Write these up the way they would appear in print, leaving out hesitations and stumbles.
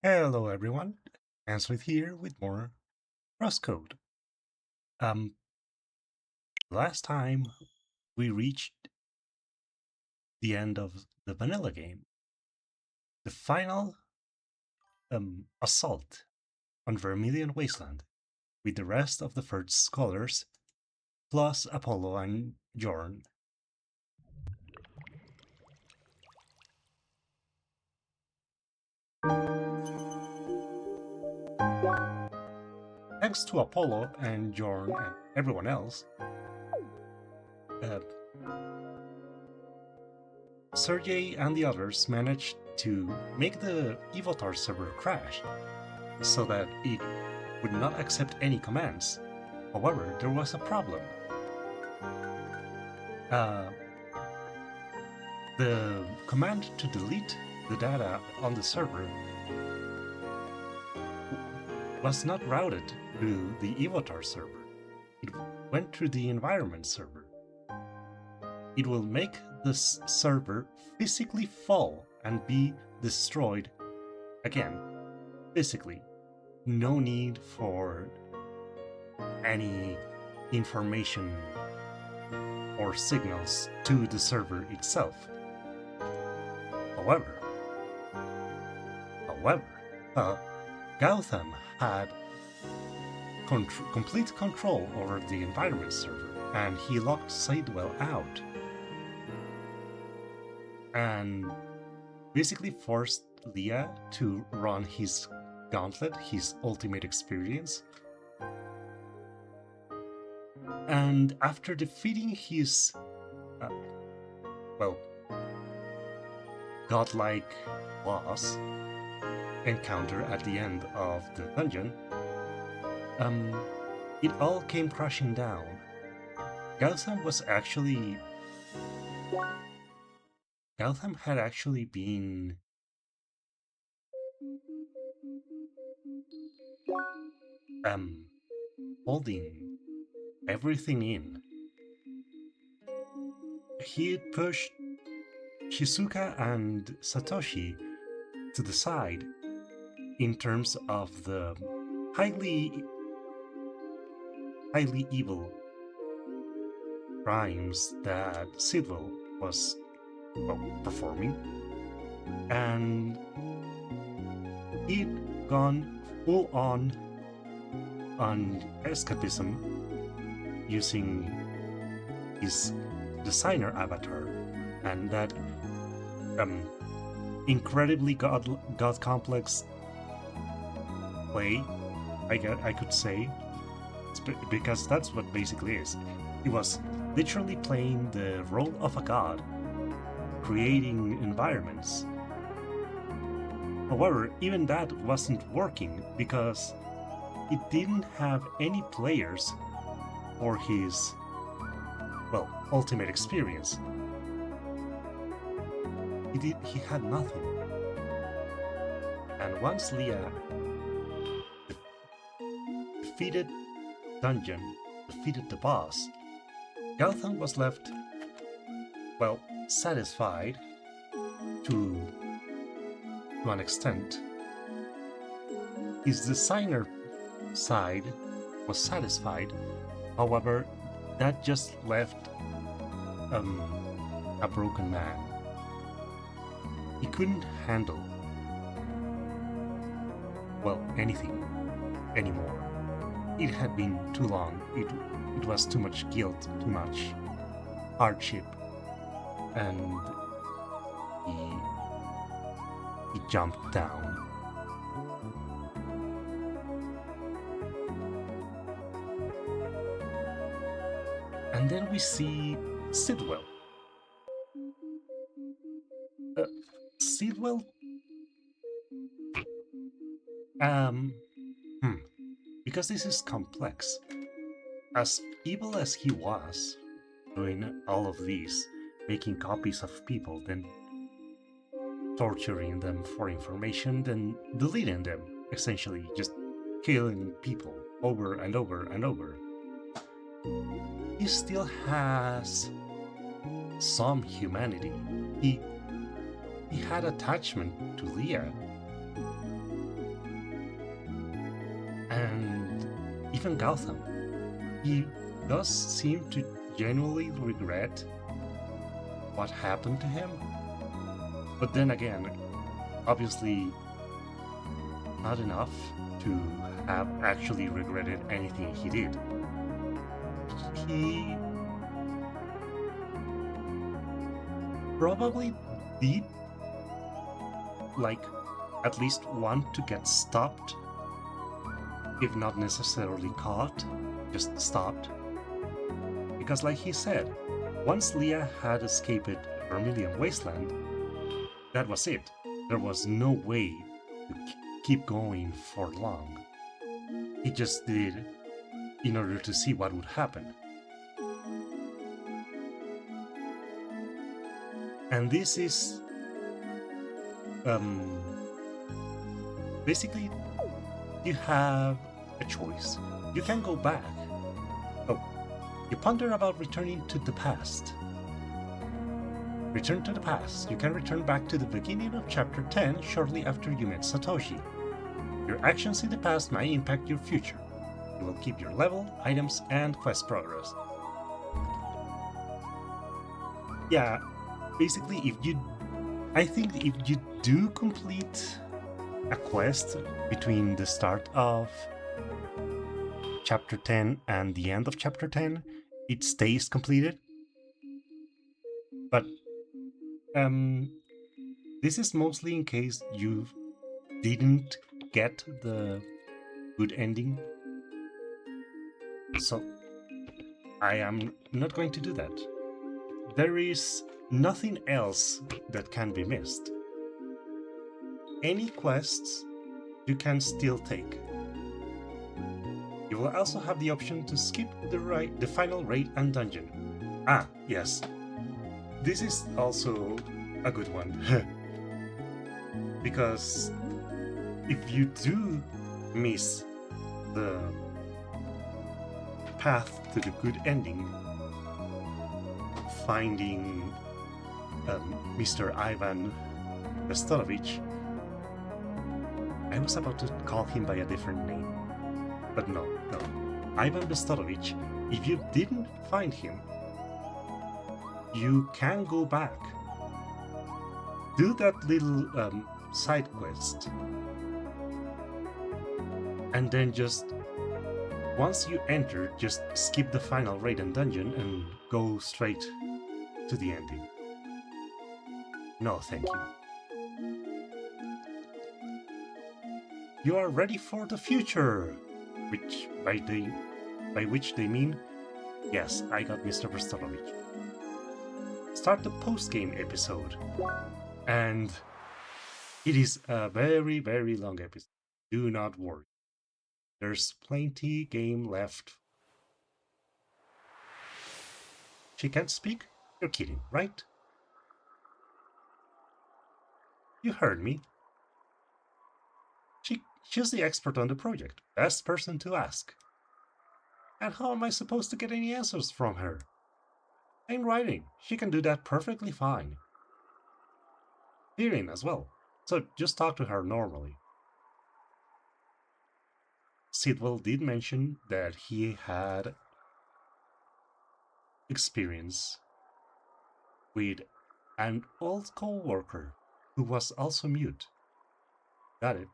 Hello everyone, Ansmith here with more Crosscode. Um, last time we reached the end of the vanilla game, the final assault on Vermilion Wasteland, with the rest of the first scholars, plus Apollo and Jorn. Thanks to Apollo and Jorn and everyone else, uh, Sergey and the others managed to make the Evotar server crash so that it would not accept any commands. However, there was a problem. Uh, the command to delete the data on the server was not routed to the Evotar server. It went to the environment server. It will make the server physically fall and be destroyed again, physically. No need for any information or signals to the server itself. However, Gautam had complete control over the environment server, and he locked Sidewell out and basically forced Leah to run his gauntlet, his ultimate experience. And after defeating his, godlike boss encounter at the end of the dungeon, it all came crashing down. Gautam had actually been holding everything in. He had pushed Shizuka and Satoshi to the side in terms of the highly evil crimes that Sidwell was performing, and he'd gone full on escapism using his designer avatar, and that incredibly god complex play, I could say, because that's what basically is. He was literally playing the role of a god, creating environments. However, even that wasn't working because it didn't have any players for his, ultimate experience. He had nothing. And once Leah defeated the boss, Gautam was left, satisfied to an extent. His designer side was satisfied, however, that just left a broken man. He couldn't handle, anything anymore. It had been too long. It was too much guilt, too much hardship, and he jumped down. And then we see Sidwell. Sidwell, because this is complex. As evil as he was, doing all of these, making copies of people, then torturing them for information, then deleting them, essentially just killing people over and over and over, he still has some humanity. He had attachment to Leah. And even Gautam, he does seem to genuinely regret what happened to him. But then again, obviously not enough to have actually regretted anything he did. He probably did, like, at least want to get stopped, if not necessarily caught, just stopped. Because like he said, once Leah had escaped Vermilion Wasteland, that was it. There was no way to keep going for long. He just did it in order to see what would happen. And this is basically, you have a choice. You can go back. Oh, you ponder about returning to the past. Return to the past. You can return back to the beginning of chapter 10 shortly after you met Satoshi. Your actions in the past might impact your future. You will keep your level, items, and quest progress. Yeah, basically, I think if you do complete a quest between the start of chapter 10 and the end of chapter 10, it stays completed. But this is mostly in case you didn't get the good ending. So I am not going to do that. There is nothing else that can be missed. Any quests you can still take. You will also have the option to skip the final raid and dungeon. Ah, yes. This is also a good one. Because if you do miss the path to the good ending, finding Mr. Ivan Bestorovich, I was about to call him by a different name, but no. Ivan Bestorovich, if you didn't find him, you can go back, do that little side quest, and then just, once you enter, just skip the final raid and dungeon and go straight to the ending. No, thank you. You are ready for the future, which by which they mean, yes, I got Mr. Bestorovich. Start the post-game episode, and it is a very, very long episode. Do not worry. There's plenty game left. She can't speak? You're kidding, right? You heard me. She's the expert on the project. Best person to ask. And how am I supposed to get any answers from her? In writing, she can do that perfectly fine. Hearing as well, so just talk to her normally. Sidwell did mention that he had experience with an old co-worker who was also mute. Got it.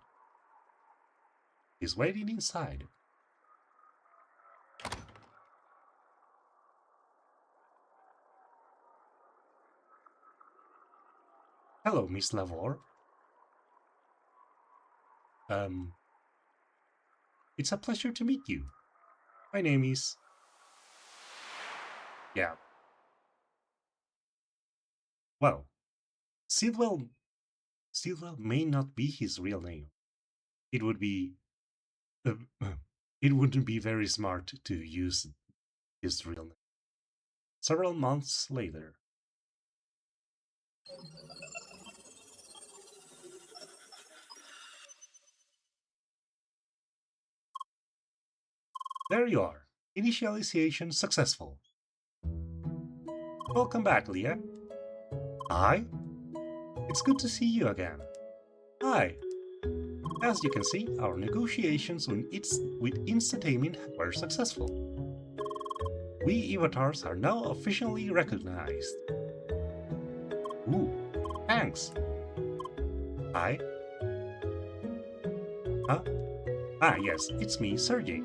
He's waiting inside. Hello, Miss Lavore. It's a pleasure to meet you. My name is... Yeah. Well, Sidwell may not be his real name. It would be... it wouldn't be very smart to use his real name. Several months later. There you are. Initialization successful. Welcome back, Leah. Hi. It's good to see you again. Hi. As you can see, our negotiations with Instatainment were successful. We avatars are now officially recognized. Ooh, thanks. Hi. Huh? Ah, yes, it's me, Sergey.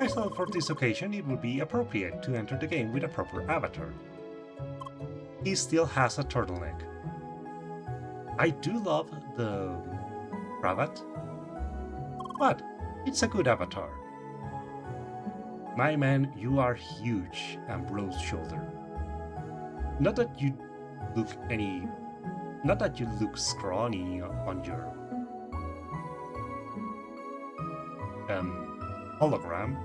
I thought for this occasion it would be appropriate to enter the game with a proper avatar. He still has a turtleneck. I do love the cravat, but it's a good avatar. My man, you are huge and broad-shouldered. Not that you look scrawny on your hologram,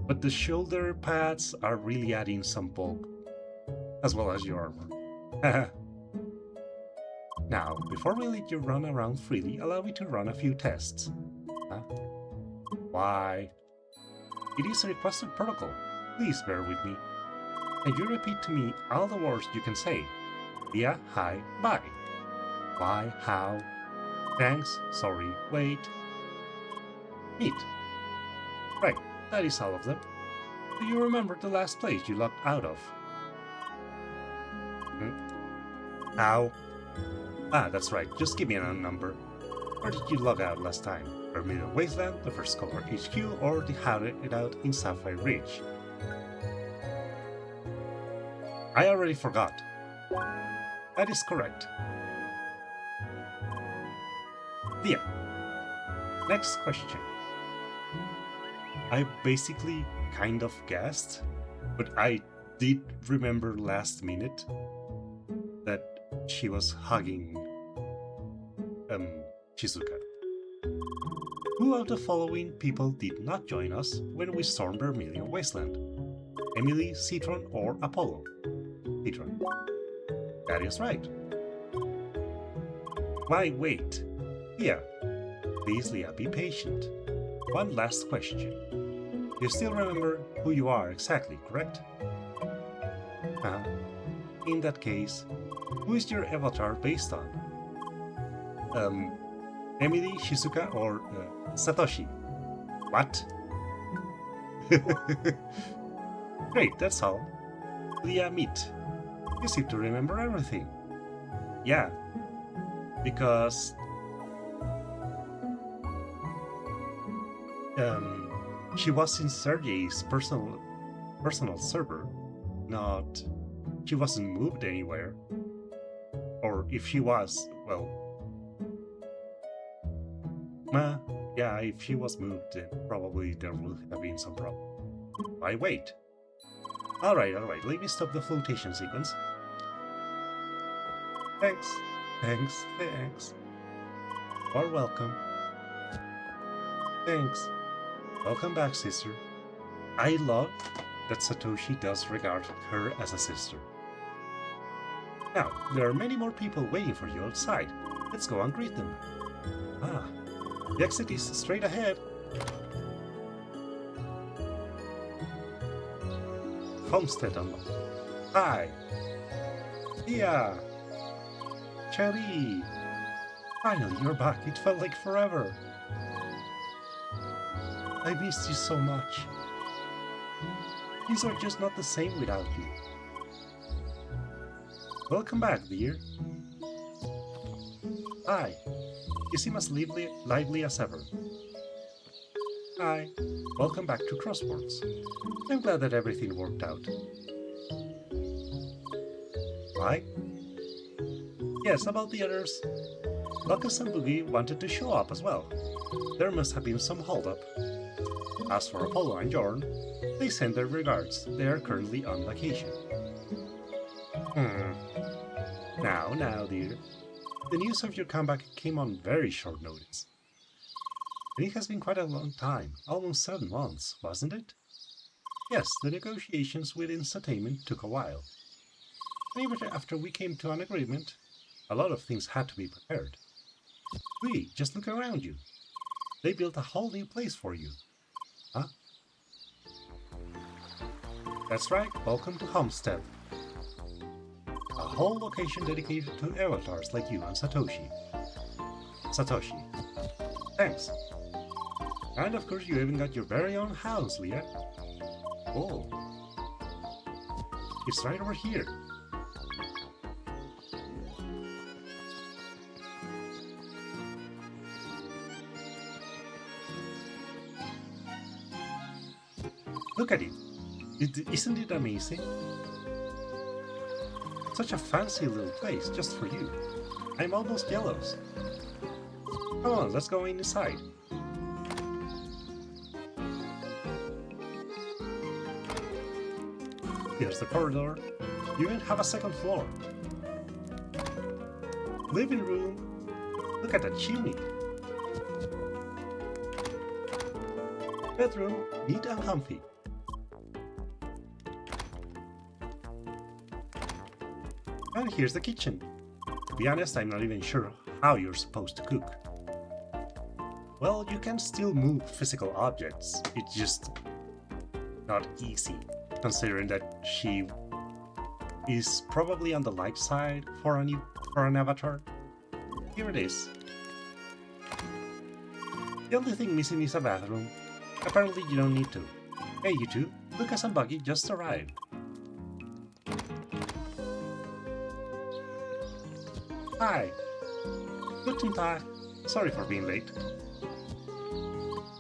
but the shoulder pads are really adding some bulk, as well as your armor. Now, before we let you run around freely, allow me to run a few tests. Huh? Why? It is a requested protocol. Please bear with me. And you repeat to me all the words you can say. Yeah, hi, bye. Why, how, thanks, sorry, wait. Meet. Right, that is all of them. Do you remember the last place you logged out of? How? Ah, that's right, just give me a number. Where did you log out last time? Vermilion Wasteland, the First Color HQ, or the Hideout in Sapphire Ridge? I already forgot. That is correct. Thea. Next question. I basically kind of guessed, but I did remember last minute that she was hugging Shizuka. Who of the following people did not join us when we stormed Vermilion Wasteland? Emily, Citron, or Apollo? Citron. That is right. Why wait? Here. Please, Leah, be patient. One last question. You still remember who you are exactly, correct? In that case, who is your avatar based on? Emily, Shizuka, or Satoshi? What? Great, that's all. Leah, meet. You seem to remember everything. Yeah, because she was in Sergey's personal server, not. She wasn't moved anywhere. Or if she was, well, yeah, if she was moved, then probably there would have been some problem. Why wait? Alright, let me stop the flotation sequence. Thanks. You're welcome. Thanks. Welcome back, sister. I love that Satoshi does regard her as a sister. Now, there are many more people waiting for you outside. Let's go and greet them. Ah, the exit is straight ahead. Homestead unlocked. Hi. Yeah. Cherry. Finally, you're back. It felt like forever. I missed you so much. Things are just not the same without you. Welcome back, dear. Hi. You seem as lively as ever. Hi. Welcome back to Crosswords. I'm glad that everything worked out. Why? Yes, about the others. Lucas and Boogie wanted to show up as well. There must have been some holdup. As for Apollo and Jorn, they send their regards. They are currently on vacation. Now, dear. The news of your comeback came on very short notice. And it has been quite a long time, almost 7 months, wasn't it? Yes, the negotiations with Instatainment took a while. And even after we came to an agreement, a lot of things had to be prepared. Just look around you. They built a whole new place for you. Huh? That's right, welcome to Homestead. A whole location dedicated to avatars like you and Satoshi. Satoshi. Thanks. And of course you even got your very own house, Leah. Oh. It's right over here. Look at it. Isn't it amazing? Such a fancy little place just for you. I'm almost jealous. Come on, let's go inside. Here's the corridor. You even have a second floor. Living room. Look at that chimney. Bedroom, neat and comfy. And here's the kitchen. To be honest, I'm not even sure how you're supposed to cook. Well, you can still move physical objects. It's just not easy, considering that she is probably on the light side for an avatar. Here it is. The only thing missing is a bathroom. Apparently you don't need to. Hey you two, Lucas and Buggy just arrived. Hi. Guten Tag. Sorry for being late.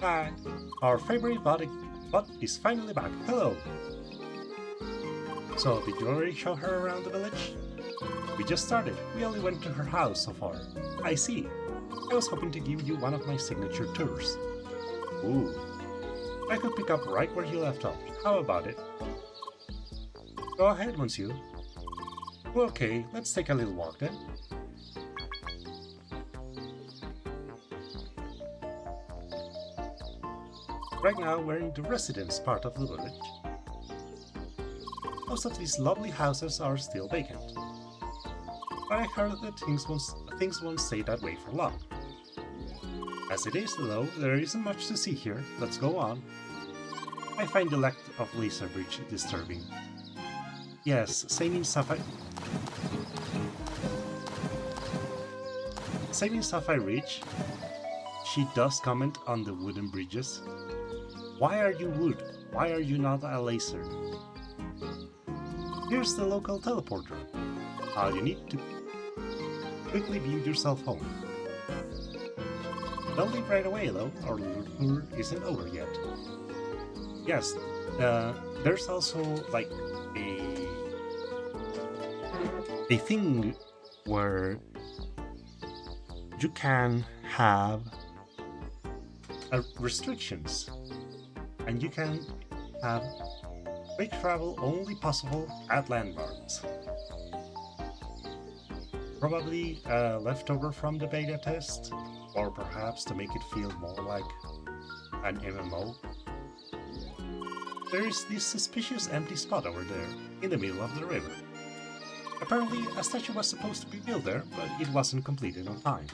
Hi. Our favorite bot is finally back. Hello. So, did you already show her around the village? We just started. We only went to her house so far. I see. I was hoping to give you one of my signature tours. Ooh. I could pick up right where you left off. How about it? Go ahead, Monsieur. Okay, let's take a little walk then. Right now, we're in the residence part of the village. Most of these lovely houses are still vacant. But I heard that things won't stay that way for long. As it is, though, there isn't much to see here. Let's go on. I find the lack of laser bridge disturbing. Yes, saving stuff I reach, she does comment on the wooden bridges. Why are you wood? Why are you not a laser? Here's the local teleporter. All you need to quickly beam yourself home. Don't leave right away though, our little tour isn't over yet. Yes, there's also like a thing where you can have restrictions, and you can have quick travel only possible at landmarks. Probably leftover from the beta test, or perhaps to make it feel more like an MMO. There is this suspicious empty spot over there, in the middle of the river. Apparently, a statue was supposed to be built there, but it wasn't completed on time.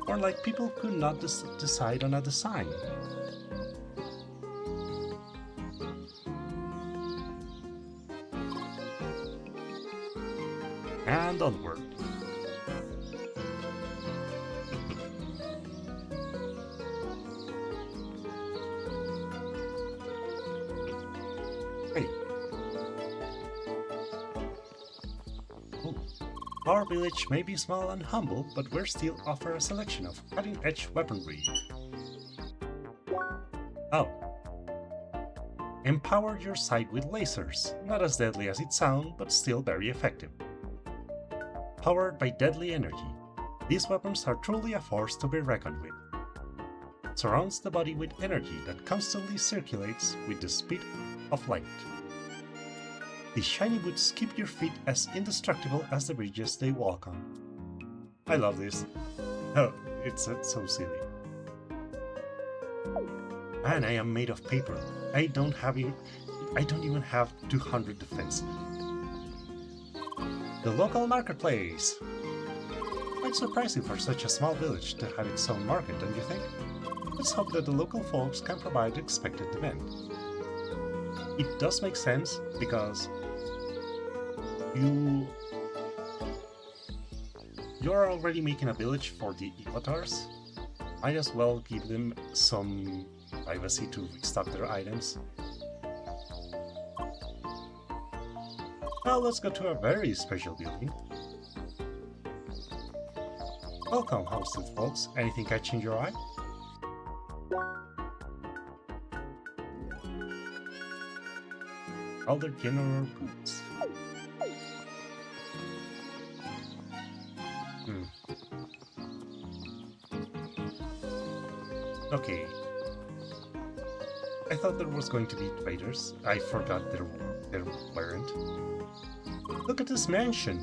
Or like people could not decide on a design. And onward. Hey. Oh. Our village may be small and humble, but we still offer a selection of cutting-edge weaponry. Oh. Empower your sight with lasers, not as deadly as it sounds, but still very effective. Powered by deadly energy, these weapons are truly a force to be reckoned with. It surrounds the body with energy that constantly circulates with the speed of light. These shiny boots keep your feet as indestructible as the bridges they walk on. I love this. Oh, it's so silly. Man, I am made of paper. I don't even have 200 defense. The local marketplace! Quite surprising for such a small village to have its own market, don't you think? Let's hope that the local folks can provide the expected demand. It does make sense because you you're already making a village for the avatars. Might as well give them some privacy to restock their items. Now let's go to a very special building. Welcome, hosted folks. Anything catching your eye? Elder General Boots. Okay. I thought there was going to be traders. I forgot there weren't. Look at this mansion.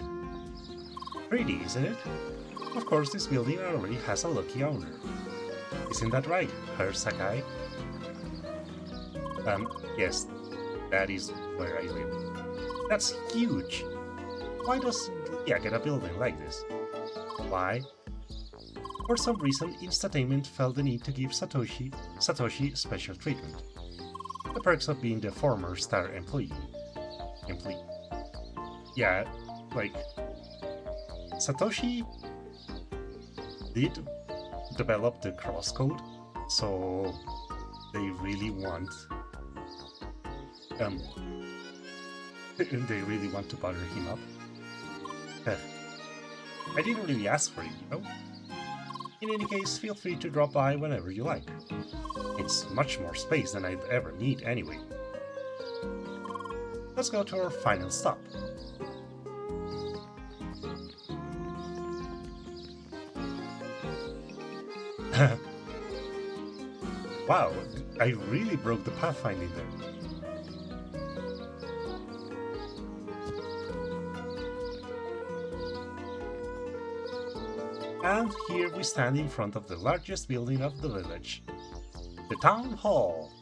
Pretty, isn't it? Of course, this building already has a lucky owner. Isn't that right, Herr Sakai? Yes, that is where I live. That's huge! Why does Leah get a building like this? Why? For some reason, Instatainment felt the need to give Satoshi special treatment. The perks of being the former star employee. Yeah, like... Satoshi did develop the Crosscode, so they really want... they really want to butter him up. I didn't really ask for it, you know? In any case, feel free to drop by whenever you like. It's much more space than I'd ever need anyway. Let's go to our final stop. Wow, I really broke the pathfinding there. And here we stand in front of the largest building of the village, the Town Hall.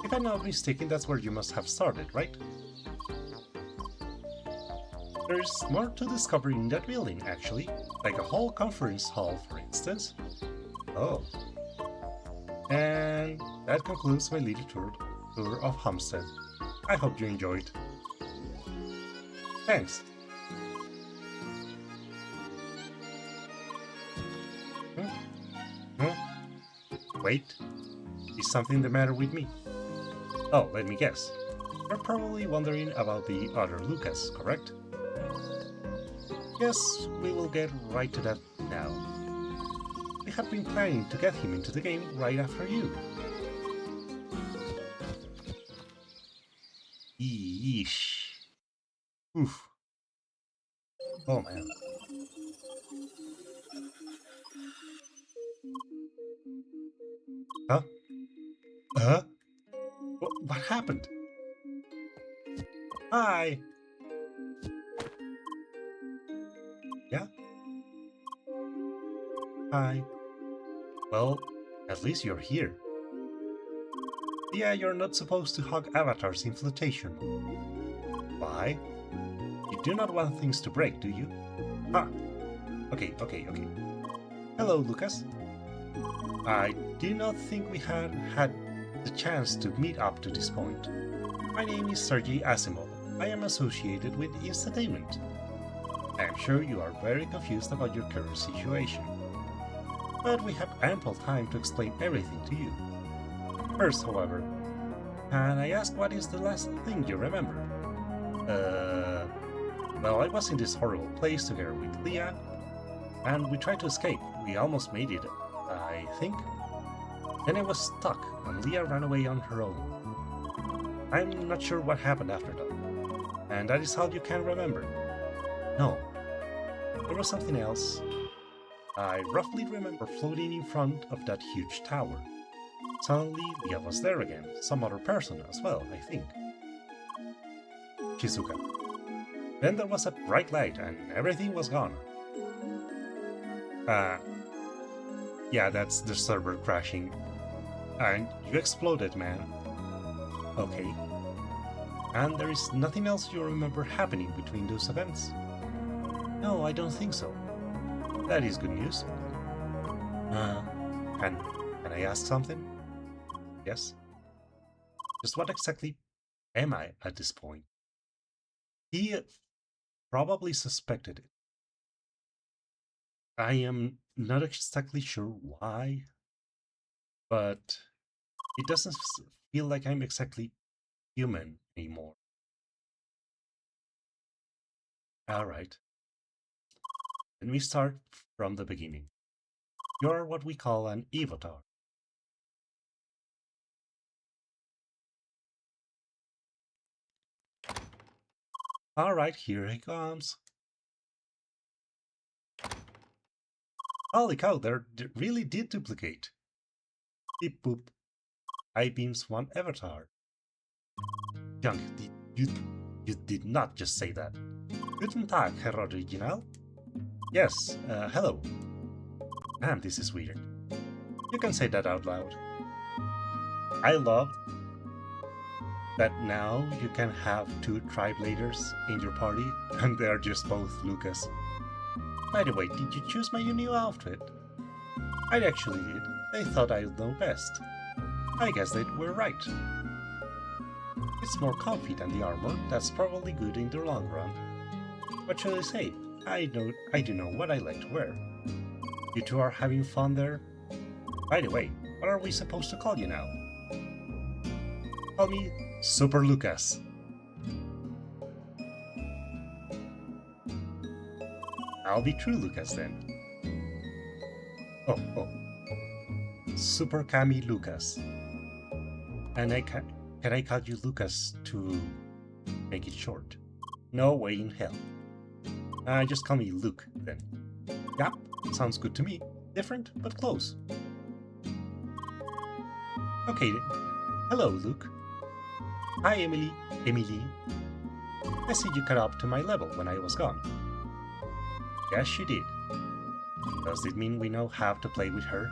If I'm not mistaken, that's where you must have started, right? There's more to discover in that building, actually, like a whole conference hall, for instance. Oh. And that concludes my little tour of Homestead. I hope you enjoyed. Thanks. Wait, is something the matter with me? Oh, let me guess. You're probably wondering about the other Lucas, correct? Yes, we will get right to that now. We have been planning to get him into the game right after you. Yeesh. Oof. Oh man. Huh? Huh? What happened? Hi! Yeah? Hi. Well, at least you're here. Yeah, you're not supposed to hug avatars in flotation. Why? You do not want things to break, do you? Ah! Okay. Hello, Lucas. I do not think we had the chance to meet up to this point. My name is Sergei Asimov. I am associated with Instatainment. I am sure you are very confused about your current situation. But we have ample time to explain everything to you. First, however, can I ask what is the last thing you remember? Well, I was in this horrible place together with Leah, and we tried to escape. We almost made it, I think. Then I was stuck, and Leah ran away on her own. I'm not sure what happened after that. And that is all you can remember. No. There was something else. I roughly remember floating in front of that huge tower. Suddenly, Leah was there again, some other person as well, I think. Shizuka. Then there was a bright light and everything was gone. Yeah, that's the server crashing. And you exploded, man. Okay. And there is nothing else you remember happening between those events? No, I don't think so. That is good news. Can I ask something? Yes? Just what exactly am I at this point? He probably suspected it. I am not exactly sure why, but it doesn't feel like I'm exactly human anymore. Alright, let me start from the beginning. You're what we call an avatar. Alright, here he comes. Holy cow, they really did duplicate. Beep boop. I beams one avatar. Junk, you, you did not just say that. Guten Tag, Herr Original. Yes, hello. Man, this is weird. You can say that out loud. I love that now you can have two tribe leaders in your party, and they're just both Lucas. By the way, did you choose my new outfit? I actually did. They thought I'd know best. I guess they were right. It's more comfy than the armor. That's probably good in the long run. What should I say? I do know what I like to wear. You two are having fun there? By the way, what are we supposed to call you now? Call me Super Lucas. I'll be True Lucas then. Oh. Super Kami Lucas. And can I call you Lucas to make it short? No way in hell. Just call me Luke then. Yep, sounds good to me. Different, but close. Okay, hello Luke. Hi Emily. I see you caught up to my level when I was gone. Yes, she did. Does it mean we know how to play with her?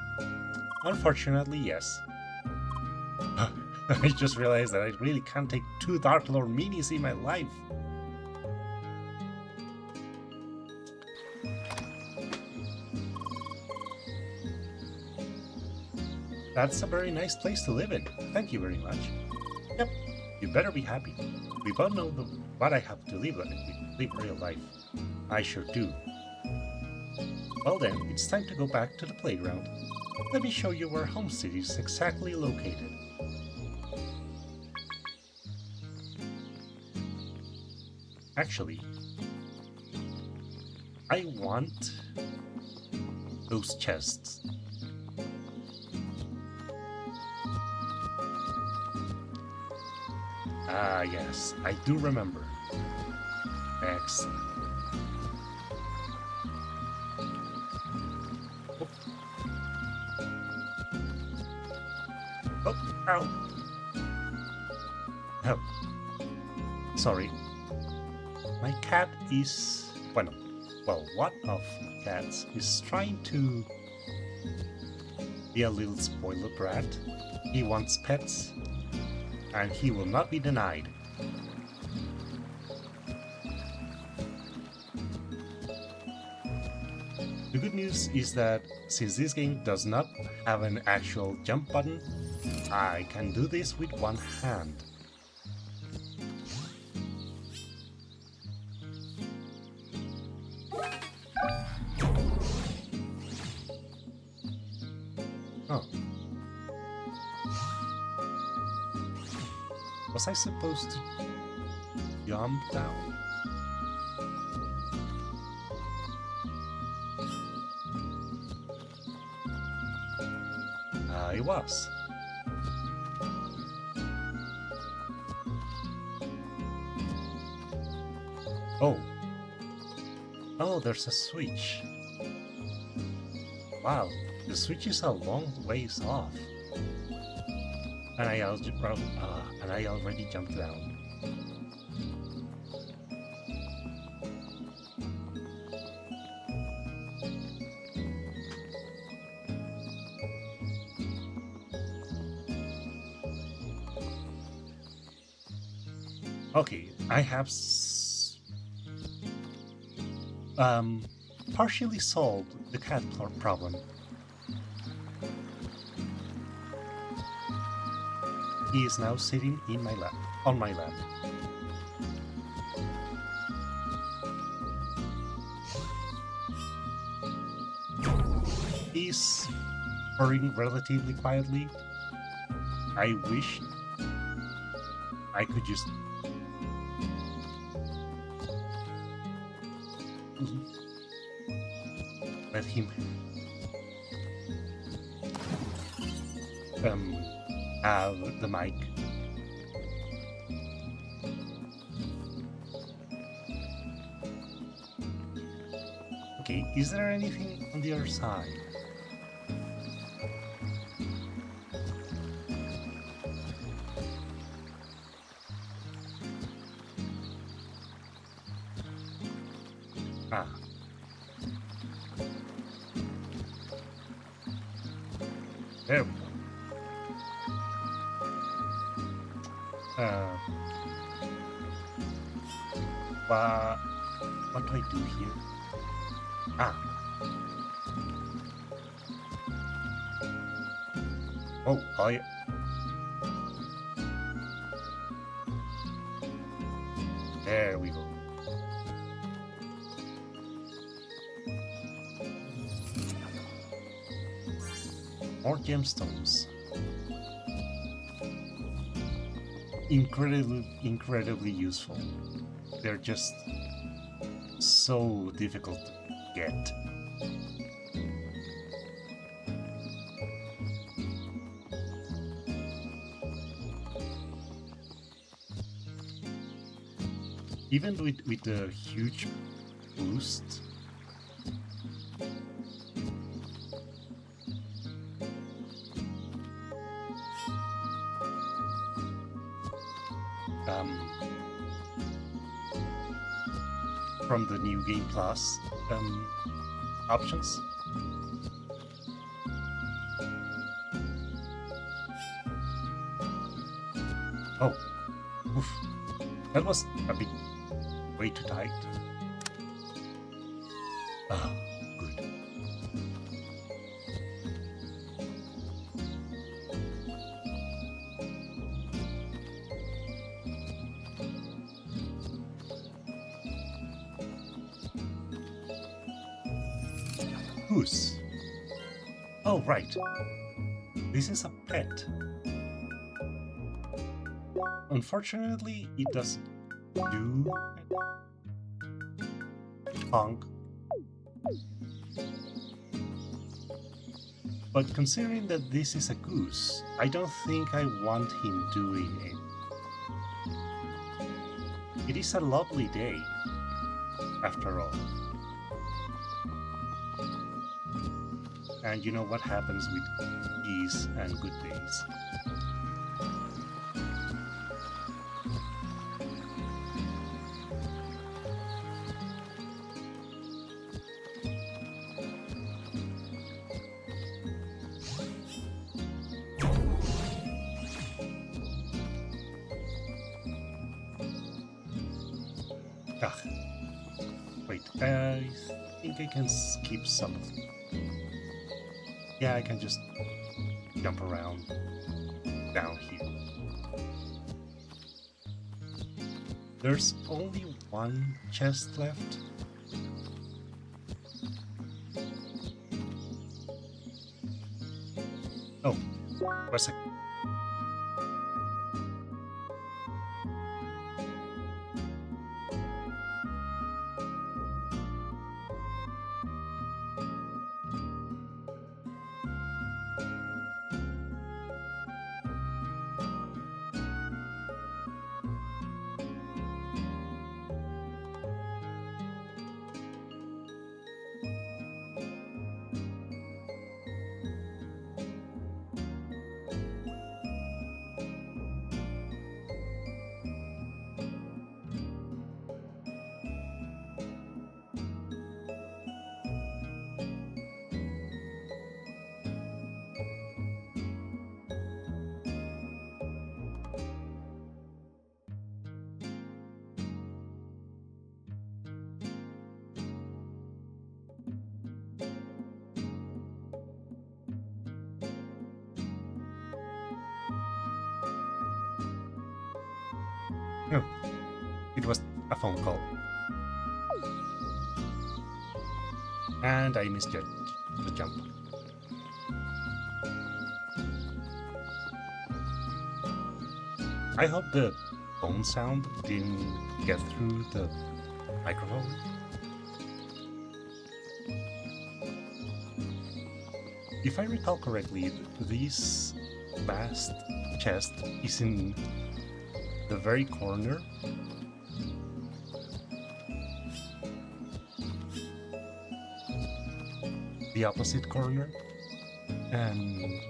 Unfortunately, yes. I just realized that I really can't take two Dark Lord minis in my life. That's a very nice place to live in. Thank you very much. Yep, you better be happy. We both know what I have to live real life. I sure do. Well then, it's time to go back to the playground. Let me show you where Homestead is exactly located. Actually, I want those chests. Ah, yes, I do remember. Excellent. Oh, ow. Oh, sorry. My cat is... Well, one of my cats is trying to be a little spoiler brat. He wants pets, and he will not be denied. The good news is that since this game does not have an actual jump button, I can do this with one hand. Oh. Was I supposed to jump down? I was. Oh. Oh, there's a switch. Wow, the switch is a long ways off. And I already jumped down. Okay, I have partially solved the cat problem. He is now sitting in my lap, on my lap. He's purring relatively quietly. I wish I could just let him have the mic. Okay, is there anything on the other side? Ah. There we go. What do I do here? Ah. Oh, I... There we go. More gemstones. Incredibly useful. They're just so difficult to get. Even with the huge boost, from the new Game Plus options. Oh, oof. That was a bit way too tight. Ah, good. Goose. Oh, right. This is a pet. Unfortunately, it doesn't do honk. But considering that this is a goose, I don't think I want him doing it. It is a lovely day, after all. And you know what happens with geese and good days. Ah, wait, I think I can skip some of them. Yeah, I can just jump around down here. There's only one chest left. Oh, what's a... No, it was a phone call. And I misjudged the jump. I hope the phone sound didn't get through the microphone. If I recall correctly, this vast chest is in the very corner. The opposite corner. And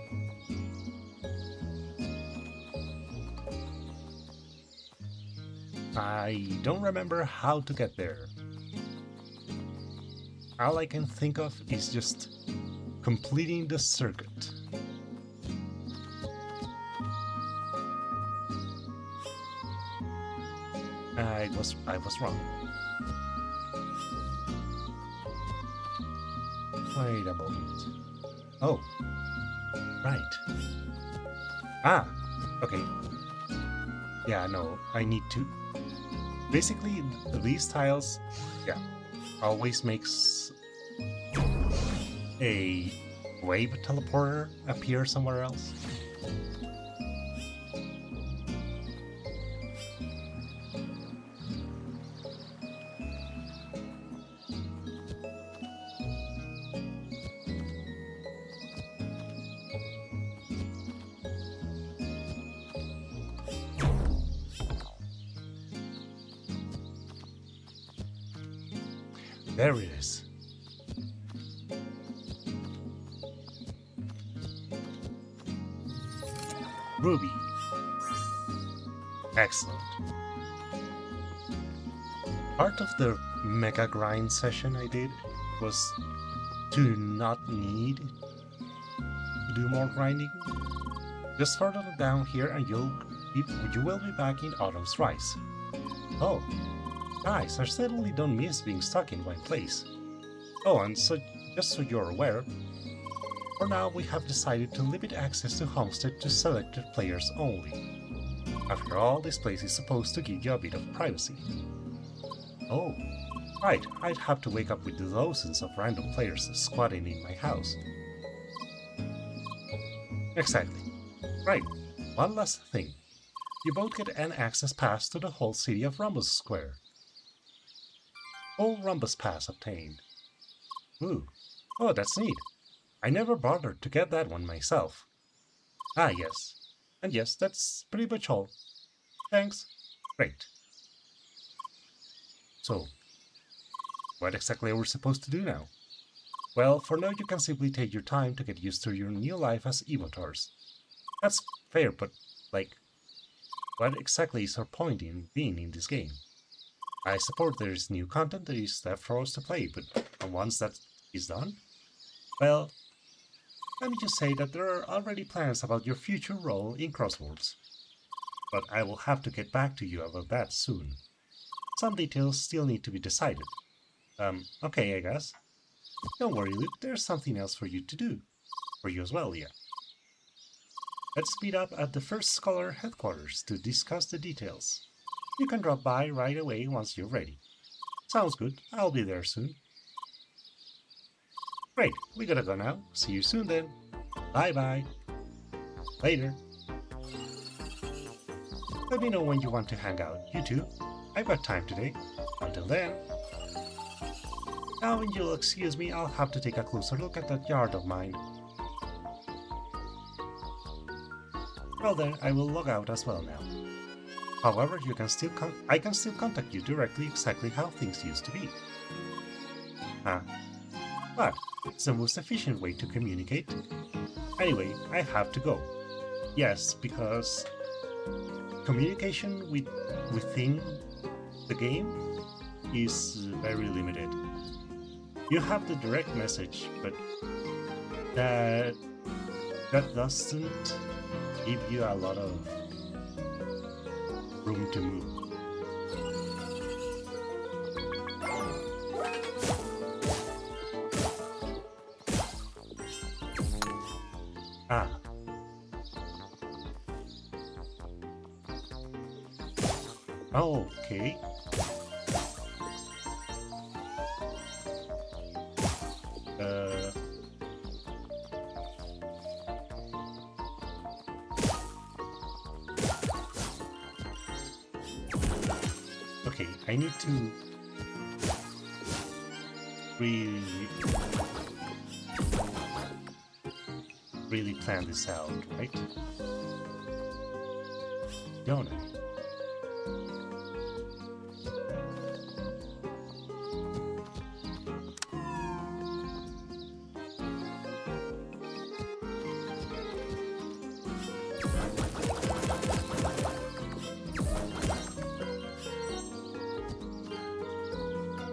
I don't remember how to get there. All I can think of is just completing the circuit. I was wrong. Wait a moment. Oh, right. Ah, okay. Yeah, no, I need to. Basically, these tiles, yeah, always makes a wave teleporter appear somewhere else. There it is. Ruby. Excellent. Part of the mega grind session I did was to not need to do more grinding. Just further down here and you will be back in Autumn's Rise. Oh, nice, I certainly don't miss being stuck in one place. Oh, and so just so you're aware, for now we have decided to limit access to Homestead to selected players only. After all, this place is supposed to give you a bit of privacy. Oh, right, I'd have to wake up with dozens of random players squatting in my house. Exactly. Right, one last thing. You both get an access pass to the whole city of Rhombus Square. Full Rhombus Pass obtained. Ooh, oh, that's neat. I never bothered to get that one myself. Ah, yes. And yes, that's pretty much all. Thanks. Great. So, what exactly are we supposed to do now? Well, for now you can simply take your time to get used to your new life as Evotars. That's fair, but, like, what exactly is our point in being in this game? I support there is new content that is left for us to play, but once that is done, well, let me just say that there are already plans about your future role in Crosswords. But I will have to get back to you about that soon. Some details still need to be decided. Okay, I guess. Don't worry, Luke, there's something else for you to do. For you as well, yeah. Let's meet up at the First Scholar headquarters to discuss the details. You can drop by right away once you're ready. Sounds good, I'll be there soon. Great, we gotta go now. See you soon then. Bye-bye. Later. Let me know when you want to hang out, you two. I've got time today. Until then. Now, when you'll excuse me, I'll have to take a closer look at that yard of mine. Well then, I will log out as well now. However, I can still contact you directly exactly how things used to be. Huh? But it's the most efficient way to communicate. Anyway, I have to go. Yes, because communication within the game is very limited. You have the direct message, but that doesn't give you a lot of room to move. Ah. Okay. Okay, I need to really plan this out, right? Don't I?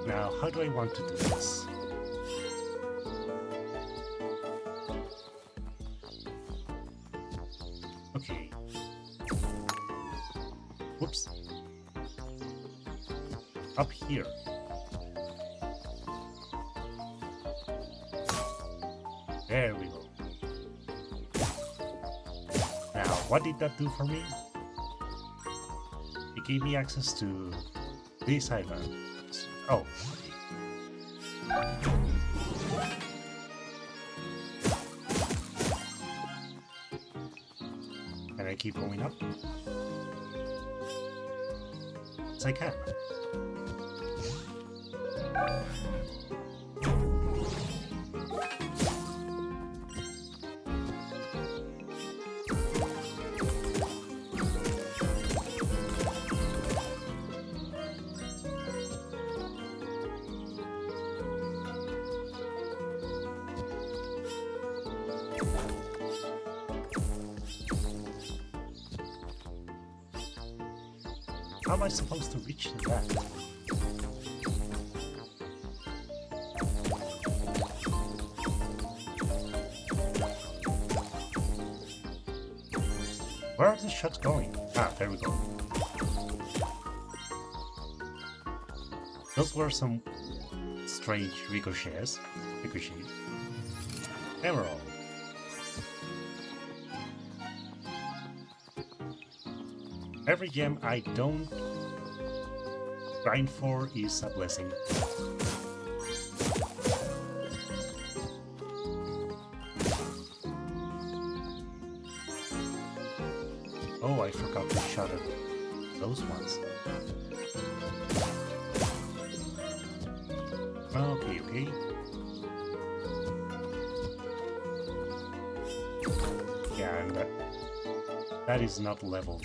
Now, how do I want to do this? Okay. Whoops. Up here. There we go. Now, what did that do for me? It gave me access to this island. Oh. Can I keep going up? Yes, I can. How am I supposed to reach that? Where are the shots going? Ah, there we go. Those were some strange ricochets. Emerald. Every gem I don't grind for is a blessing. Oh, I forgot to shut up those ones. Okay, okay. Yeah, and that is not level.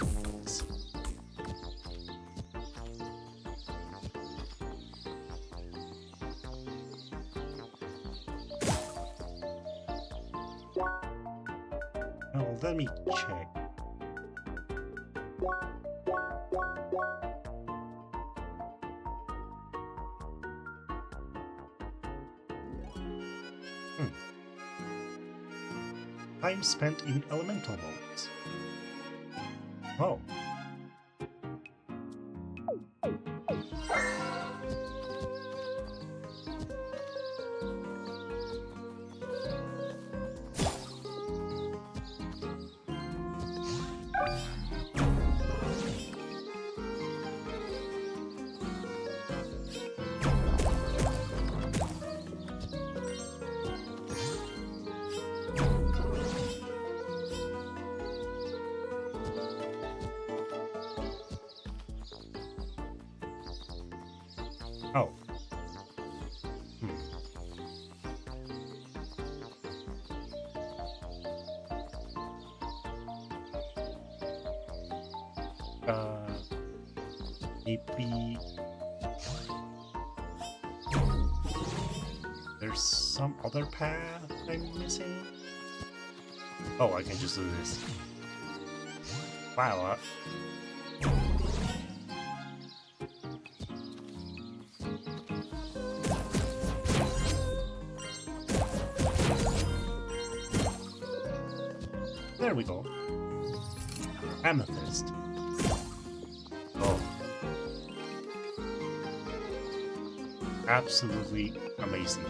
Well, let me check. Time spent in elemental modes. Oh. Oh. Maybe there's some other path I'm missing? Oh, I can just do this. Wow. There we go. Amethyst. Oh. Absolutely amazing.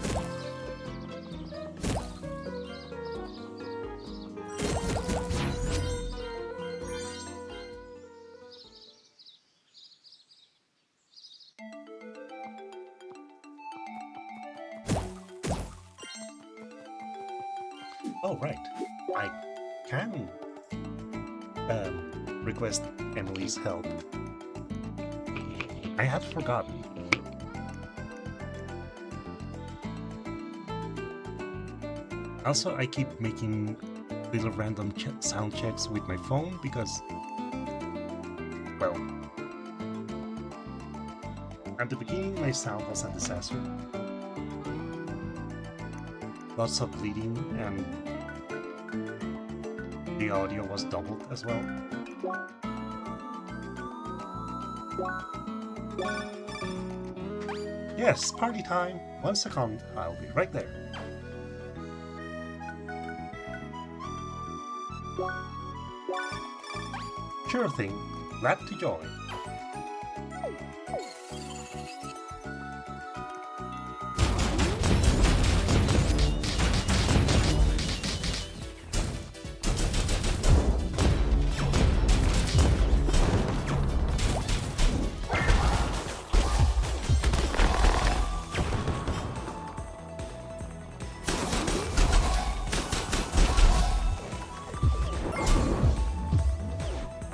Oh, right. I can request Emily's help. I had forgotten. Also, I keep making little random sound checks with my phone because, well, at the beginning my sound was a disaster. Lots of bleeding and the audio was doubled as well. Yes, party time! 1 second, I'll be right there. Sure thing, glad to join.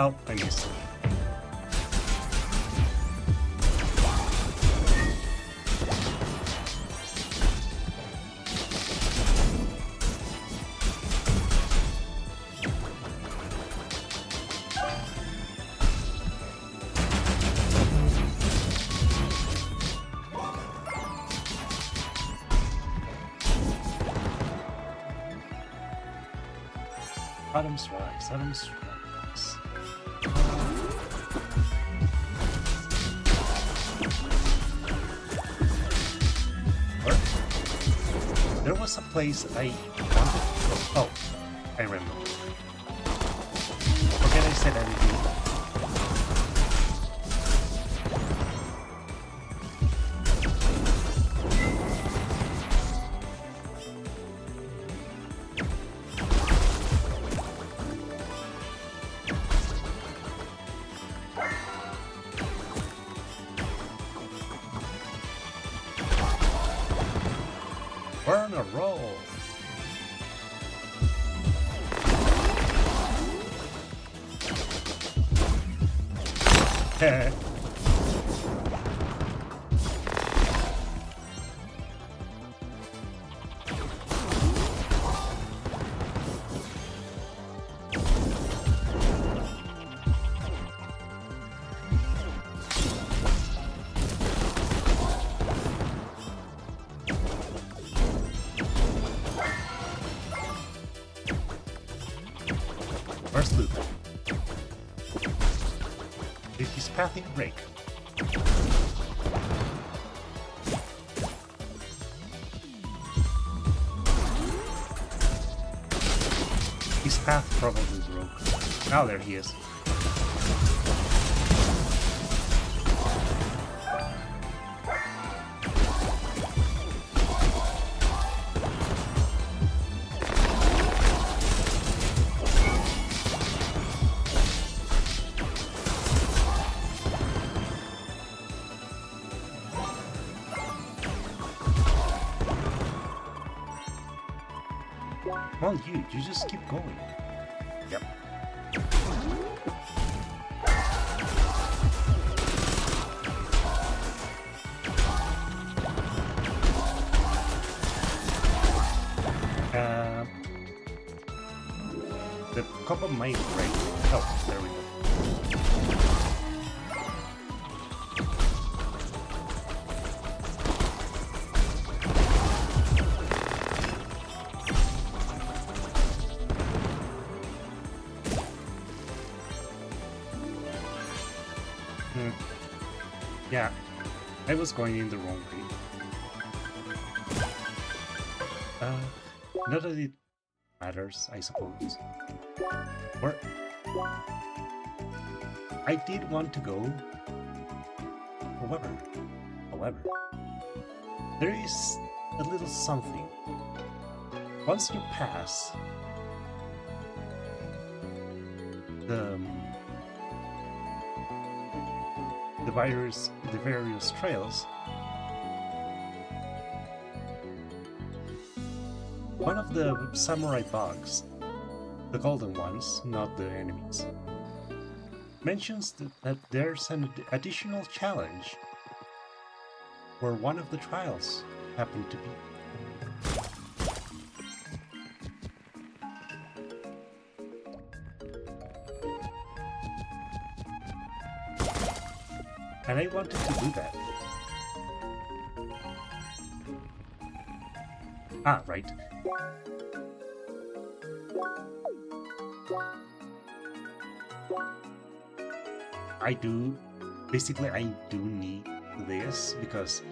Oh, I missed. Adam's rise, Adam's rise. There was a place I wanted to go. Oh, I remember. Forget I said anything. We're on a roll. First loop. With his pathing break. His path probably broke. Now there he is. Well, you just keep going. Yep. The cup of might break. Oh, there we go. Yeah, I was going in the wrong way. Not that it matters, I suppose. Or I did want to go. However, there is a little something. Once you pass the various trails, one of the samurai bugs, the golden ones, not the enemies, mentions that there's an additional challenge where one of the trials happened to be. And I wanted to do that. Ah, right. I do need this because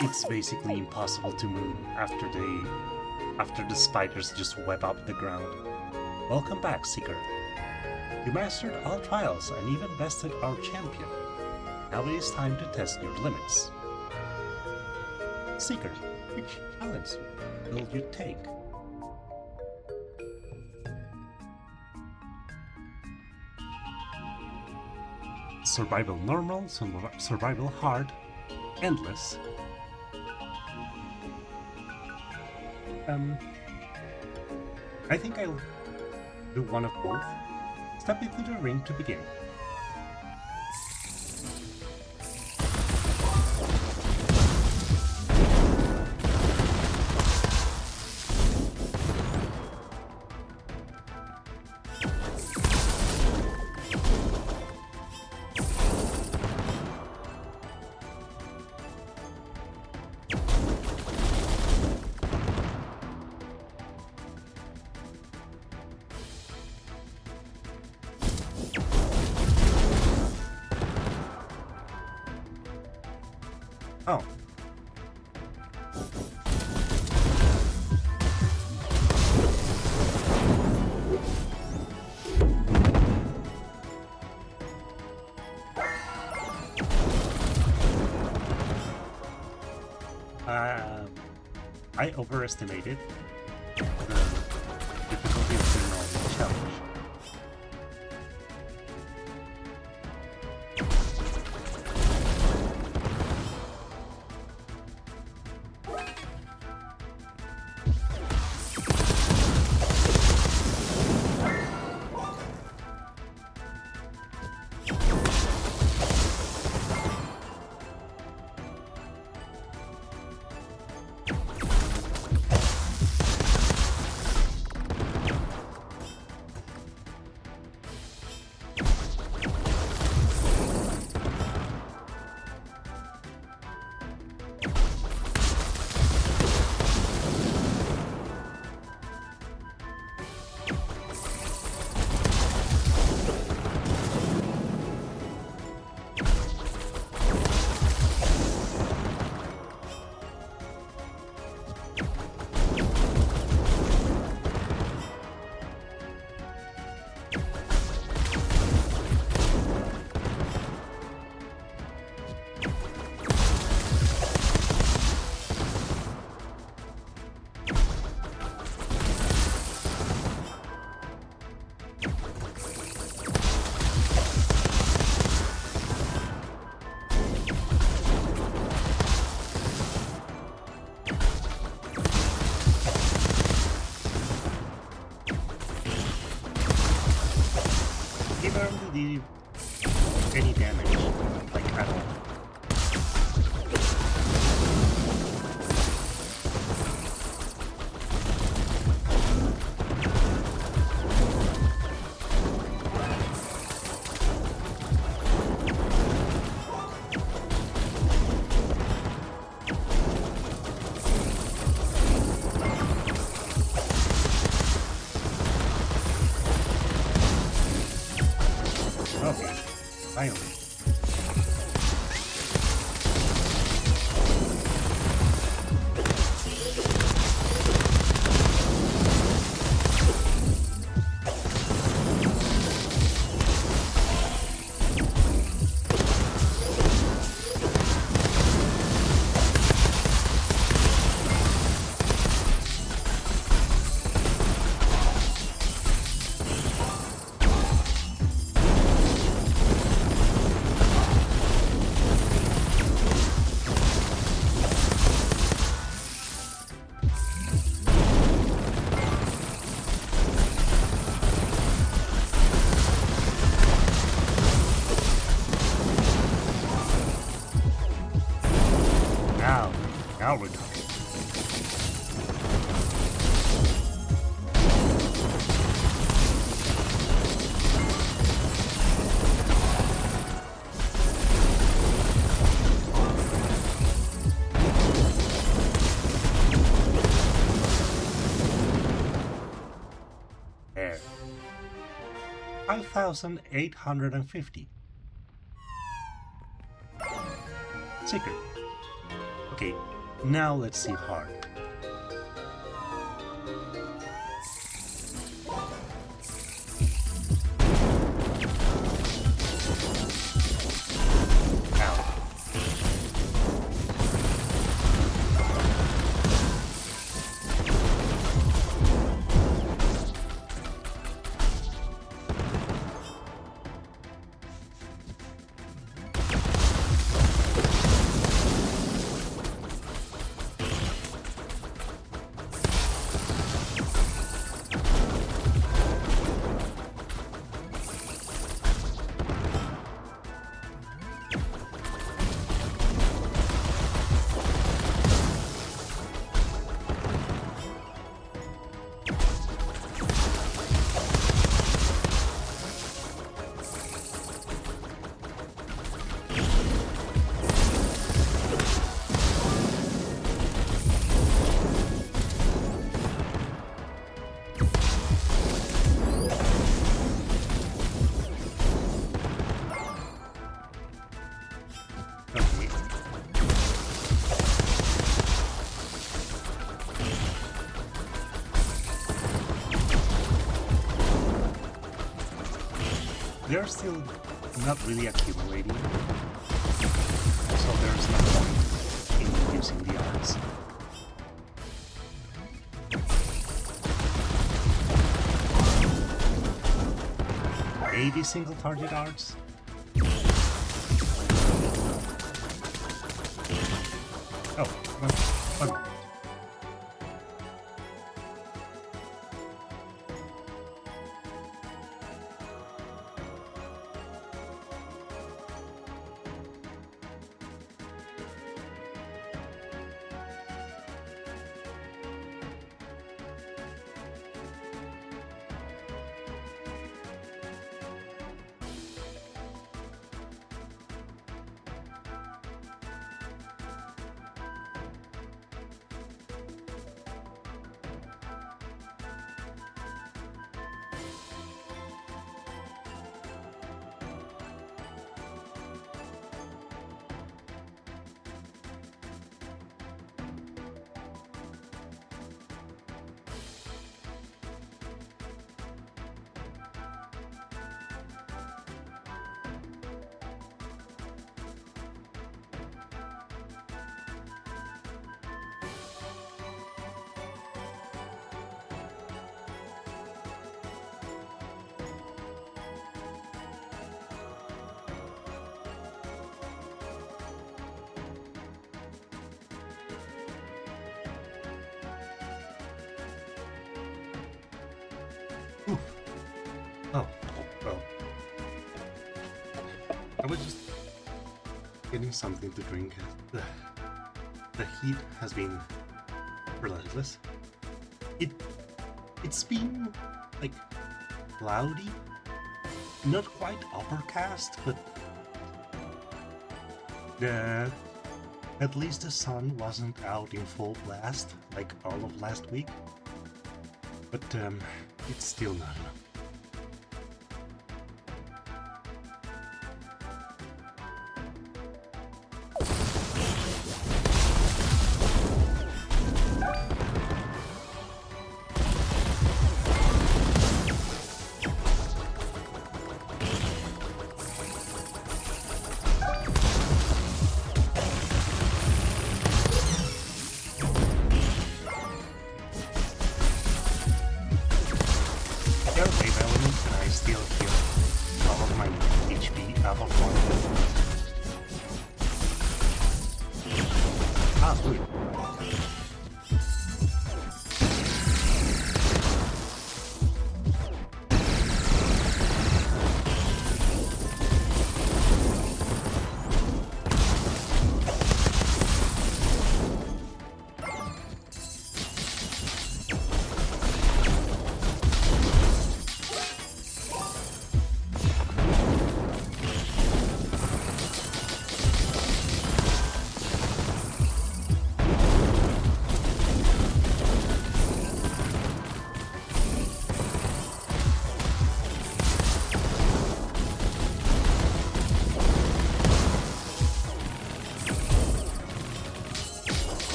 it's basically impossible to move after the spiders just web up the ground. Welcome back, Seeker. You mastered all trials and even bested our champion. Now it is time to test your limits. Seeker, which challenge will you take? Survival normal, survival hard, endless. I think I'll do one of both. Step into the ring to begin. Oh. I overestimated the difficulty of the normal challenge. Power target. There. 5,850. Secret. Okay, now let's see hard. They're still not really accumulating, so there's no point in using the arts. Maybe single target arts? Oh, one moment. Oof. Oh, well. I was just getting something to drink. The heat has been relentless. It's been like cloudy, not quite overcast, but at least the sun wasn't out in full blast like all of last week. But it's still not enough.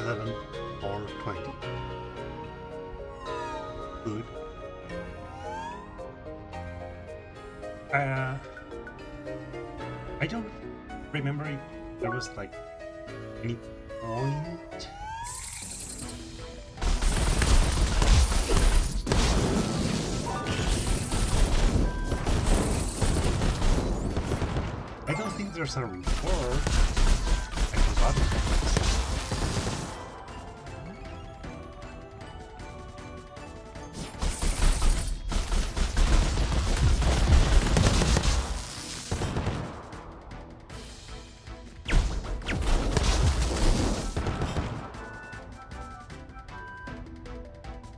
7 or 20. Good. I don't remember if there was like any point. I don't think there's a reward. I forgot it.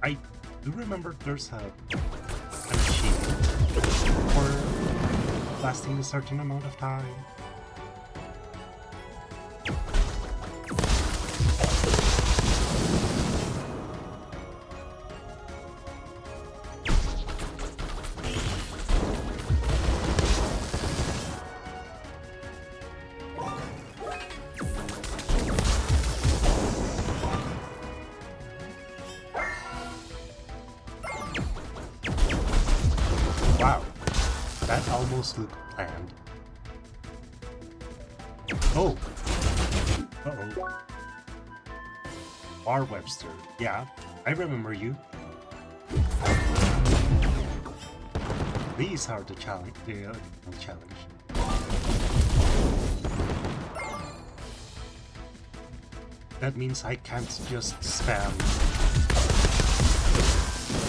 I do remember there's an achievement for lasting a certain amount of time. Wow, that almost looked planned. Oh! Uh-oh. R. Webster. Yeah, I remember you. These are the challenge. That means I can't just spam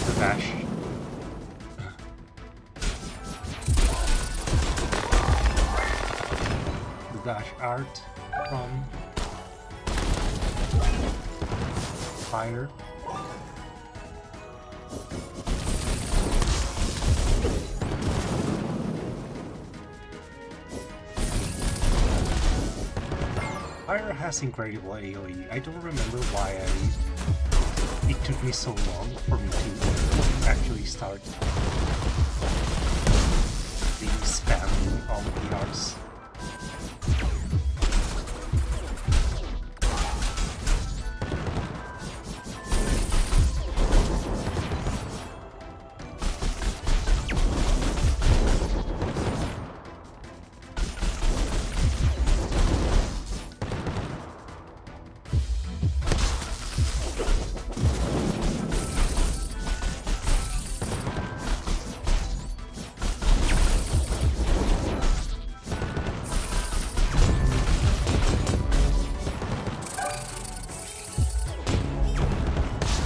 the dash. Dash art from fire. Fire has incredible AoE. I don't remember why it took me so long for me to actually start the spamming all the arts.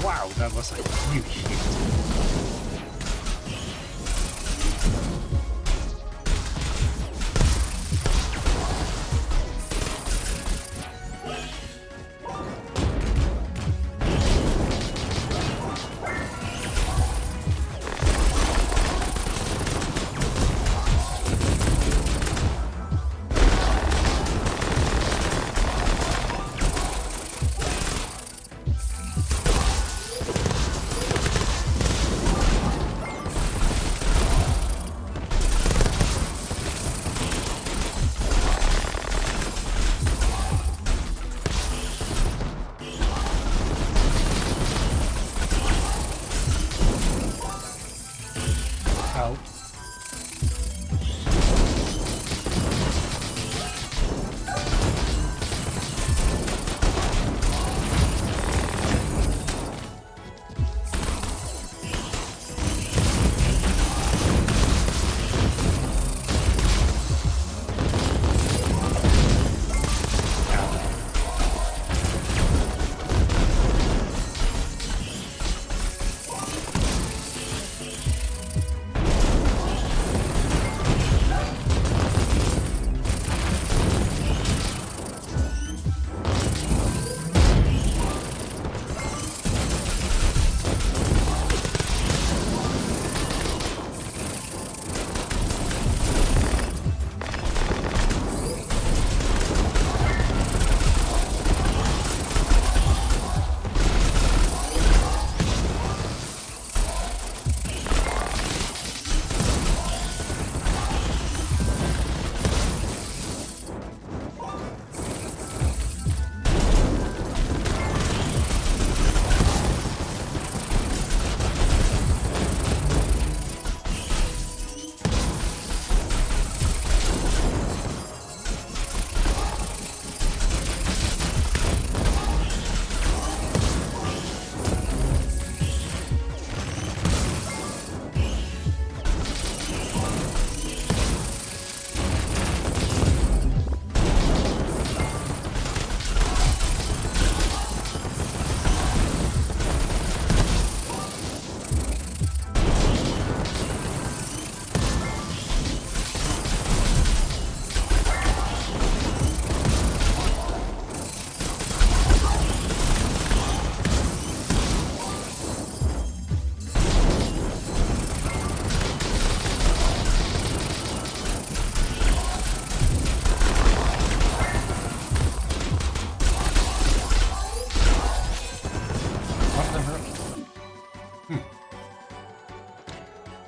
Wow, that was a huge hit.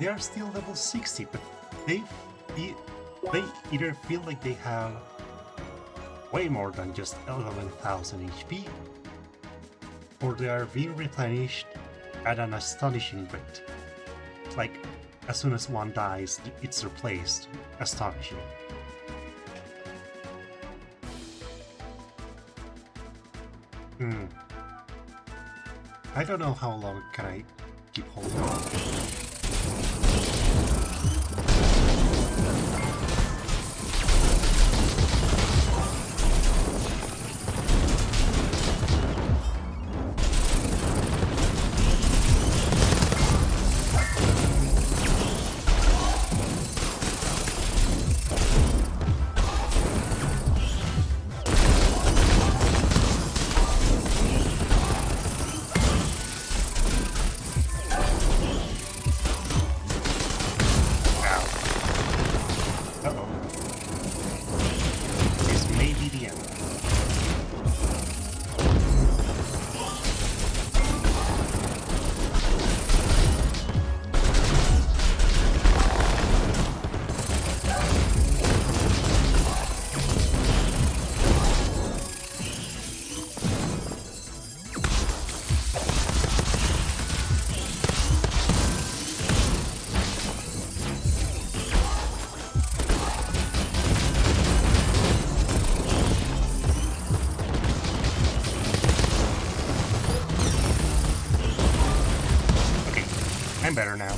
they are still level 60, but they either feel like they have way more than just 11,000 HP, or they are being replenished at an astonishing rate. Like, as soon as one dies, it's replaced. Astonishing. I don't know how long can I keep holding on. I'm better now.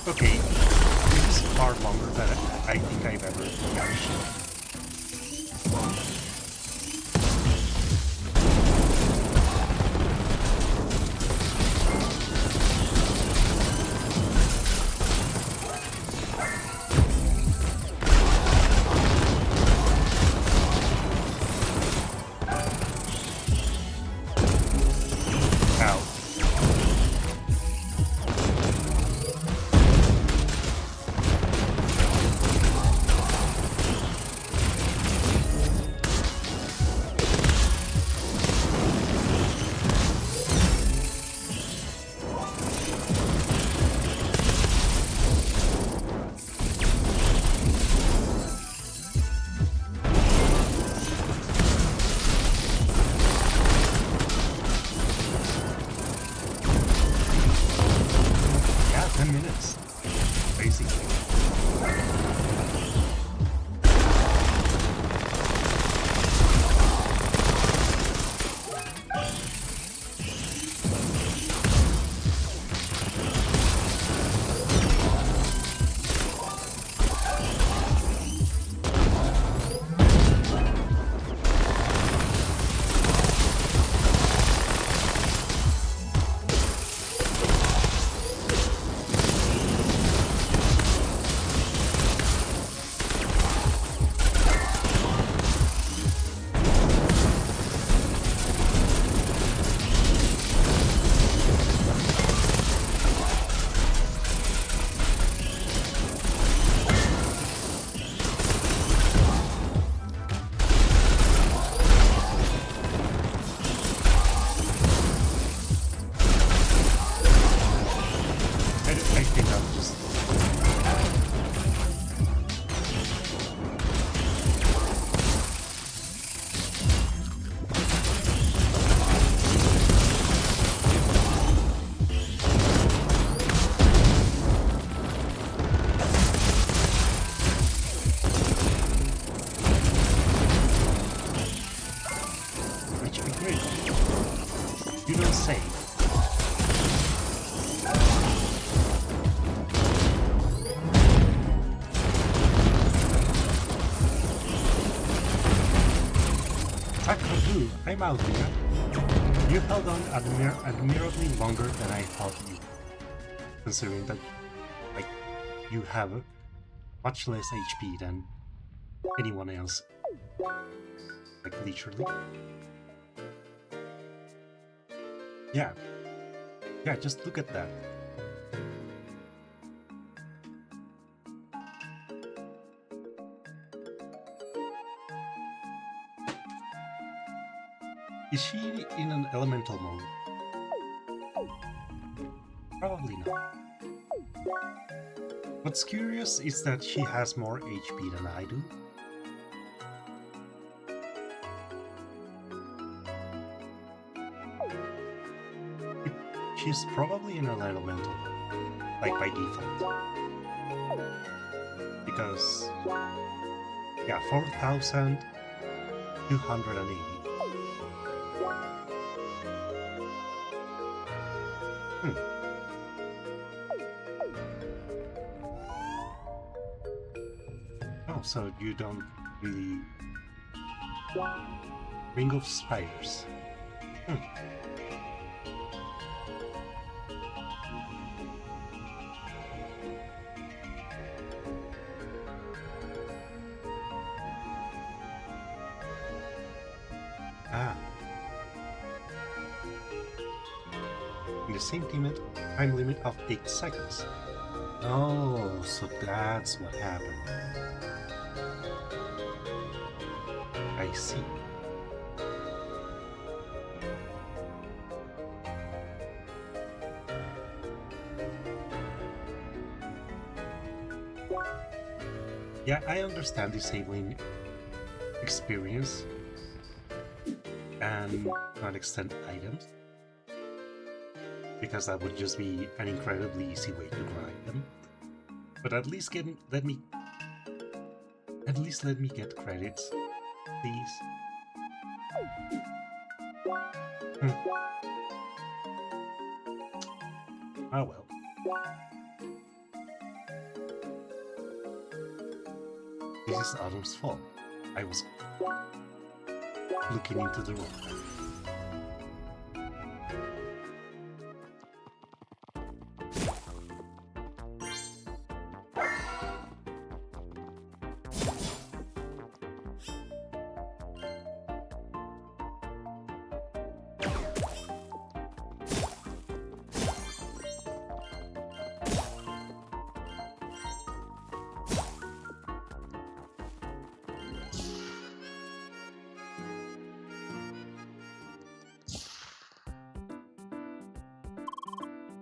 Okay, this is far longer than I think I've ever done. I'm out, Mia. You held on admirably longer than I thought you, considering that, like, you have much less HP than anyone else. Like, literally. Yeah. Yeah, just look at that. Is she in an elemental mode? Probably not. What's curious is that she has more HP than I do. She's probably in an elemental, like by default. Because, yeah, 4,280. Oh, so you don't really... Ring of Spires. In the same time limit of 8 seconds. Oh, so that's what happened. I see. Yeah, I understand disabling experience and not extend items, because that would just be an incredibly easy way to grind them. But at least let me get credits, please. Ah well. This is Autumn's fault. I was looking into the room.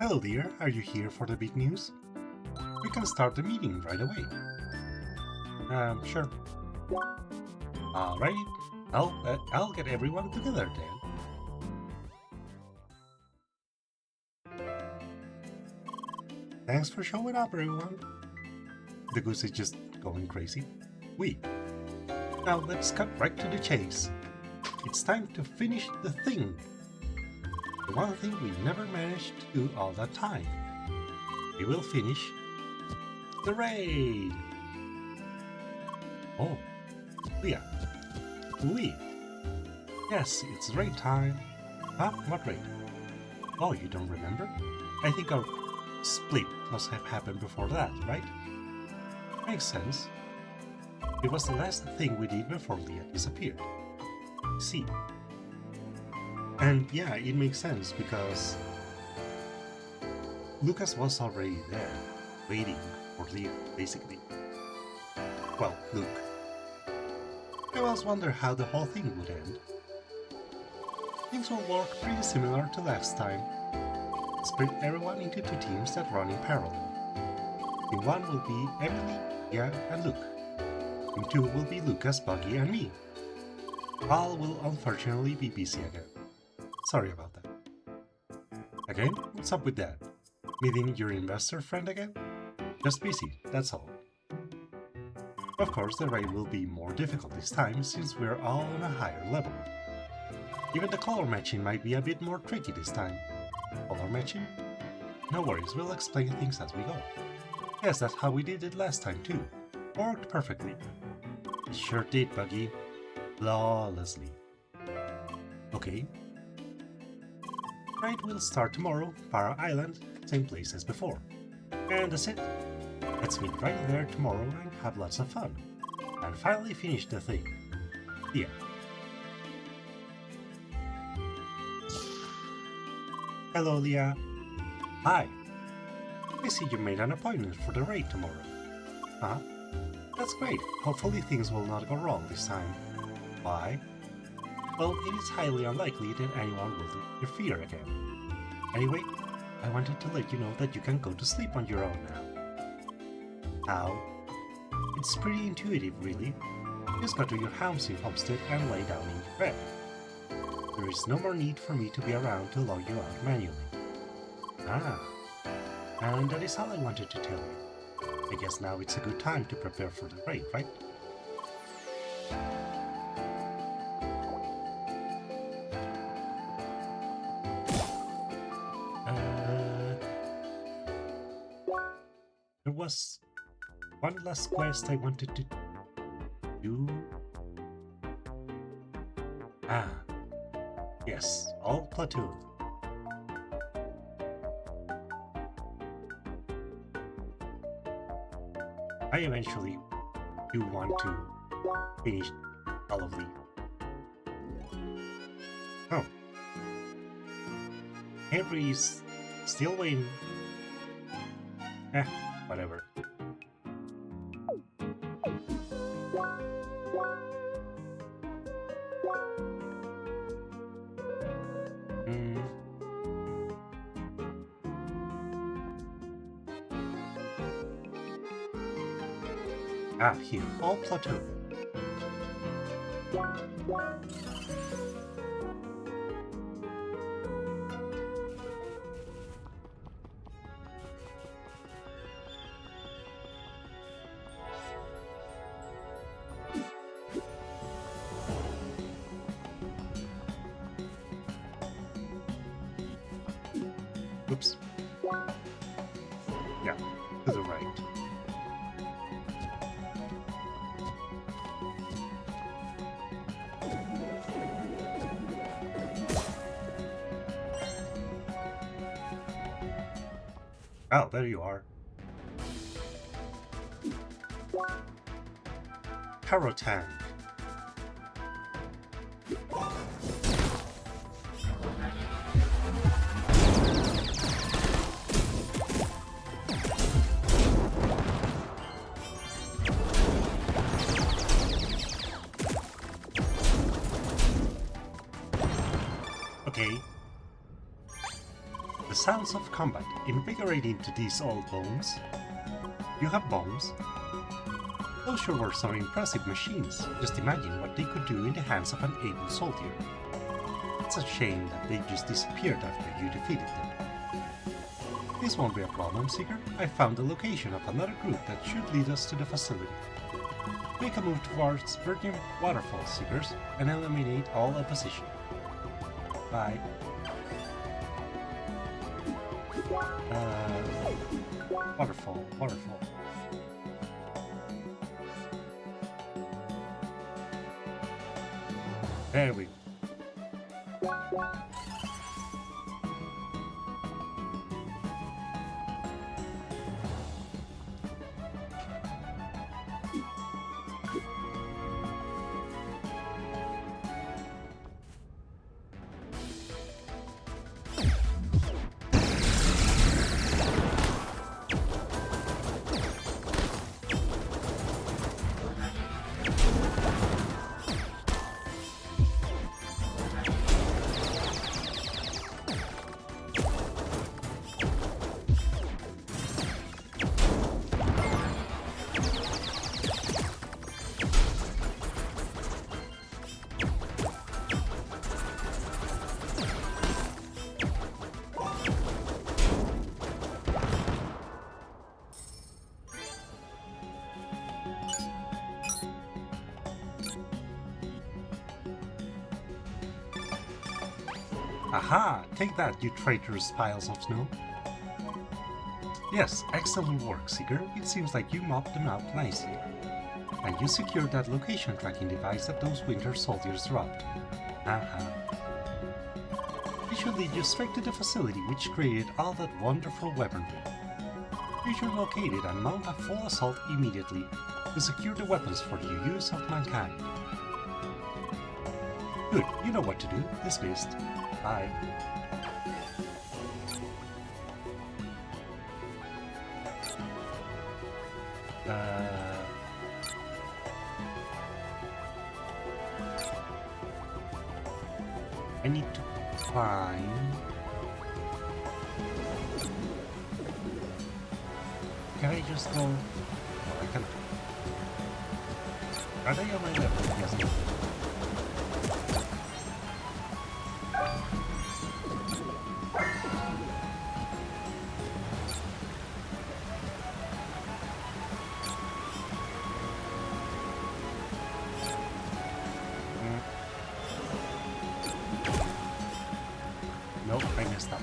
Hello dear, are you here for the big news? We can start the meeting right away. Sure. Alright, I'll get everyone together then. Thanks for showing up, everyone. The goose is just going crazy. Now let's cut right to the chase. It's time to finish the thing. The one thing we never managed to do all that time. We will finish the raid. Oh, Leah. Yes, it's raid time. Huh? What raid? Oh, you don't remember? I think our split must have happened before that, right? Makes sense. It was the last thing we did before Leah disappeared. See. And yeah, it makes sense because Lucas was already there, waiting for Leah, basically. Well, Luke. I always wonder how the whole thing would end. Things will work pretty similar to last time. Split everyone into 2 teams that run in parallel. Team 1 will be Emily, Leah, and Luke. Team 2 will be Lucas, Buggy, and me. Al will unfortunately be busy again. Sorry about that. Again, what's up with that? Meeting your investor friend again? Just busy, that's all. Of course, the raid will be more difficult this time since we're all on a higher level. Even the color matching might be a bit more tricky this time. Color matching? No worries, we'll explain things as we go. Yes, that's how we did it last time too. Worked perfectly. It sure did, Buggy. Flawlessly. Okay. Night will start tomorrow, Para Island, same place as before. And that's it. Let's meet right there tomorrow and have lots of fun. And finally finish the thing. Yeah. Hello, Leah. Hi. I see you made an appointment for the raid tomorrow. Huh? That's great. Hopefully things will not go wrong this time. Why? Well, it is highly unlikely that anyone will interfere again. Anyway, I wanted to let you know that you can go to sleep on your own now. How? It's pretty intuitive, really. Just go to your housing homestead and lay down in your bed. There is no more need for me to be around to log you out manually. Ah, and that is all I wanted to tell you. I guess now it's a good time to prepare for the raid, right? There was one last quest I wanted to do. Ah, yes, all platoon. I eventually do want to finish all of the... Oh. Henry is still waiting. Whatever. Here, all platoon. Oops. Yeah, to the right. Oh, there you are. Tank. Okay. The sounds of combat invigorating to these old bones. You have bones? Those sure were some impressive machines. Just imagine what they could do in the hands of an able soldier. It's a shame that they just disappeared after you defeated them. This won't be a problem, Seeker. I found the location of another group that should lead us to the facility. Make a move towards Virgin Waterfall, Seekers, and eliminate all opposition. Bye. Waterfall. There we go. Aha! Take that, you traitorous piles of snow. Yes, excellent work, Seeker. It seems like you mopped them up nicely. And you secured that location tracking device that those winter soldiers dropped. Aha. It should lead you straight to the facility which created all that wonderful weaponry. You should locate it and mount a full assault immediately to secure the weapons for the use of mankind. Good, you know what to do. Dismissed. Bye. I need to climb. Can I just go? Oh, I cannot. Are they on my level? Yes. Nope, I messed up.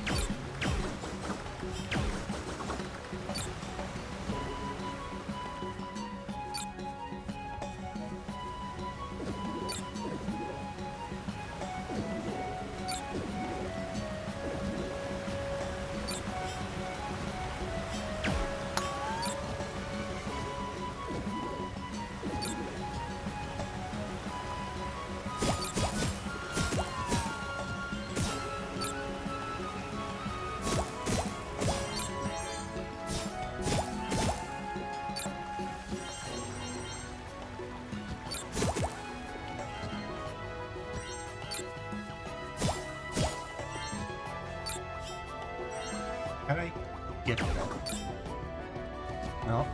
Can I get that? No.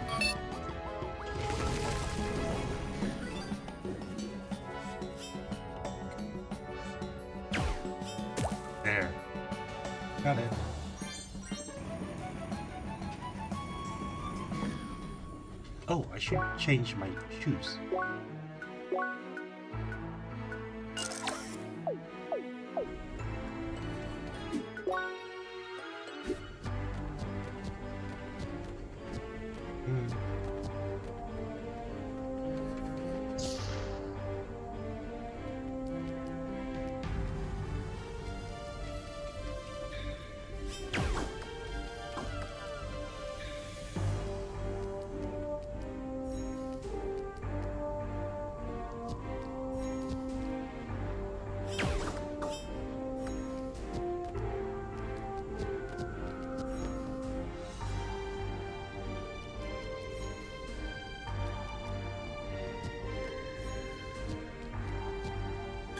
There. Got it. Oh, I should change my shoes.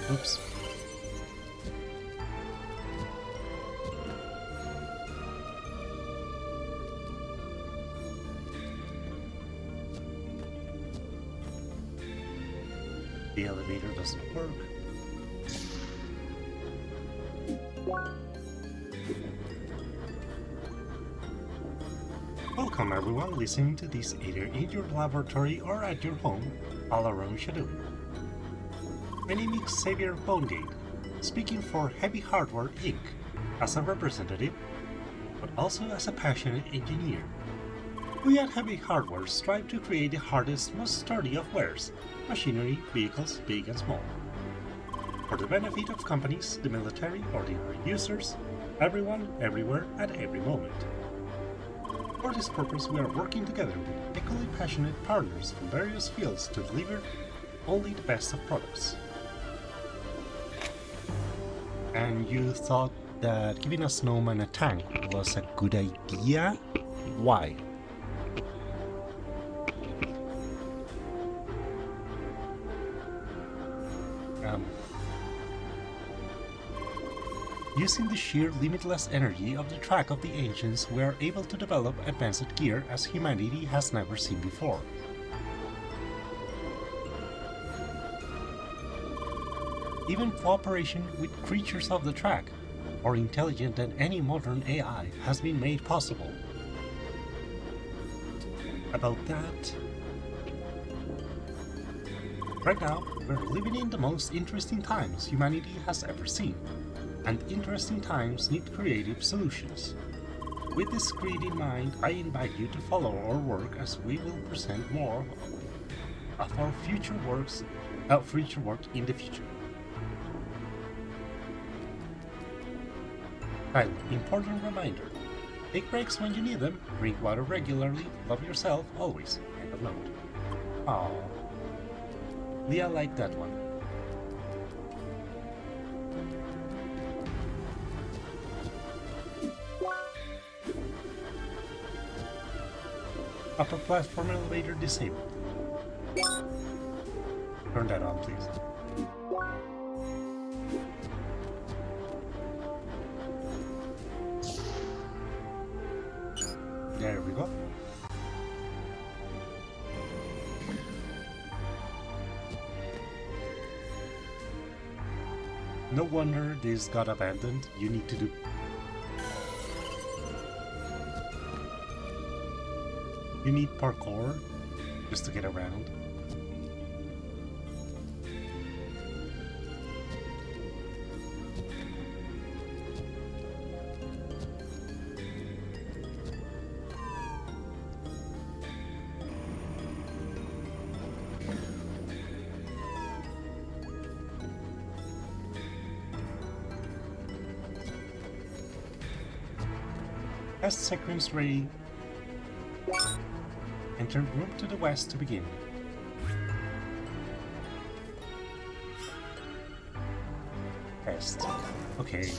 Oops. The elevator doesn't work. Welcome everyone listening to this either in your laboratory or at your home, all around Shadow. My name is Xavier Bonegate, speaking for Heavy Hardware Inc. as a representative, but also as a passionate engineer. We at Heavy Hardware strive to create the hardest, most sturdy of wares, machinery, vehicles, big and small, for the benefit of companies, the military, ordinary users, everyone, everywhere, at every moment. For this purpose, we are working together with equally passionate partners from various fields to deliver only the best of products. And you thought that giving a snowman a tank was a good idea? Why? Using the sheer limitless energy of the track of the ancients, we are able to develop advanced gear as humanity has never seen before. Even cooperation with creatures of the track, more intelligent than any modern AI, has been made possible. About that... Right now, we're living in the most interesting times humanity has ever seen, and interesting times need creative solutions. With this creed in mind, I invite you to follow our work as we will present more of our future work in the future. Finally, important reminder. Take breaks when you need them, drink water regularly, love yourself always. End of note. Aww. Leah liked that one. Upper platform elevator disabled. Turn that on, please. There we go. No wonder this got abandoned. You need to do... You need parkour just to get around. Test sequence ready. Enter room to the west to begin. Test. Okay.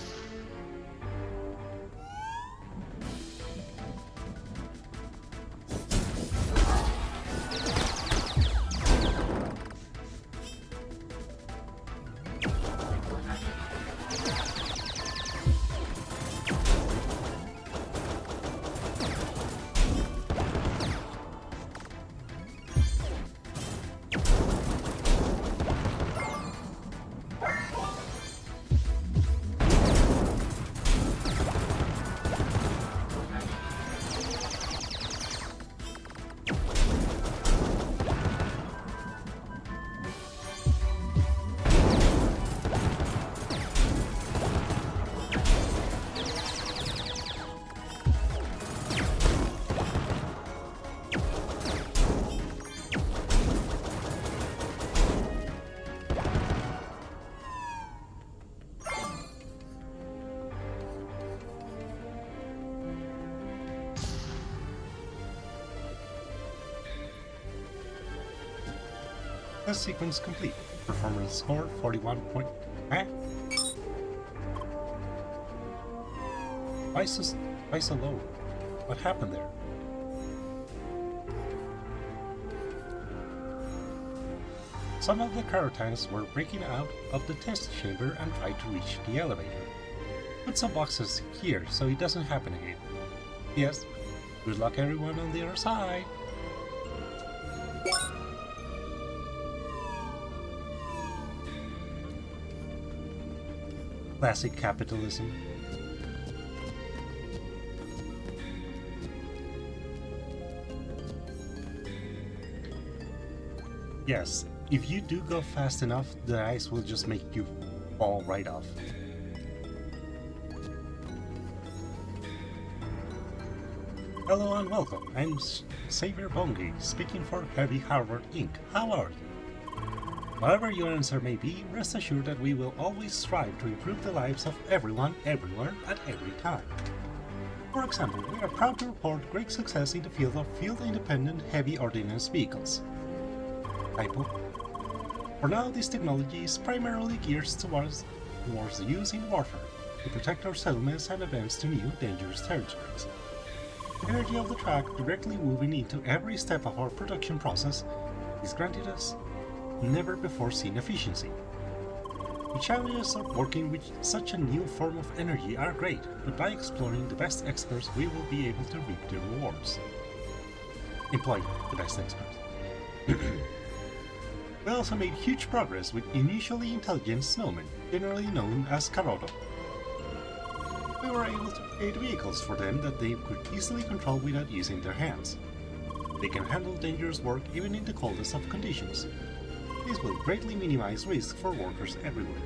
Test sequence complete. Performance score 41 point... Huh? Why so low? What happened there? Some of the Karatans were breaking out of the test chamber and tried to reach the elevator. Put some boxes here so it doesn't happen again. Yes, good luck everyone on the other side. Classic capitalism. Yes, if you do go fast enough, the ice will just make you fall right off. Hello and welcome, I'm Xavier Bongi, speaking for Heavy Harvard Inc. How are you? Whatever your answer may be, rest assured that we will always strive to improve the lives of everyone, everywhere, at every time. For example, we are proud to report great success in the field of field-independent heavy ordnance vehicles. Typo. For now, this technology is primarily geared towards the use in warfare, to protect our settlements and advance to new, dangerous territories. The energy of the track directly moving into every step of our production process is granted us never-before-seen efficiency. The challenges of working with such a new form of energy are great, but by exploring the best experts we will be able to reap the rewards. Employ the best experts. We also made huge progress with unusually intelligent snowmen, generally known as Karodo. We were able to create vehicles for them that they could easily control without using their hands. They can handle dangerous work even in the coldest of conditions. This will greatly minimize risk for workers everywhere.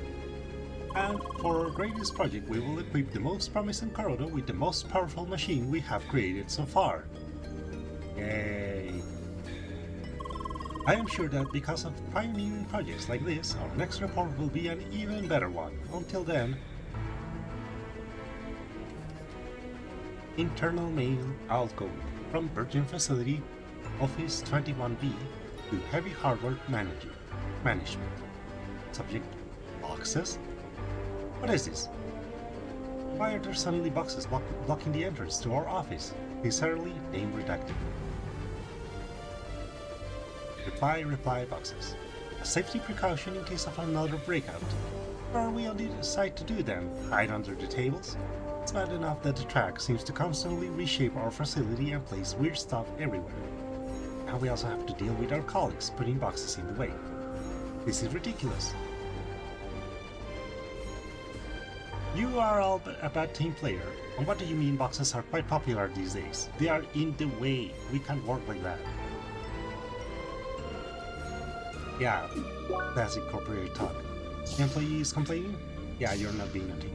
And for our greatest project, we will equip the most promising Karodo with the most powerful machine we have created so far. Yay! I am sure that because of pioneering projects like this, our next report will be an even better one. Until then, Internal mail outgoing from Virgin Facility Office 21B to Heavy Hardware Management. Subject: boxes? What is this? Why are there suddenly boxes blocking the entrance to our office? Sincerely, name redacted. Reply boxes. A safety precaution in case of another breakout. What are we on the site to do then? Hide under the tables? It's bad enough that the track seems to constantly reshape our facility and place weird stuff everywhere. Now we also have to deal with our colleagues putting boxes in the way. This is ridiculous. You are all a bad team player. And what do you mean boxes are quite popular these days? They are in the way. We can't work like that. Yeah, classic corporate talk. Employees complaining? Yeah, you're not being a team.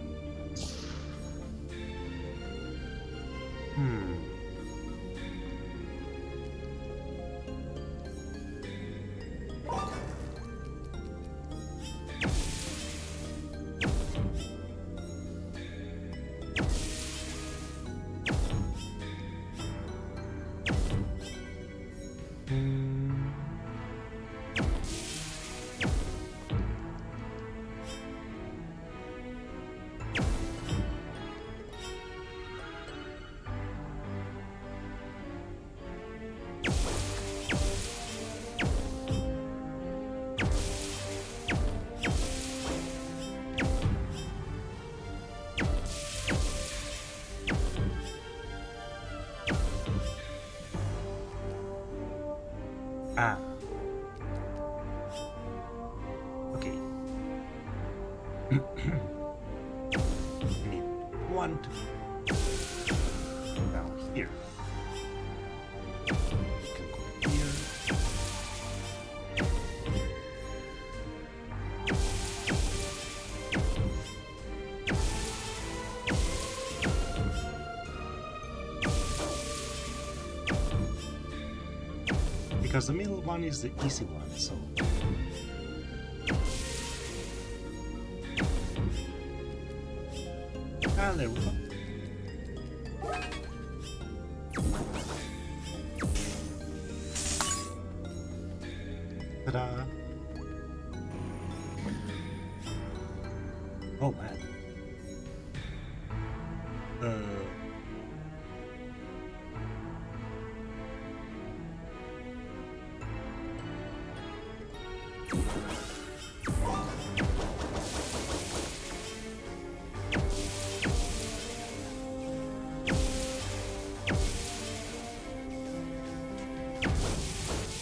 Okay. I need one to down here. You can go here. Because the middle one is the easy one, so... And there we go. Ta-da! Oh man.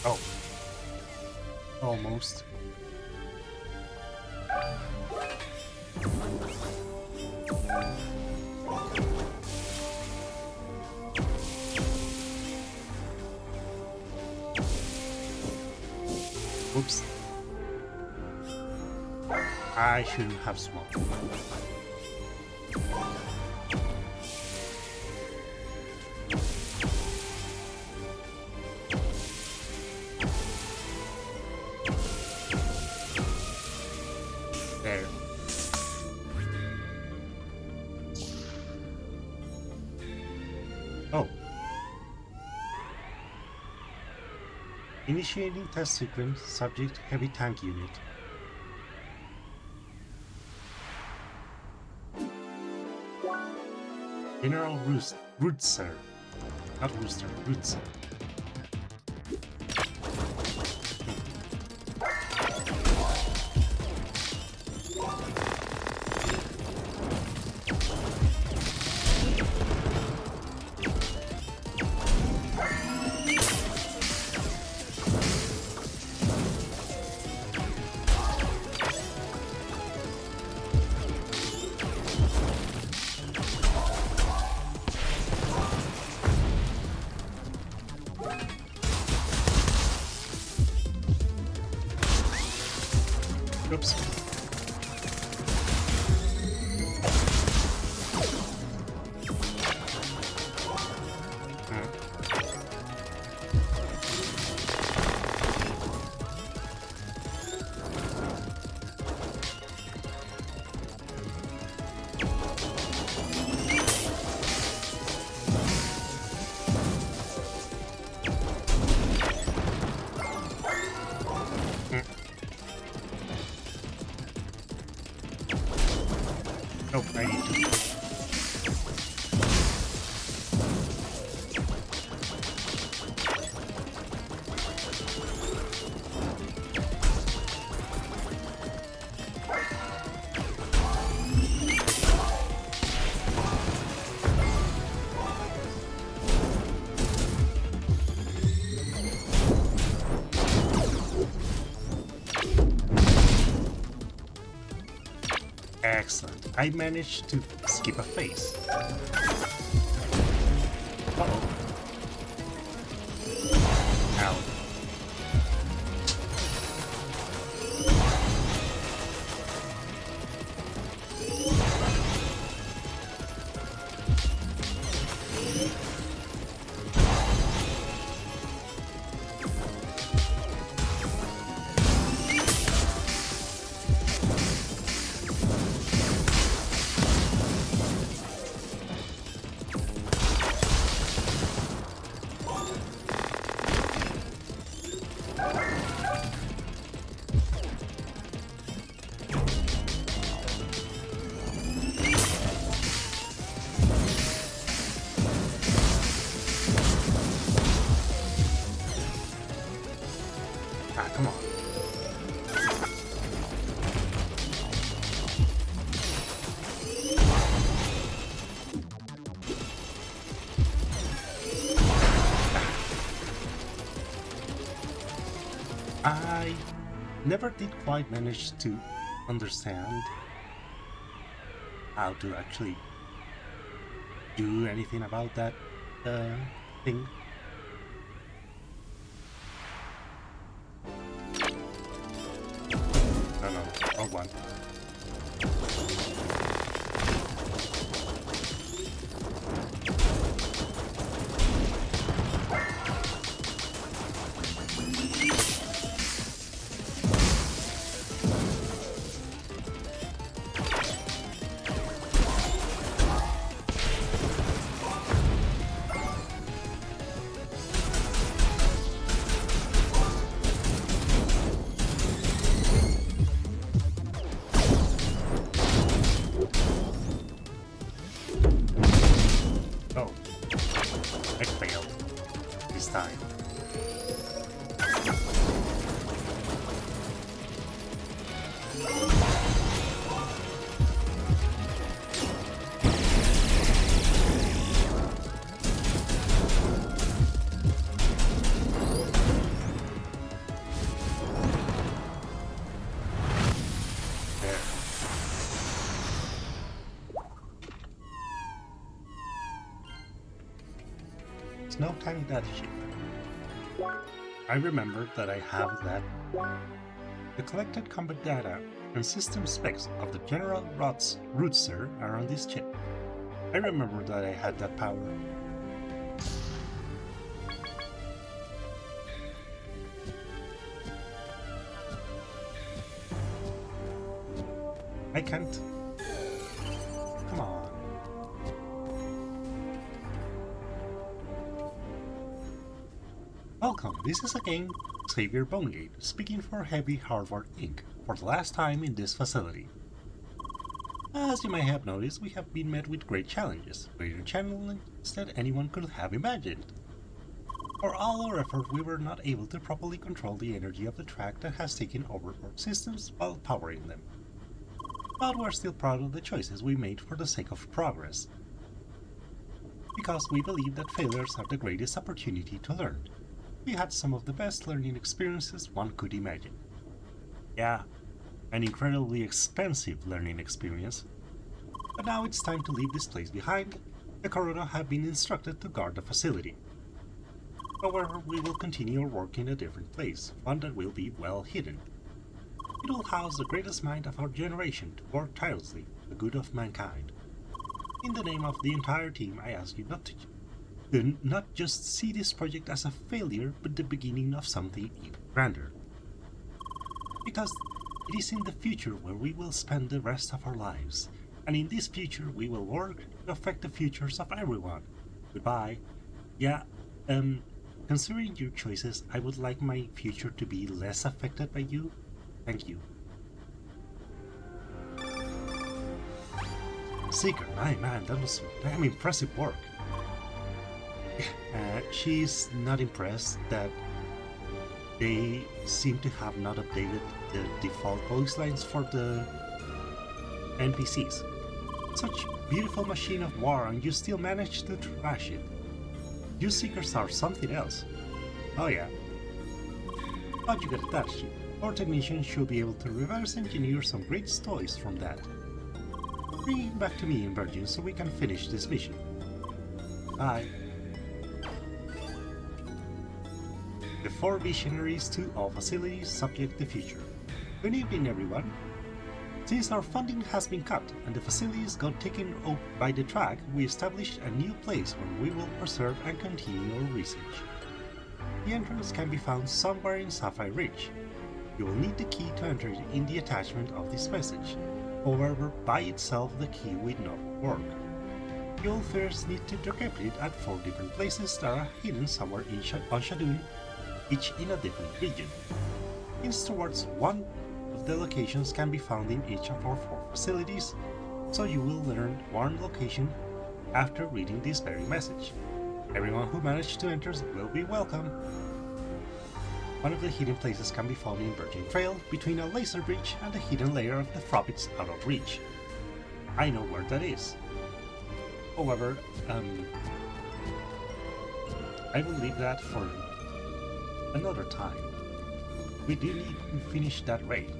Oh. Almost. Oops. I shouldn't have smoked. There. Oh. Initiating test sequence, subject heavy tank unit. General Rutzer. Not Rooster, Rutzer. Oops. Excellent. I managed to skip a phase. Uh-oh. Ow. Come on. I never did quite manage to understand how to actually do anything about that thing. No, wrong one. Oh, I failed this time. There. There's no time that ship. I remember that I have that. The collected combat data and system specs of the General Rootster are on this chip. I remember that I had that power. I can't. Come on. Welcome, this is again Xavier Bongate, speaking for Heavy Hardware Inc. for the last time in this facility. As you may have noticed, we have been met with great challenges, greater challenges than anyone could have imagined. For all our effort, we were not able to properly control the energy of the track that has taken over our systems while powering them. But we're still proud of the choices we made for the sake of progress. Because we believe that failures are the greatest opportunity to learn. We had some of the best learning experiences one could imagine. Yeah, an incredibly expensive learning experience. But now it's time to leave this place behind. The Corona have been instructed to guard the facility. However, we will continue our work in a different place, one that will be well hidden. It will house the greatest mind of our generation to work tirelessly for the good of mankind. In the name of the entire team, I ask you not just see this project as a failure, but the beginning of something even grander. Because it is in the future where we will spend the rest of our lives, and in this future we will work to affect the futures of everyone. Goodbye. Yeah, considering your choices, I would like my future to be less affected by you. Thank you. Seeker, my man, that was damn impressive work. She's not impressed that they seem to have not updated the default voice lines for the NPCs. Such beautiful machine of war, and you still manage to trash it. You Seekers are something else. Oh yeah. But you got that shit. Our technicians should be able to reverse engineer some great stories from that. Bring him back to me in Virgin so we can finish this mission. Bye. The 4 visionaries to all facilities subject the future. Good evening, everyone. Since our funding has been cut and the facilities got taken up by the track, we established a new place where we will preserve and continue our research. The entrance can be found somewhere in Sapphire Ridge. You will need the key to enter in the attachment of this message. However, by itself the key will not work. You will first need to decrypt it at 4 different places that are hidden somewhere on Shadoon, each in a different region. Hints towards one of the locations can be found in each of our 4 facilities, so you will learn one location after reading this very message. Everyone who managed to enter will be welcome. One of the hidden places can be found in Virgin Trail, between a laser bridge and the hidden layer of the Froppits out of reach. I know where that is. However, I will leave that for another time. We do need to finish that raid.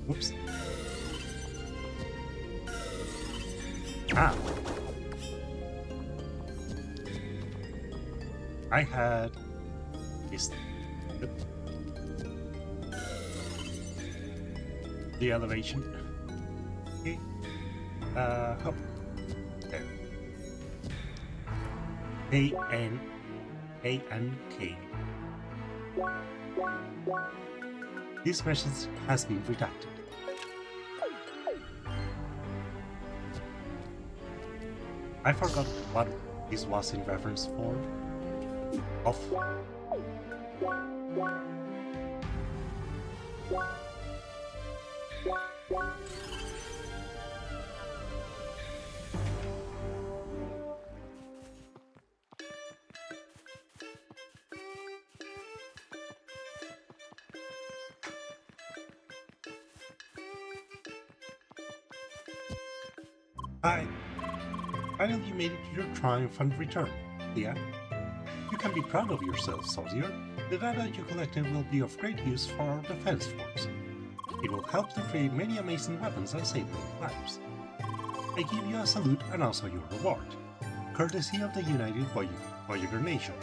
Whoops. Ah! I had missed the elevation. Okay. Oh. There. A and K. This message has been redacted. I forgot what this was in reference for. Off. Hi. Finally you made it to your triumphant return, Leah. You can be proud of yourself, Soldier. The data you collected will be of great use for our defense force. It will help to create many amazing weapons and save many lives. I give you a salute and also your reward, courtesy of the United Voyager Nation.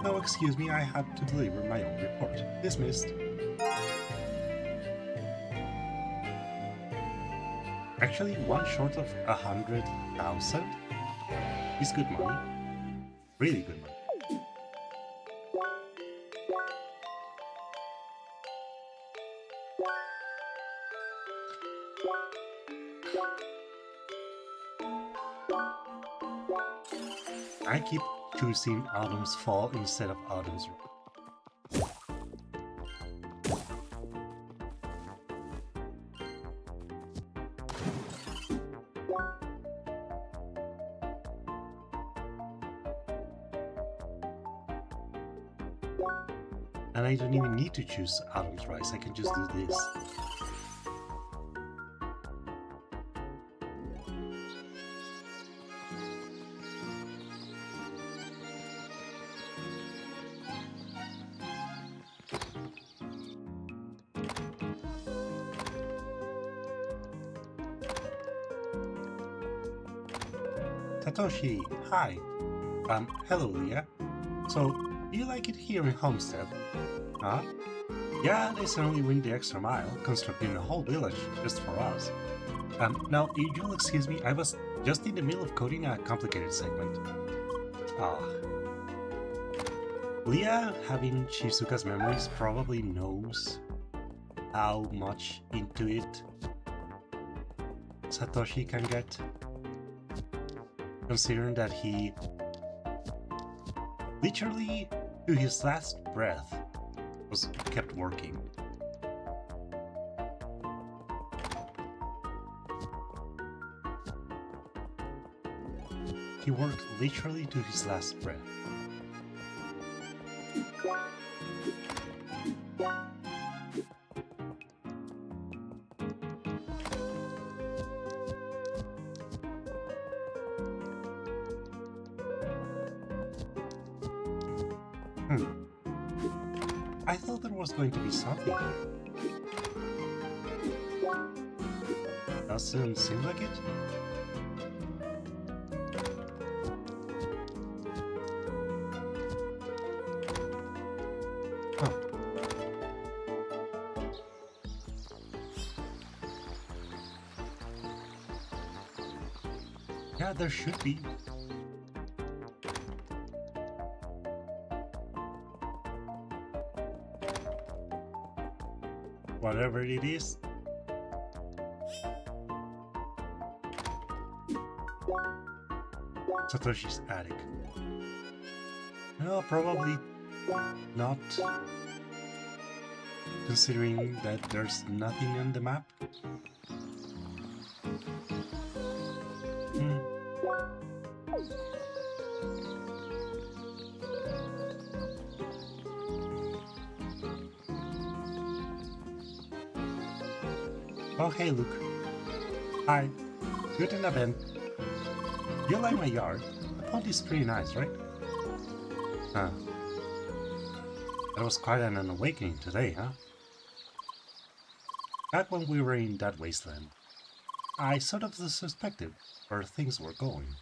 Now excuse me, I had to deliver my own report. Dismissed. Actually, one short of 100,000 is good money. Really good money. I keep choosing Autumn's Fall instead of Autumn's. And I don't even need to choose Autumn's Rise, I can just do this. Satoshi, hi. Hello, Leah. So, do you like it here in Homestead? Huh? Yeah, they certainly went the extra mile, constructing a whole village just for us. Now, you'll excuse me, I was just in the middle of coding a complicated segment. Ah. Leah, having Shizuka's memories, probably knows how much into it Satoshi can get. Considering that he literally, to his last breath, kept working. He worked literally to his last breath. I thought there was going to be something here. doesn't seem like it. Huh. Yeah, there should be. Whatever it is. Satoshi's attic. No, probably not. Considering that there's nothing on the map. Hmm. Oh, hey, Luke. Hi. Good in a bed. You like my yard? The pond is pretty nice, right? Huh. That was quite an awakening today, huh? Back when we were in that wasteland, I sort of suspected where things were going.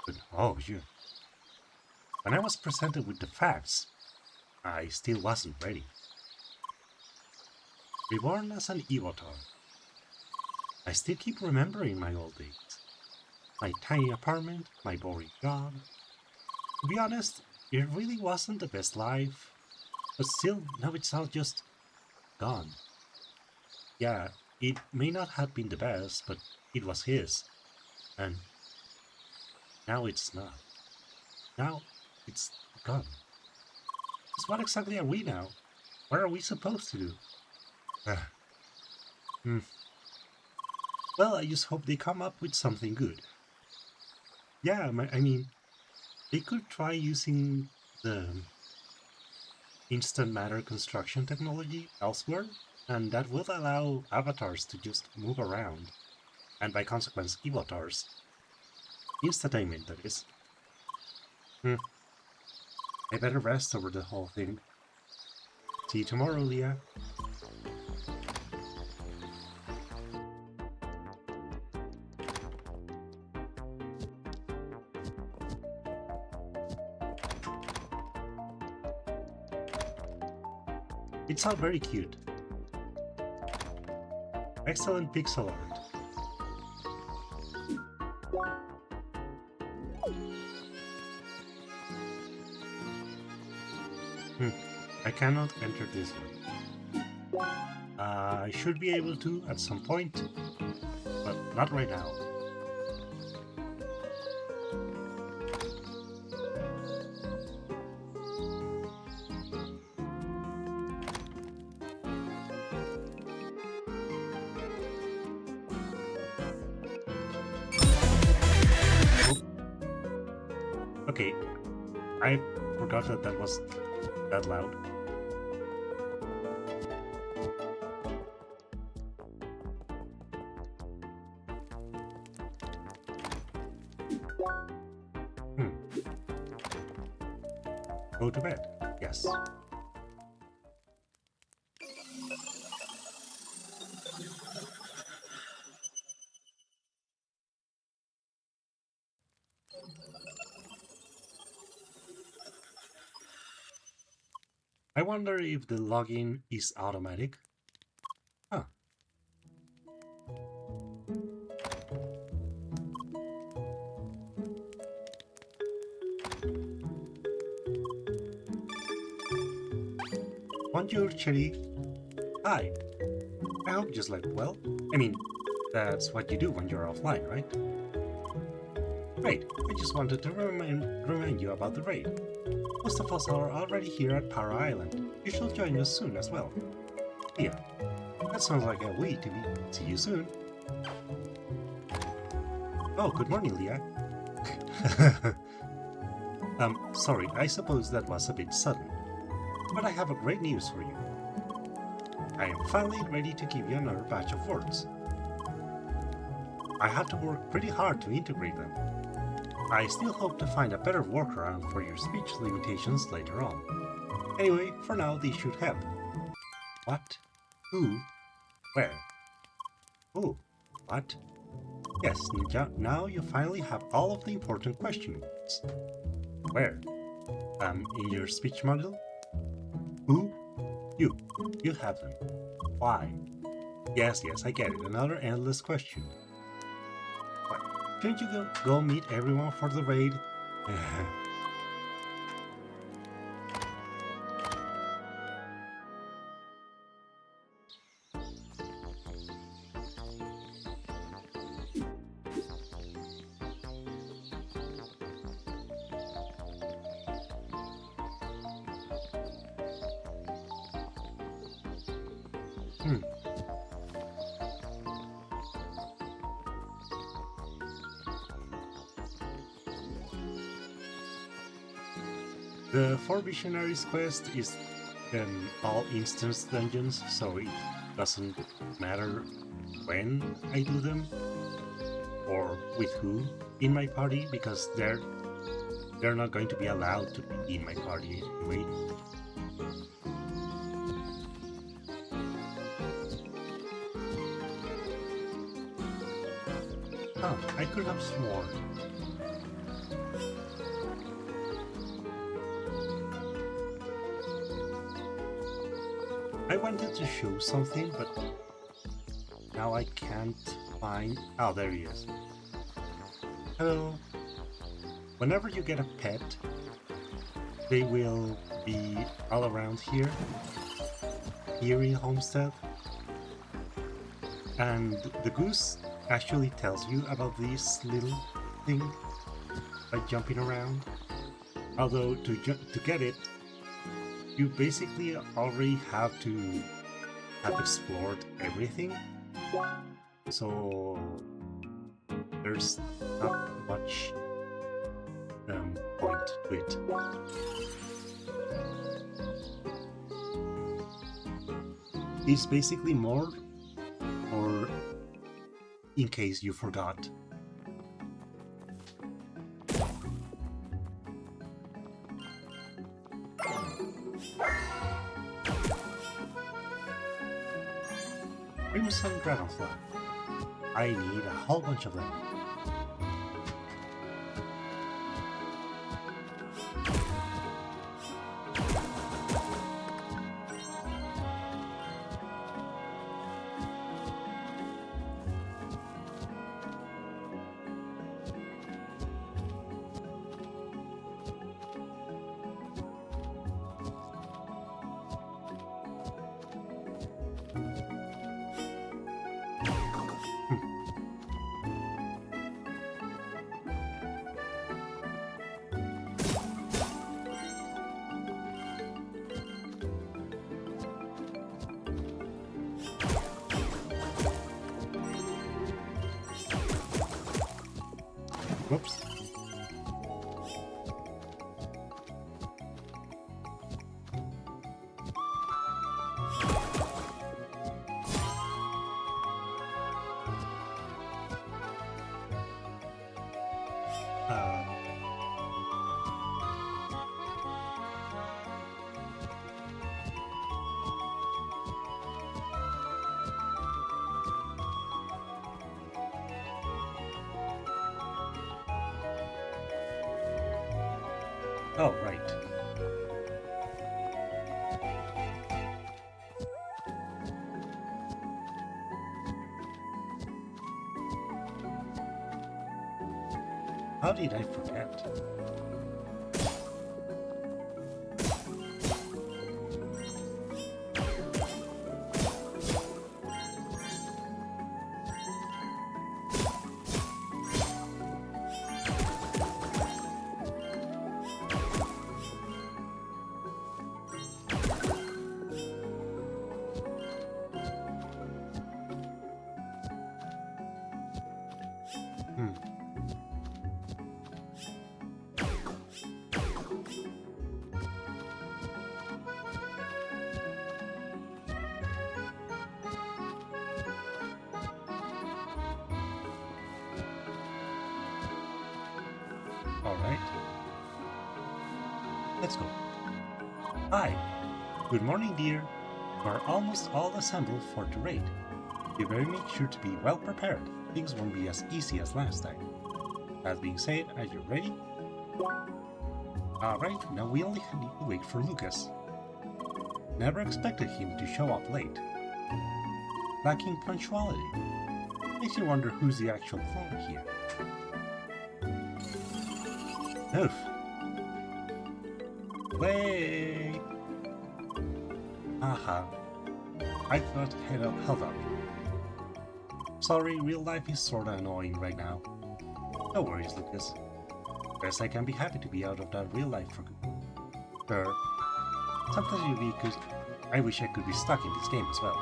But, oh, you. When I was presented with the facts, I still wasn't ready. Reborn as an Evotar. I still keep remembering my old days. My tiny apartment, my boring job. To be honest, it really wasn't the best life. But still, now it's all just gone. Yeah, it may not have been the best, but it was his. And now it's not. Now it's gone. So what exactly are we now? What are we supposed to do? Well, I just hope they come up with something good. Yeah, I mean, they could try using the instant matter construction technology elsewhere, and that will allow avatars to just move around, and by consequence, evatars. Instantainment, that is. I better rest over the whole thing. See you tomorrow, Leah. It's all very cute. Excellent pixel art. I cannot enter this one. I should be able to at some point, but not right now. Okay, I forgot that that was that loud. Go to bed, yes. I wonder if the login is automatic. Huh. Bonjour, Cherry. Hi. I hope you slept well. I mean, that's what you do when you're offline, right? Great. I just wanted to remind you about the raid. Most of us are already here at Para Island. You should join us soon as well. Yeah, that sounds like a way to be. See you soon. Oh, good morning, Leah. Sorry, I suppose that was a bit sudden. But I have a great news for you. I am finally ready to give you another batch of words. I had to work pretty hard to integrate them. I still hope to find a better workaround for your speech limitations later on. Anyway, for now these should help. What? Who? Where? Who? What? Yes, Ninja, now you finally have all of the important questions. Where? In your speech model? Who? You. You have them. Why? Yes, I get it. Another endless question. What? Shouldn't you go meet everyone for the raid? The Four Visionaries quest is all instance dungeons, so it doesn't matter when I do them or with who in my party, because they're not going to be allowed to be in my party anyway. Oh, I could have sworn. I wanted to show something, but now I can't find... Oh, there he is. Hello. Whenever you get a pet, they will be all around here in Homestead. And the goose actually tells you about this little thing by jumping around. Although to get it, you basically already have to have explored everything, so there's not much point to it. It's basically more, or in case you forgot. Crimson Dragonfly. I need a whole bunch of them. Whoops. Oh, right. How did I forget? All right. Let's go. Hi. Good morning, dear. We're almost all assembled for the raid. You better make sure to be well prepared. Things won't be as easy as last time. That being said, are you ready? Alright, now we only need to wait for Lucas. Never expected him to show up late. Lacking punctuality. Makes you wonder who's the actual clone here. Oof. Way. Aha. I thought held up. Sorry, real life is sorta annoying right now. No worries, Lucas. Guess I can be happy to be out of that real life for good. Sure. Sometimes I wish I could be stuck in this game as well.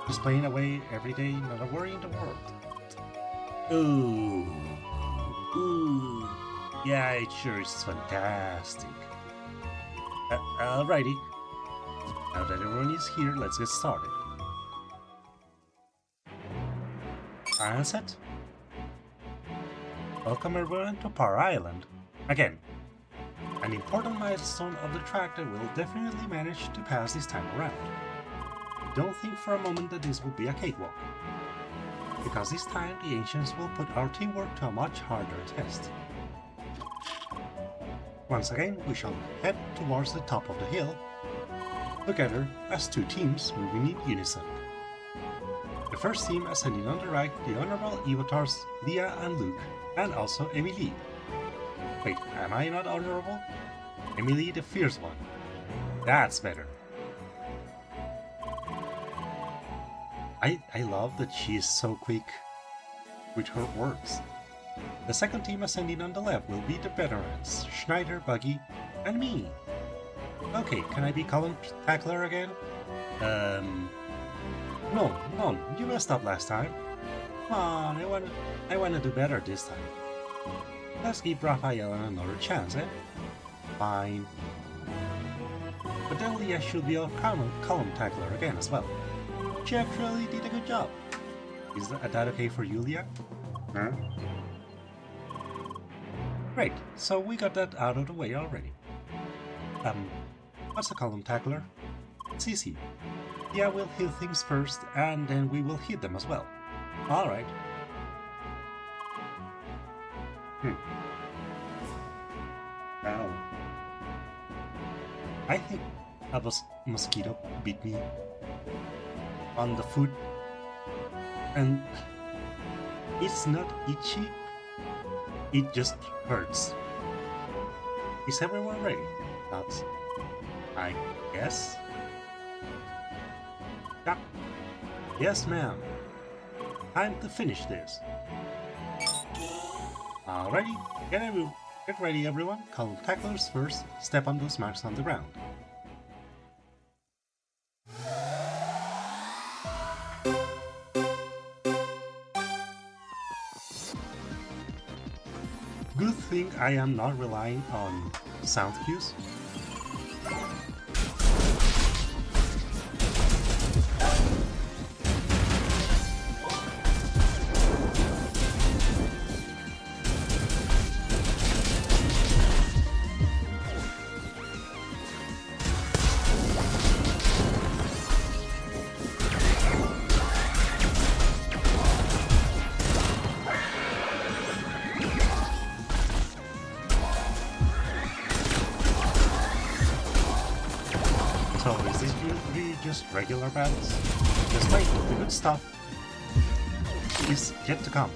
Just playing away every day, not a worry in the world. Ooh. Ooh. Yeah, it sure is fantastic. Alrighty. Now that everyone is here, let's get started. And set. Welcome everyone to Power Island. Again, an important milestone of the track that we'll definitely manage to pass this time around. Don't think for a moment that this will be a cakewalk, because this time the Ancients will put our teamwork to a much harder test. Once again, we shall head towards the top of the hill, together as two teams moving in unison. The first team ascending on the right, the Honorable Evotars, Leah and Luke, and also Emily. Wait, am I not honorable? Emily the fierce one. That's better. I love that she is so quick with her words. The second team ascending on the left will be the veterans, Schneider, Buggy, and me. Okay, can I be column tackler again? No, you messed up last time. Come on, I wanna do better this time. Let's give Raphael another chance, eh? Fine. But then Leah should be our column tackler again as well. She actually did a good job. Is that okay for you, Leah? Huh? Great, so we got that out of the way already. What's a column tackler? It's easy. Yeah, we'll heal things first, and then we will hit them as well. Alright. Ow. I think a mosquito bit me on the foot, and it's not itchy, it just hurts. Is everyone ready? That's, I guess? Yeah. Yes, ma'am. Time to finish this. Alrighty, get ready everyone. Column tacklers first, step on those marks on the ground. Good thing I am not relying on sound cues. So is this really just regular battles? Just wait, the good stuff is yet to come.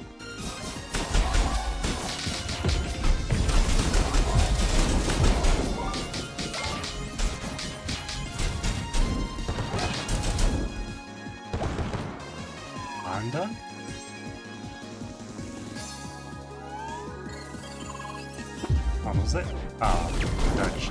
I'm done. Almost there. Dodge.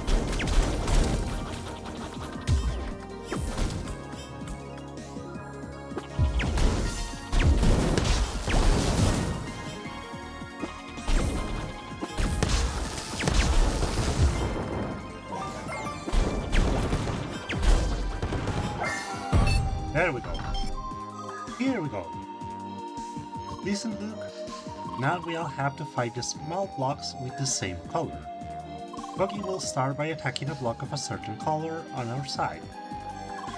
There we go. Here we go. Listen, Luke. Now we'll have to fight the small blocks with the same color. Buggy will start by attacking a block of a certain color on our side.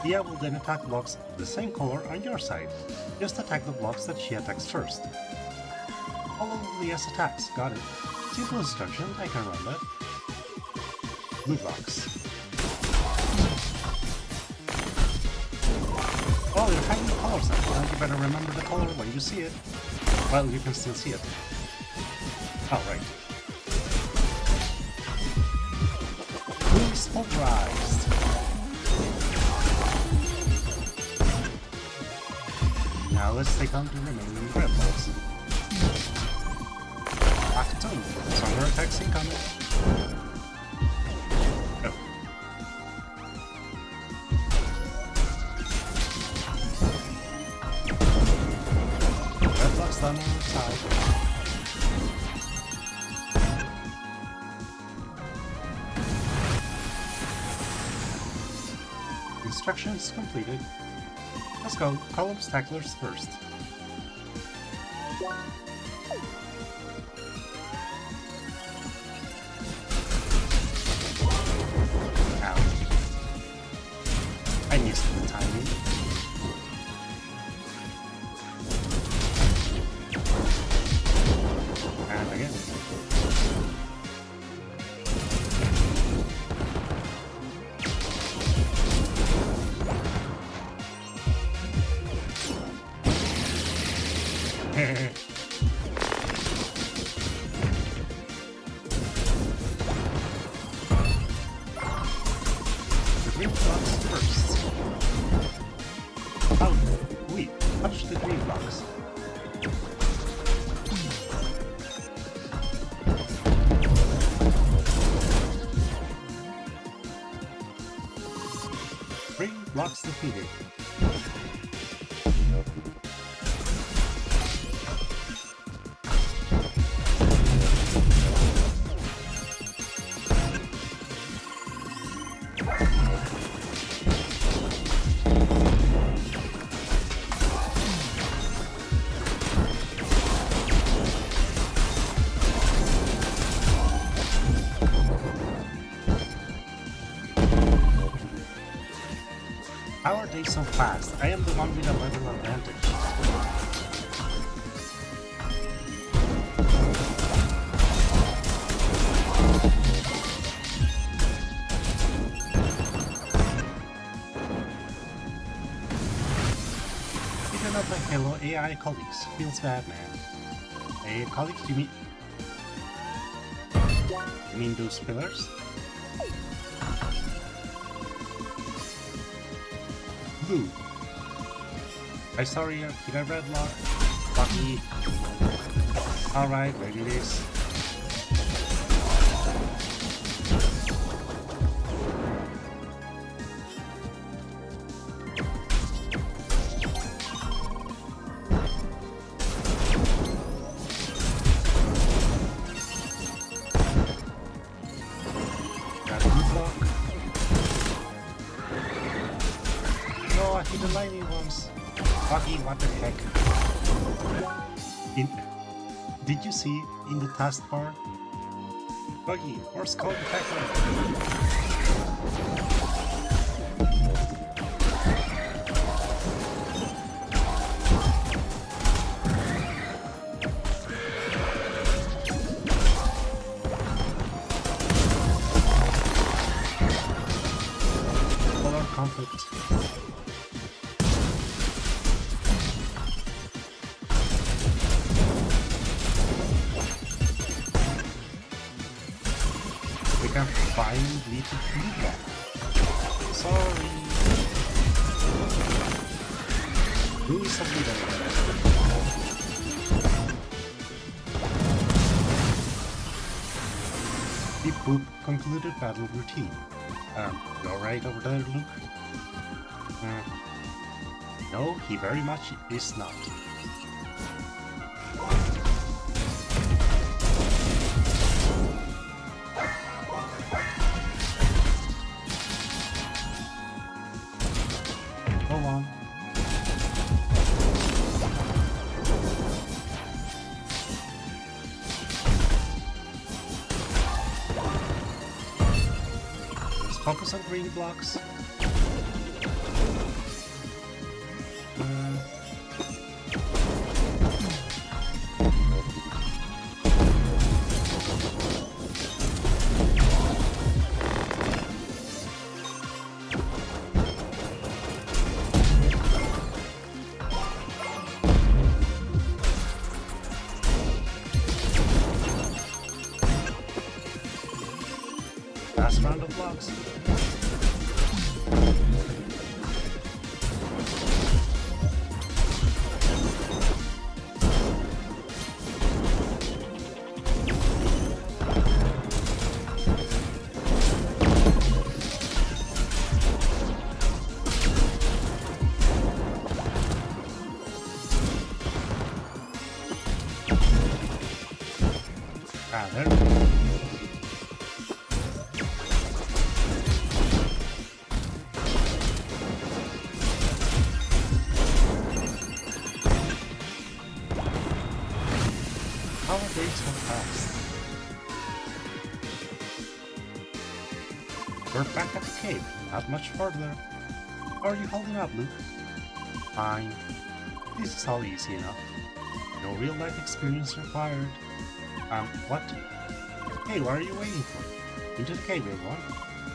Dia will then attack blocks the same color on your side. Just attack the blocks that she attacks first. Follow Leah's attacks, got it. Simple instruction, I can run that. Blue blocks. Oh, you're hiding the colors now. You better remember the color when you see it. Well, you can still see it. Oh, right. Blue is pulverized. Now let's take on the remaining red blocks. Acton, summer attacks incoming. Oh. Red blocks done on our side. Instructions completed. Let's go, column stacklers first. Ow. I missed the timing. And again. The green blocks first. Oh, wait, touch the green blocks. Green blocks defeated. How are they so fast? I am the one with a level advantage. Even up my fellow AI colleagues. Feels bad, man. AI colleagues, you mean? You mean those pillars? Blue. I saw you. Did I red lock? Lucky. Alright, ready it is. Got a blue block. No, I hit the lightning once. Buggy, what the heck? Did you see in the taskbar? Buggy, Crosscode attacker. Polar conflict. We can finally beat the blue block. Sorry. Who is a leader? Beep boop, concluded battle routine. You alright over there, Luke? No, he very much is not. Go on. Let's focus on green blocks. Last round of blocks. Ah, there we go. How are they so fast? We're back at the cave, not much further. How are you holding up, Luke? Fine. This is all easy enough. No real life experience required. What? Hey, what are you waiting for? Into the cave, everyone.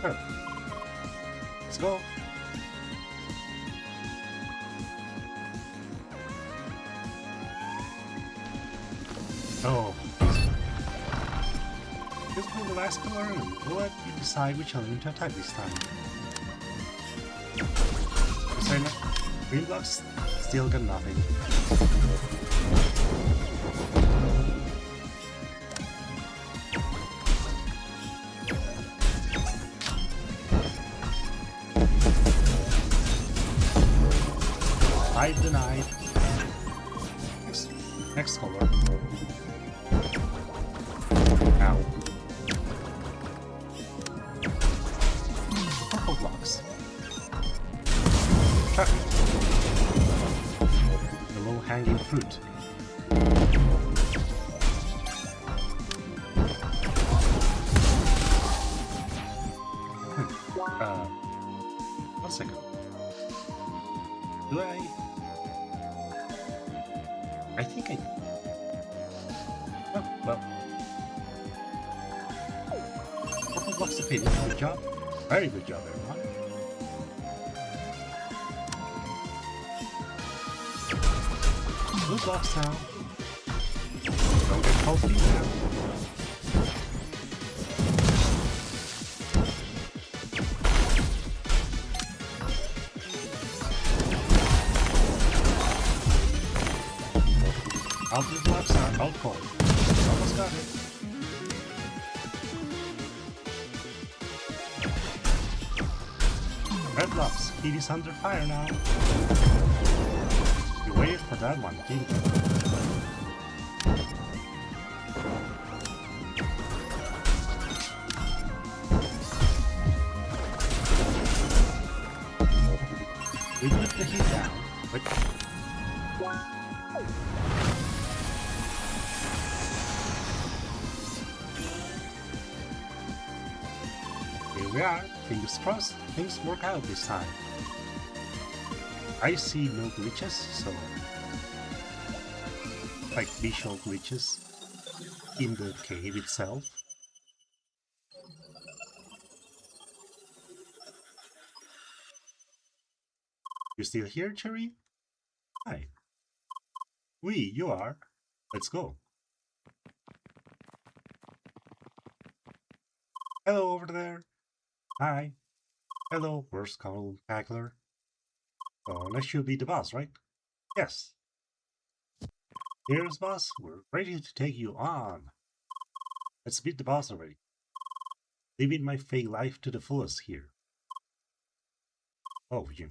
Sure. Let's go. Oh. This will be the last pillar, and we'll let you decide which element to attack this time. Sorry, no. Green blocks still got nothing. Five denied. Next color. Ow. Purple blocks. Chuck. The low-hanging fruit. One second. Do I think I... Oh, well. Purple blocks to finish. Good job. Very good job, everyone. Blue blocks now. Don't get cold feet now. All blue blocks are out cold. Almost got it. Red blocks. It is under fire now. You waited for that one, didn't you? We put the heat down, but... Here we are. Fingers crossed, things work out this time. I see no glitches, so... like visual glitches in the cave itself. You still here, Cherry? Hi. You are. Let's go. Hello over there. Hi. Hello, worst spectacular. Oh, that should be the boss, right? Yes. Here's boss. We're ready to take you on. Let's beat the boss already. Living my fake life to the fullest here. Oh, you.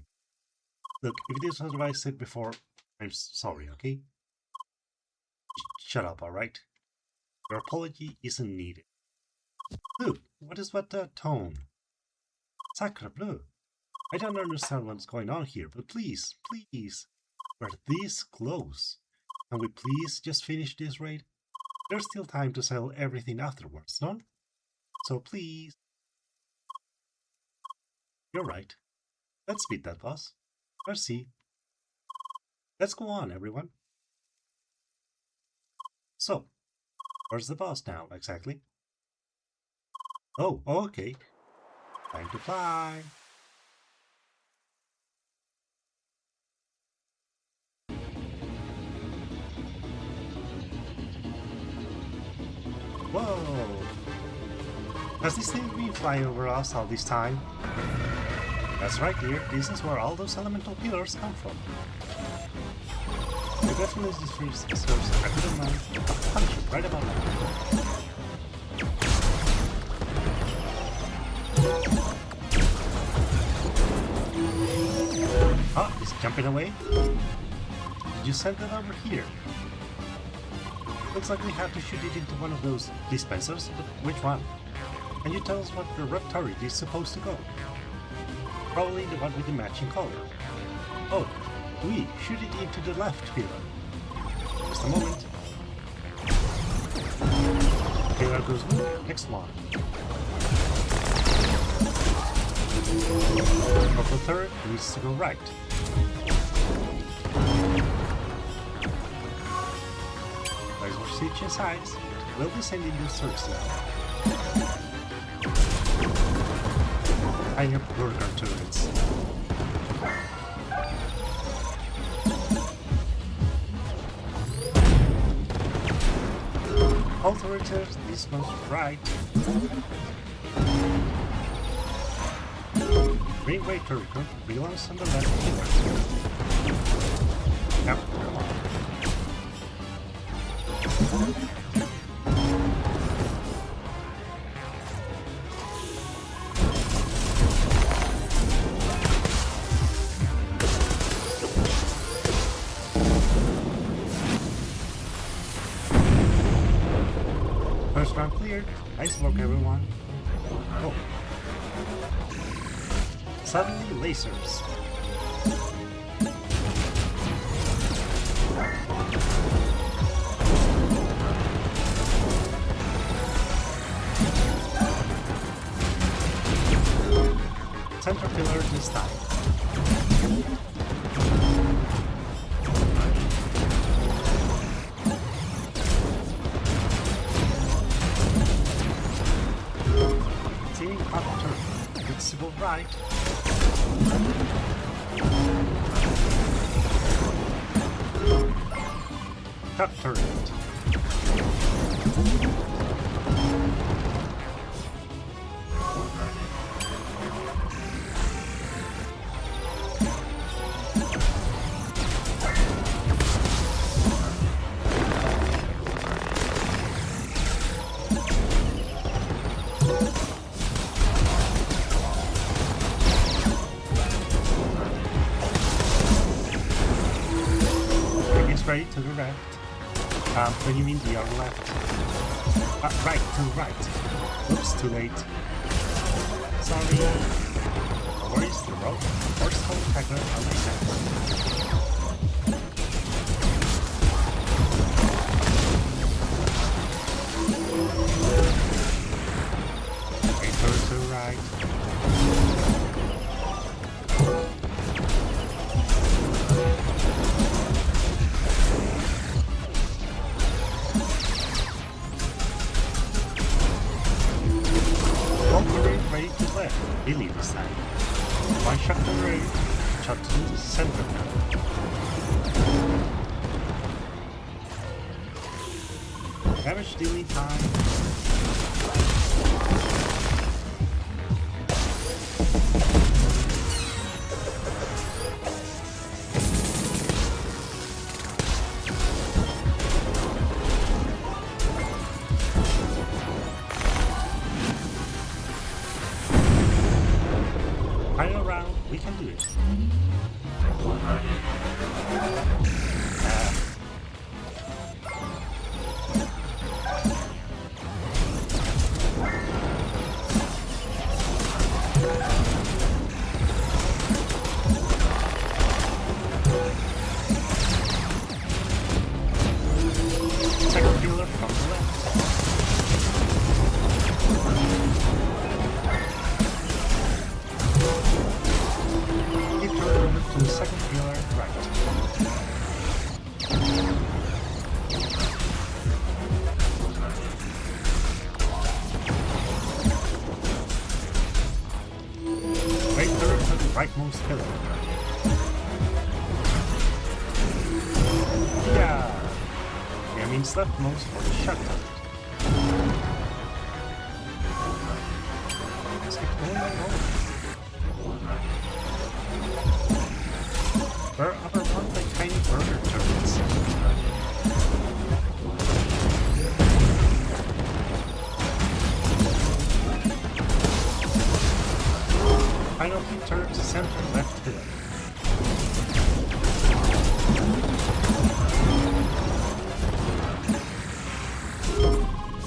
Look, if this was what I said before, I'm sorry, okay? Shut up, alright? Your apology isn't needed. Look, what is with that tone? Sacre bleu. I don't understand what's going on here, but please, please, we're this close. Can we please just finish this raid? There's still time to sell everything afterwards, no? So please. You're right. Let's beat that boss. Merci. Let's go on, everyone. So, where's the boss now, exactly? Oh, okay. Time to fly. Whoa! Has this thing been flying over us all this time? That's right, dear. This is where all those elemental pillars come from. The definitely deserves a good amount of punishment right about now. Oh, he's jumping away? Did you send it over here? Looks like we have to shoot it into one of those dispensers, but which one? Can you tell us what the red turret is supposed to go? Probably the one with the matching color. Oh, we shoot it into the left pillar. Just a moment. Pillar goes blue, next one. Purple turret needs to go right. Guys, we're switching sides. We'll be sending those turrets now. I have burger turrets. All turrets, this one's right. Green way turret belongs on the left pillar. Now, come on. First round cleared. Nice work, everyone. Oh. Suddenly, lasers. Center pillar this time. Team up turn. Let's go right. Cut turret. Straight to the left. When you mean the other left? Right to the right. Oops, too late. Sorry. Where is the road? First hole hacker on my side. Wait, turn to the right. Billy this time. One shot to the right, shot to the center. Damage dealing time. Final round, we can do it. Second pillar from the left. To the second pillar right. Right turret to the rightmost pillar. Yeah. That means leftmost for the shot turret. going on? Where are overrun by tiny burger turrets? Final two turrets to center left hill.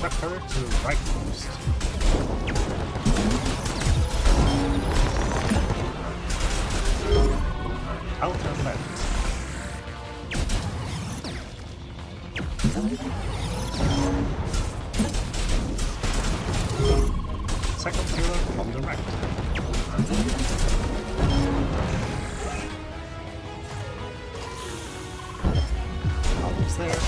The turret to the right post. Outer left. Second pillar from the right. Almost there.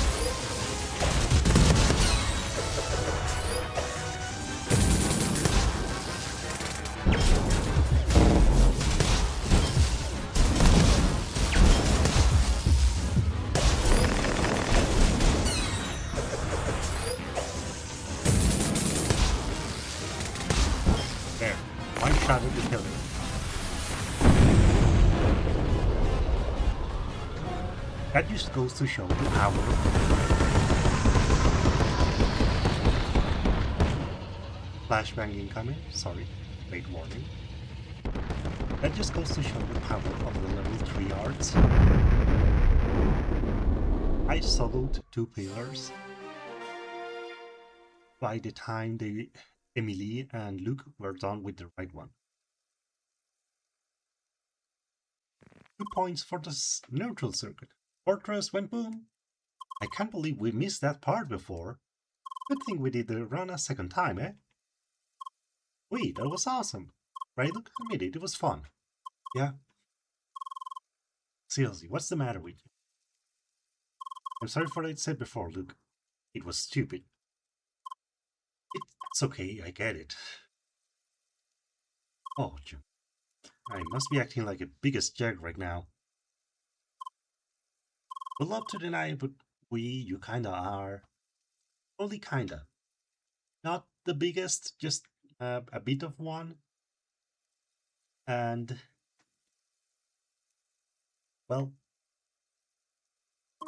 There, one shot at the pillar. That just goes to show the power. Flashbang incoming, sorry, late warning. That just goes to show the power of the level 3 arts. I soloed 2 pillars. By the time Emily and Luke were done with the right one. 2 points for the neutral circuit. Fortress went boom. I can't believe we missed that part before. Good thing we did the run a second time, eh? Wait, that was awesome. Right, Luke? Admit it was fun. Yeah. Seriously, what's the matter with you? I'm sorry for what I said before, Luke. It was stupid. It's okay, I get it. Oh, I must be acting like a biggest jerk right now. Would love to deny it, but you kinda are. Only kinda. Not the biggest, just a bit of one. And, well,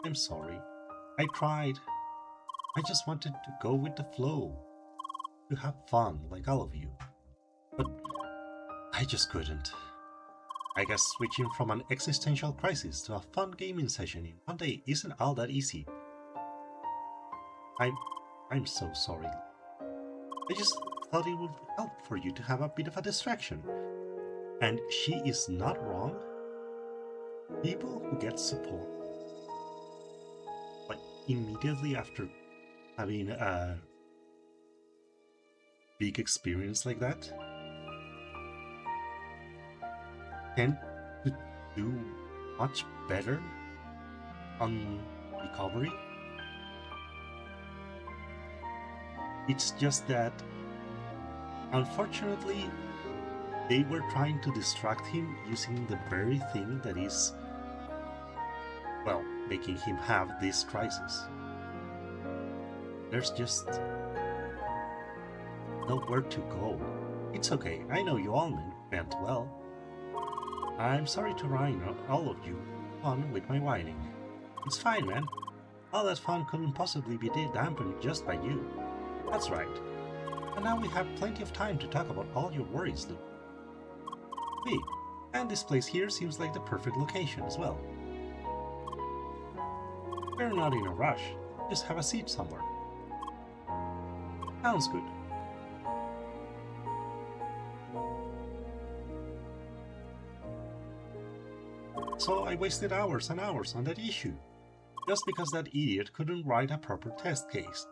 I'm sorry. I tried. I just wanted to go with the flow. To have fun, like all of you. But I just couldn't. I guess switching from an existential crisis to a fun gaming session in one day isn't all that easy. I'm so sorry. I just thought it would help for you to have a bit of a distraction. And she is not wrong. People who get support, like immediately after having a big experience like that, tend to do much better on recovery. It's just that, unfortunately, they were trying to distract him using the very thing that is, well, making him have this crisis. There's just nowhere to go. It's okay, I know you all meant well. I'm sorry to ruin all of you fun with my whining. It's fine, man. All that fun couldn't possibly be dampened just by you. That's right. And now we have plenty of time to talk about all your worries, Luke. Hey, and this place here seems like the perfect location as well. We're not in a rush. Just have a seat somewhere. Sounds good. So I wasted hours and hours on that issue, just because that idiot couldn't write a proper test case.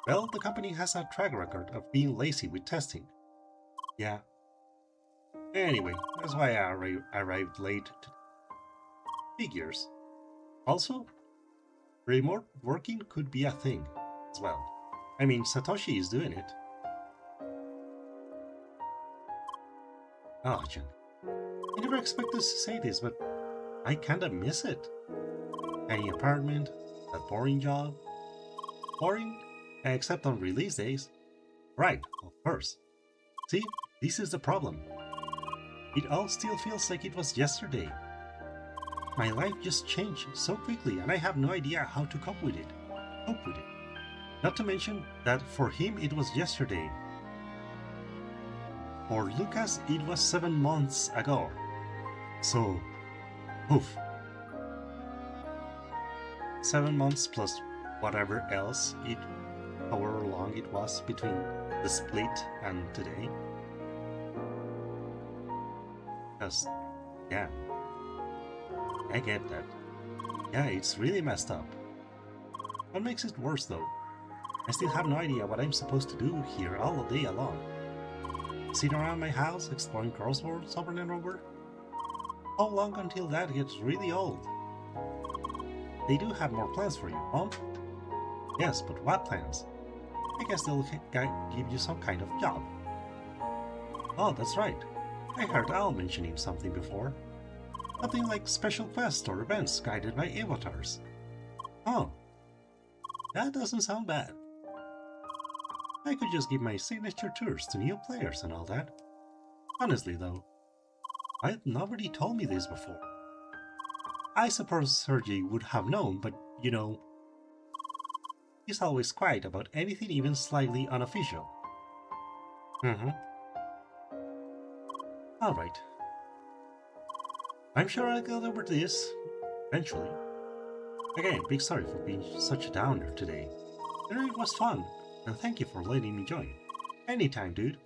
Well, the company has a track record of being lazy with testing. Yeah. Anyway, that's why I arrived late today. Figures. Also, remote working could be a thing as well. I mean, Satoshi is doing it. Oh, Jun. I never expected to say this, but I kinda miss it. Tiny apartment, that boring job. Boring? Except on release days. Right, of course. See, This is the problem. It all still feels like it was yesterday. My life just changed so quickly and I have no idea how to cope with it. Not to mention that for him it was yesterday. For Lucas it was 7 months ago. So, oof. 7 months plus whatever else however long it was between the split and today. Because, yeah, I get that. Yeah, it's really messed up. What makes it worse though? I still have no idea what I'm supposed to do here all day long. Sit around my house exploring crosswords over and over? How long until that gets really old? They do have more plans for you, huh? Yes, but what plans? I guess they'll give you some kind of job. Oh, that's right. I heard Al mentioning something before. Something like special quests or events guided by avatars. Oh, that doesn't sound bad. I could just give my signature tours to new players and all that. Honestly though, nobody told me this before. I suppose Sergei would have known, but you know, he's always quiet about anything even slightly unofficial. Alright. I'm sure I'll get over this eventually. Again, big sorry for being such a downer today. It was fun, and thank you for letting me join. Anytime, dude.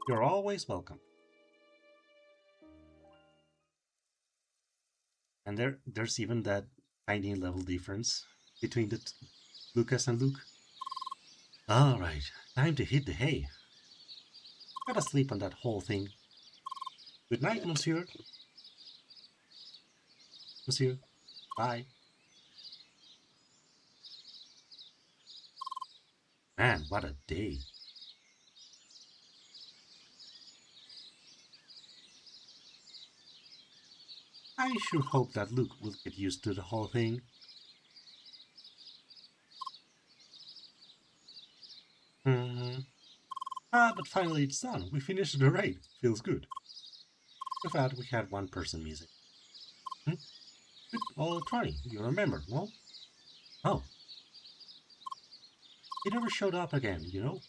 You're always welcome. And there's even that tiny level difference between Lucas and Luke. Alright, time to hit the hay. Gotta sleep on that whole thing. Good night, monsieur. Monsieur, bye. Man, what a day. I sure hope that Luke will get used to the whole thing. But finally it's done. We finished the raid. Feels good. With that, we had one person missing. Good. Well, Tronny, you remember, no? Oh. He never showed up again, you know?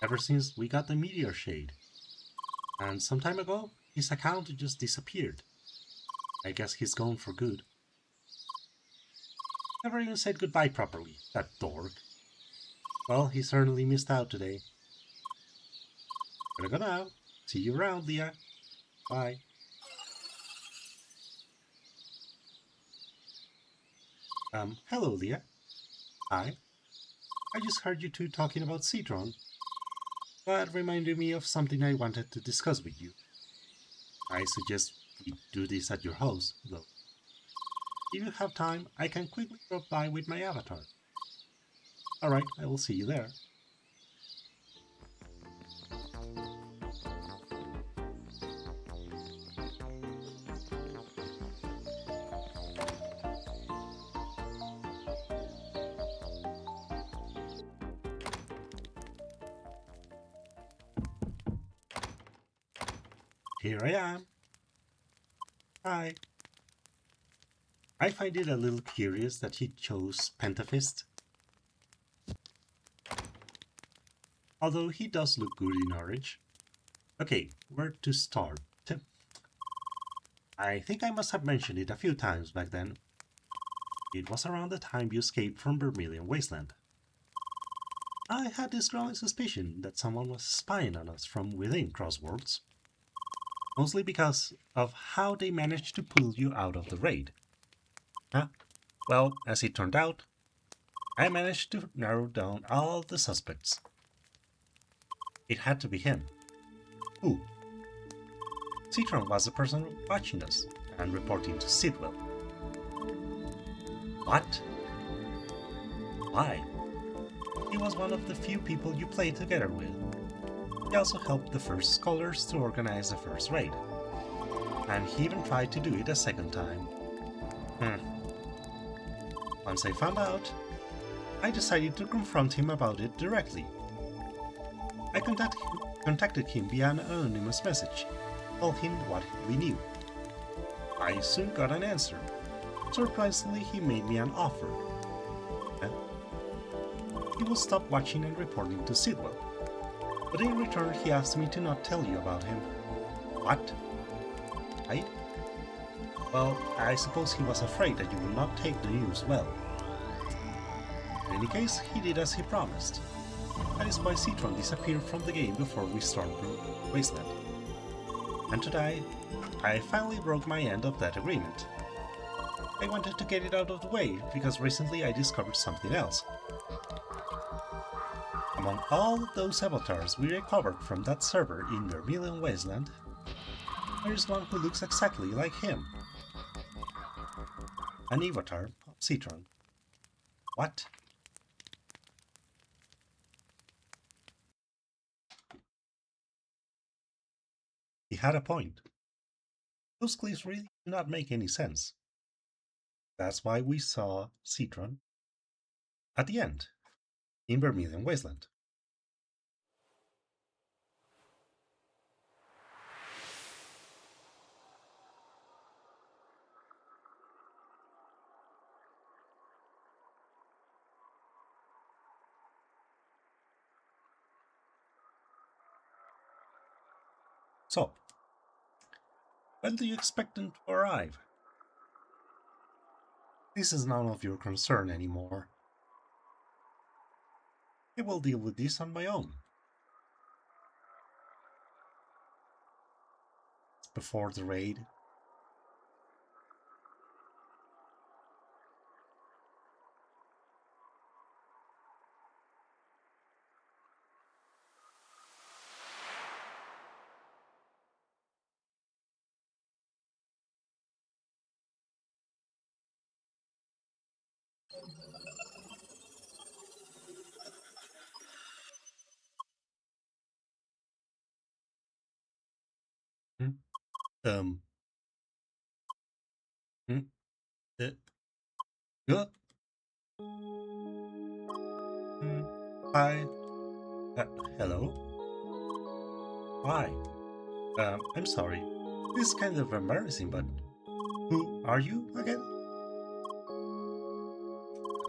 Ever since we got the meteor shade. And some time ago, his account just disappeared. I guess he's gone for good. Never even said goodbye properly, that dork. Well, he certainly missed out today. Gotta go now. See you around, Leah. Bye. Hello, Leah. Hi. I just heard you two talking about Citron. That reminded me of something I wanted to discuss with you. I suggest we do this at your house, though. If you have time, I can quickly drop by with my avatar. Alright, I will see you there. Here I am. Hi. I find it a little curious that he chose Pentafist. Although he does look good in orange. Okay, where to start? I think I must have mentioned it a few times back then. It was around the time you escaped from Vermilion Wasteland. I had this growing suspicion that someone was spying on us from within Crosswords. Mostly because of how they managed to pull you out of the raid. Well, as it turned out, I managed to narrow down all the suspects. It had to be him. Who? Citron was the person watching us and reporting to Sidwell. What? Why? He was one of the few people you played together with. He also helped the first scholars to organize the first raid. And he even tried to do it a second time. Once I found out, I decided to confront him about it directly. I contacted him via an anonymous message, told him what we knew. I soon got an answer. Surprisingly, he made me an offer. He will stop watching and reporting to Sidwell. But in return, he asked me to not tell you about him. What? Well, I suppose he was afraid that you would not take the news well. In any case, he did as he promised. That is why Citron disappeared from the game before we stormed the Wasteland. And today, I finally broke my end of that agreement. I wanted to get it out of the way, because recently I discovered something else. Among all those avatars we recovered from that server in Vermilion Wasteland, there is one who looks exactly like him. An avatar of Citron. What? He had a point. Those clips really do not make any sense. That's why we saw Citron at the end, in Vermilion Wasteland. So, when do you expect them to arrive? This is none of your concern anymore. I will deal with this on my own. Before the raid. Hmm? Um. Hmm? Uh, uh, hmm, Hi. Hello? Hi. I'm sorry. This is kind of embarrassing, but who are you again?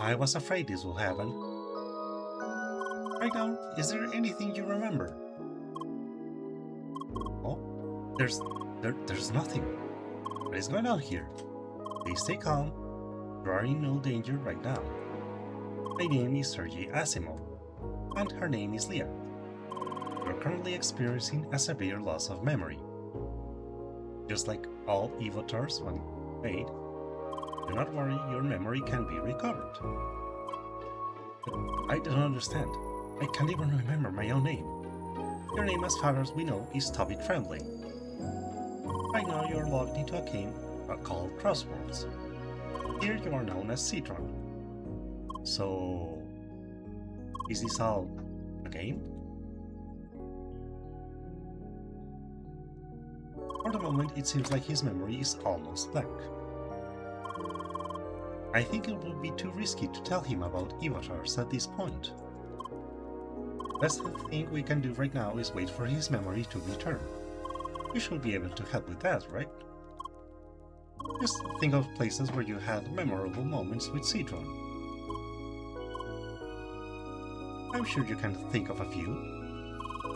I was afraid this would happen. Right now, is there anything you remember? Oh, there's nothing. What is going on here? Please stay calm. You are in no danger right now. My name is Sergei Asimov, and her name is Leah. You are currently experiencing a severe loss of memory. Just like all avatars when made, do not worry, your memory can be recovered. But I don't understand. I can't even remember my own name. Your name, as far as we know, is Toby Trembling. Right now you are logged into a game called Crosswords. Here you are known as Citron. So, is this all a game? For the moment, it seems like his memory is almost blank. I think it would be too risky to tell him about avatars at this point. Best thing we can do right now is wait for his memory to return. You should be able to help with that, right? Just think of places where you had memorable moments with Citron. I'm sure you can think of a few.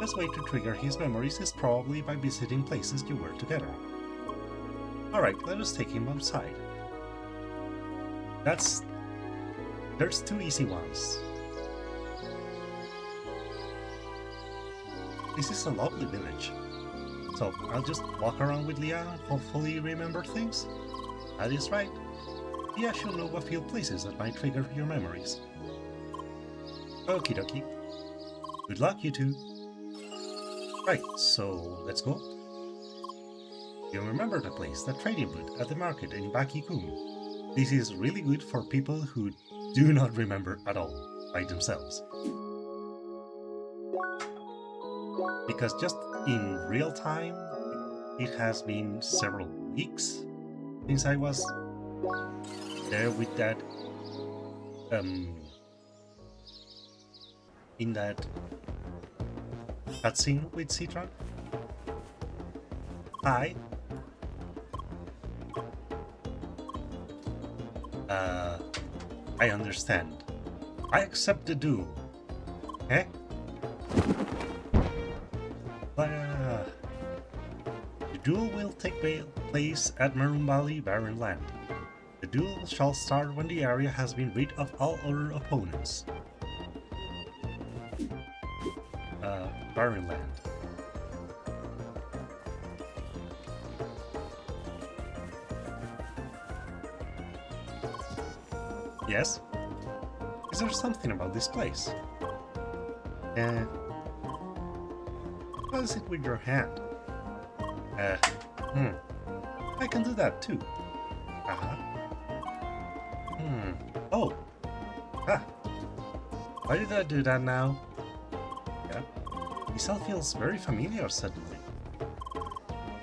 Best way to trigger his memories is probably by visiting places you were together. Alright, let us take him outside. There's two easy ones. This is a lovely village. So I'll just walk around with Leah and hopefully remember things? That is right. Leah should know a few places that might trigger your memories. Okie dokie. Good luck, you two. Right, so let's go. You remember the place, the trading booth at the market in Baki-kun. This is really good for people who do not remember at all by themselves. Because just in real time, it has been several weeks since I was there with that in that Cutscene with Citron? Hi. I understand. I accept the duel. Eh? But, the duel will take place at Maroon Valley Barren Land. The duel shall start when the area has been rid of all other opponents. Barren Land. Yes? Is there something about this place? How is it with your hand? I can do that too. Uh-huh. Oh. Ah. Why did I do that now? Yeah. This all feels very familiar suddenly.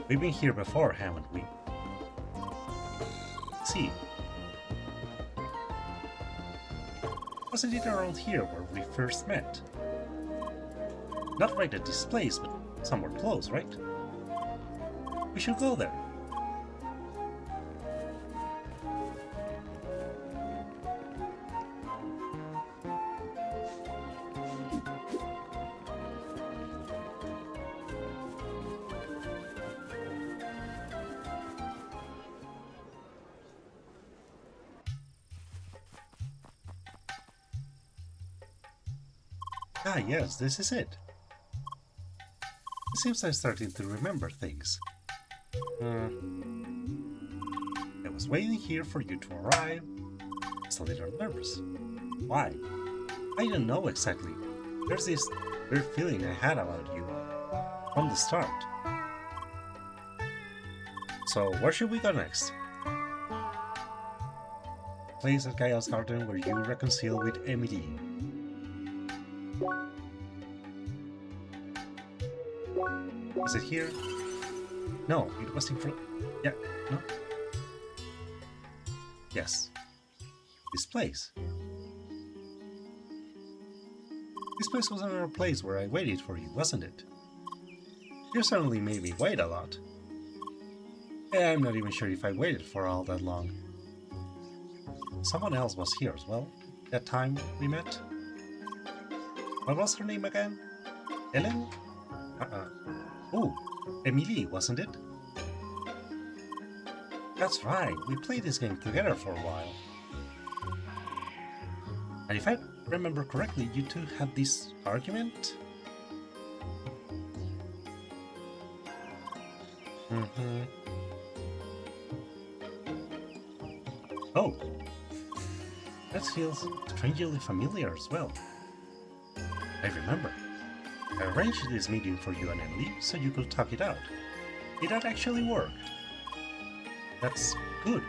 We've been here before, haven't we? Let's see. Wasn't it around here where we first met? Not right at this place, but somewhere close, right? We should go there. Ah, yes, this is it. It seems I'm starting to remember things. I was waiting here for you to arrive. I was a little nervous. Why? I don't know exactly. There's this weird feeling I had about you from the start. So, where should we go next? Place at Chaos Garden where you reconcile with Emily. Is it here? No, it was in front. Yeah, no? Yes. This place. This place was another place where I waited for you, wasn't it? You certainly made me wait a lot. I'm not even sure if I waited for all that long. Someone else was here as well, that time we met. What was her name again? Ellen? Oh, Emily, wasn't it? That's right, we played this game together for a while. And if I remember correctly, you two had this argument? Oh, that feels strangely familiar as well. I remember. I arranged this meeting for you and Emily so you could talk it out. It had actually worked. That's good.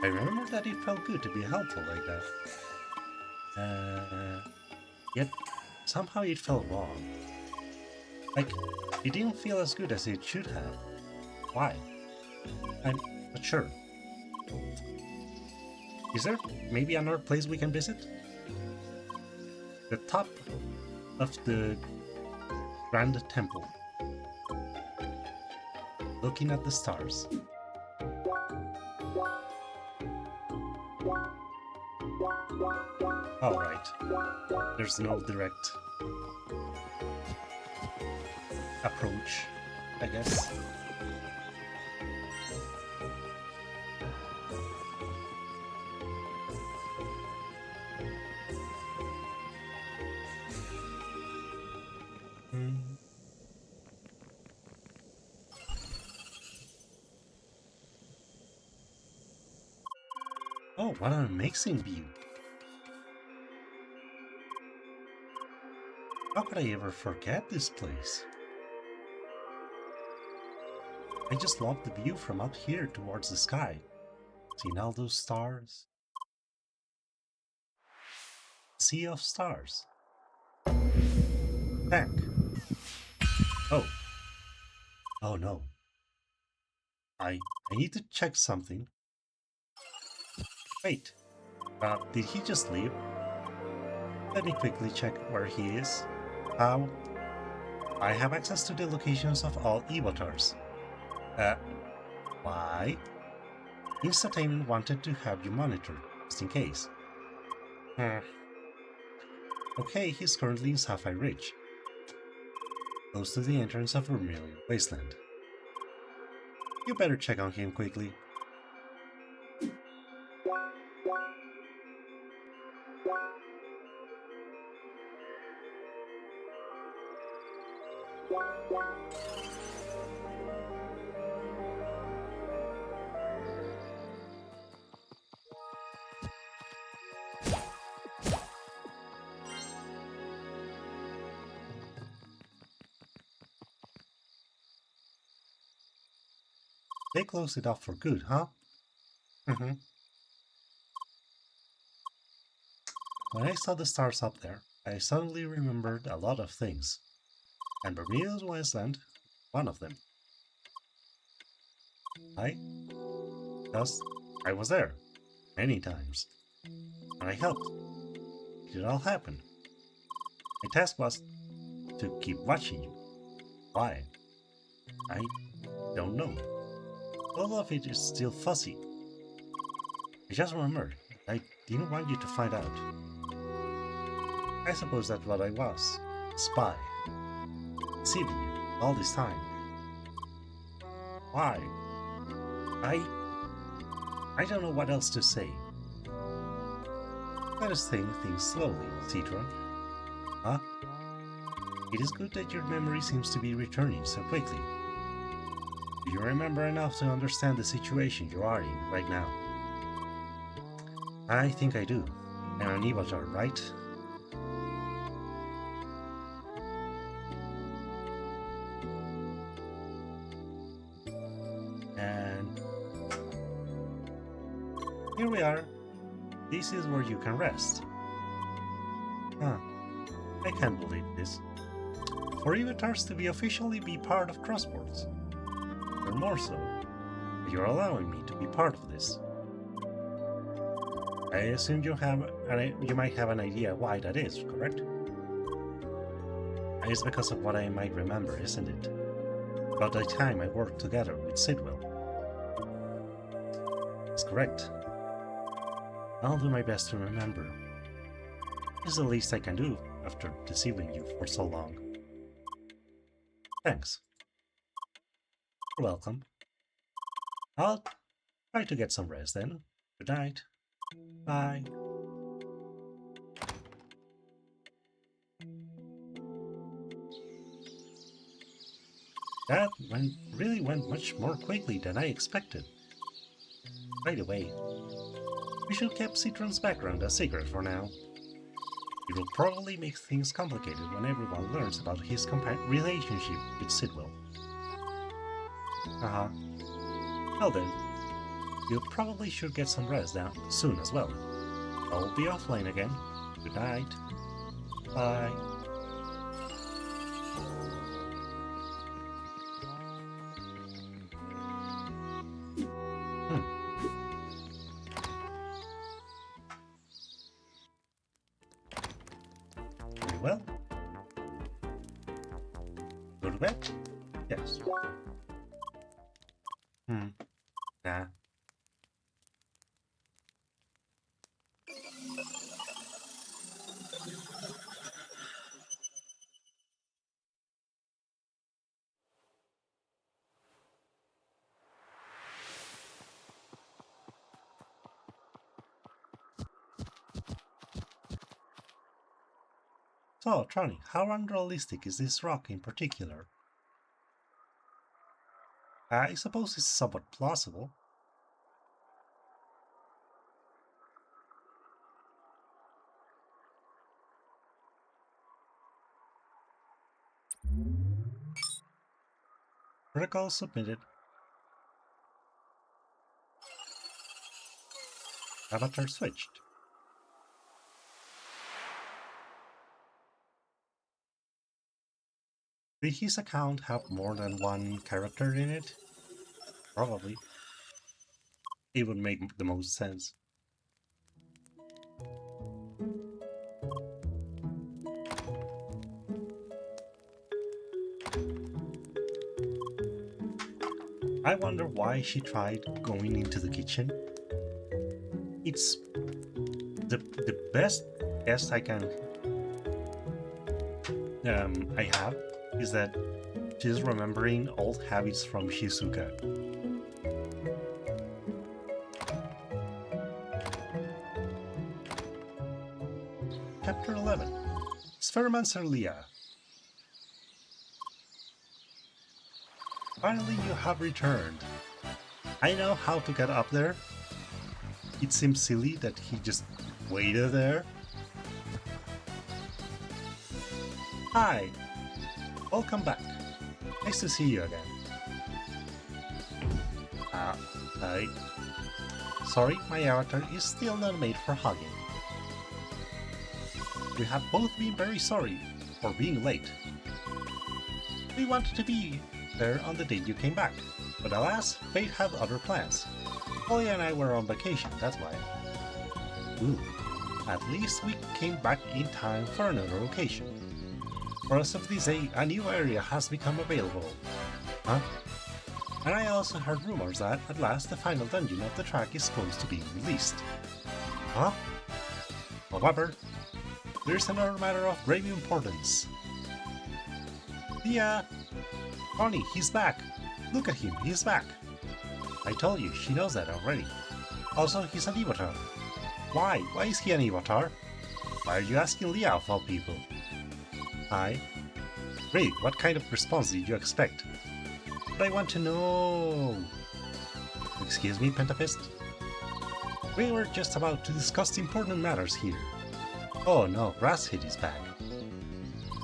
I remember that it felt good to be helpful like that. Yet, somehow it felt wrong. Like, it didn't feel as good as it should have. Why? I'm not sure. Is there maybe another place we can visit? The top of the Grand Temple. Looking at the stars. Alright. There's no direct approach, I guess. Oh, what an amazing view! How could I ever forget this place? I just love the view from up here towards the sky. Seeing all those stars. Sea of stars. Tank. Oh. Oh no. I need to check something. Wait. Did he just leave? Let me quickly check where he is. How? I have access to the locations of all avatars. Uh, why? Instatainment wanted to have you monitored, just in case. Hmm. Okay, he's currently in Sapphire Ridge, close to the entrance of Vermilion Wasteland. You better check on him quickly. They closed it off for good, huh? Mm-hmm. When I saw the stars up there, I suddenly remembered a lot of things, and Bermuda's Wasteland, one of them. Why? Because I was there, many times, and I helped. It all happened. My task was to keep watching you. Why? I don't know. All of it is still fuzzy. I just remembered I didn't want you to find out. I suppose that's what I was. A spy. Deceiving you all this time. Why? I don't know what else to say. Let us think things slowly, Citron. Huh? It is good that your memory seems to be returning so quickly. Do you remember enough to understand the situation you are in right now? I think I do. I'm an avatar, right? And here we are. This is where you can rest. Huh. I can't believe this. For avatars to be officially be part of Crosswords. Or more so, you're allowing me to be part of this. I assume you might have an idea why that is, correct? It's because of what I might remember, isn't it? About the time I worked together with Sidwell. That's correct. I'll do my best to remember. It's the least I can do after deceiving you for so long. Thanks. You're welcome. I'll try to get some rest then. Good night. Bye. That really went much more quickly than I expected. By the way, we should keep Citron's background a secret for now. It will probably make things complicated when everyone learns about his relationship with Sidwell. Well then, you probably should get some rest down soon as well. I'll be offline again. Good night. Bye. Very well. Go to bed? Yes. Nah. So, Trony, how unrealistic is this rock in particular? I suppose it's somewhat plausible. Protocol submitted. Avatar switched. Did his account have more than one character in it? Probably. It would make the most sense. I wonder why she tried going into the kitchen. It's the best guess I have is that she's remembering old habits from Shizuka. Chapter 11. Spheromancer Leah. Finally you have returned. I know how to get up there. It seems silly that he just waited there. Hi! Welcome back. Nice to see you again. Hi. Sorry, my avatar is still not made for hugging. We have both been very sorry for being late. We wanted to be there on the date you came back, but alas, fate had other plans. Ollie and I were on vacation, that's why. Ooh, at least we came back in time for another occasion. For us of this day, a new area has become available. Huh? And I also heard rumors that, at last, the final dungeon of the track is supposed to be released. Huh? However, there's another matter of grave importance. Bonnie, he's back! Look at him, he's back! I told you, she knows that already. Also, he's an avatar. Why? Why is he an avatar? Why are you asking Leah of all people? Hi. Really, what kind of response did you expect? But I want to know... Excuse me, Pentafist? We were just about to discuss important matters here. Oh no, Grasshit is back.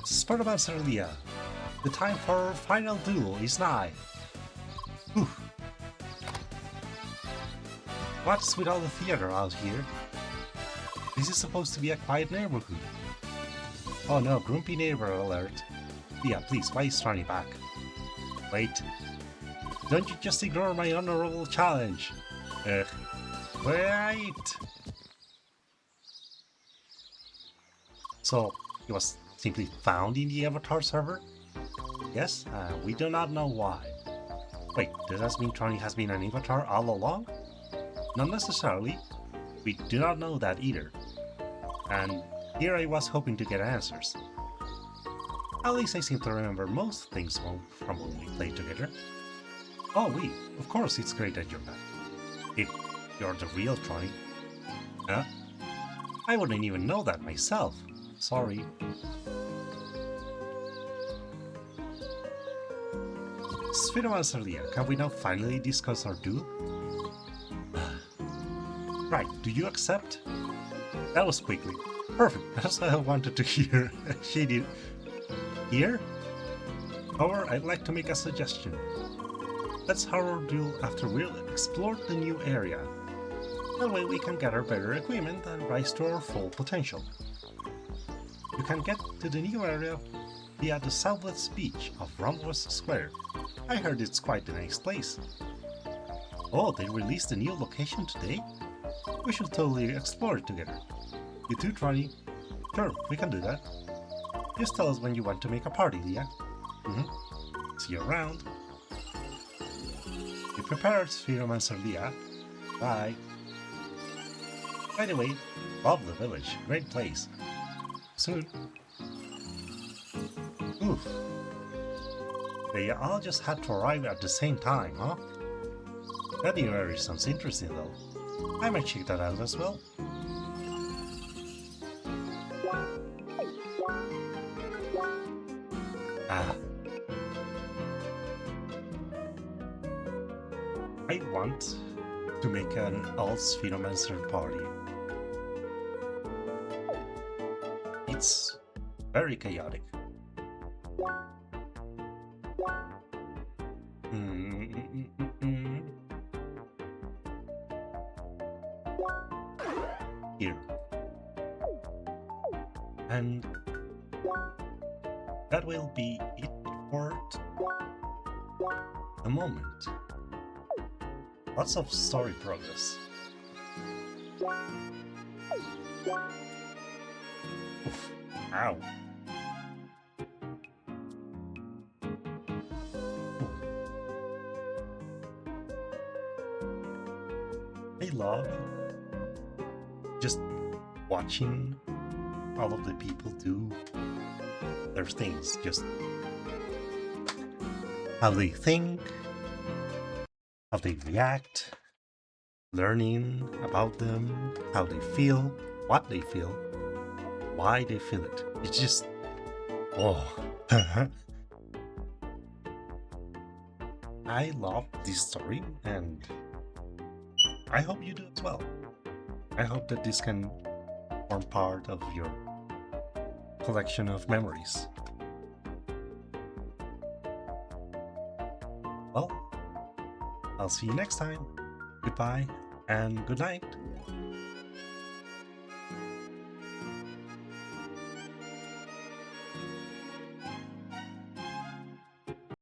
Spheromancer Leah, the time for our final duel is nigh. Whew. What's with all the theater out here? This is supposed to be a quiet neighborhood. Oh no, grumpy neighbor alert. Leah, please, why is Ronnie back? Wait. Don't you just ignore my honorable challenge? Ugh. Wait! So, he was simply found in the Avatar server? Yes, we do not know why. Wait, does that mean Trony has been an Avatar all along? Not necessarily. We do not know that either. And here I was hoping to get answers. At least I seem to remember most things from when we played together. Oh wait, of course it's great that you're back. If you're the real Trony. Huh? I wouldn't even know that myself. Sorry. Spheromancer Leah, can we now finally discuss our duel? Right, do you accept? That was quickly. Perfect, that's what I wanted to hear. She did. Here? However, I'd like to make a suggestion. Let's have our duel after we've explored the new area. That way we can gather better equipment and rise to our full potential. You can get to the new area via the southwest beach of Ramos Square. I heard it's quite a nice place. Oh, they released a new location today? We should totally explore it together. You too, Trony? Sure, we can do that. Just tell us when you want to make a party, Leah. See you around. Be prepared, Spheromancer Leah. Bye. By the way, love the village. Great place. Soon. Oof. They all just had to arrive at the same time, huh? That new area sounds interesting though. I might check that out as well. I want to make an all Spheromancer party. It's very chaotic. Here. And that will be it for the moment. Lots of story progress. Oof. Ow. I love just watching all of the people do their things, just how they think, how they react, learning about them, how they feel, what they feel, why they feel it. It's just, oh. I love this story, and I hope you do as well. I hope that this can form part of your collection of memories. Well, I'll see you next time. Goodbye and good night.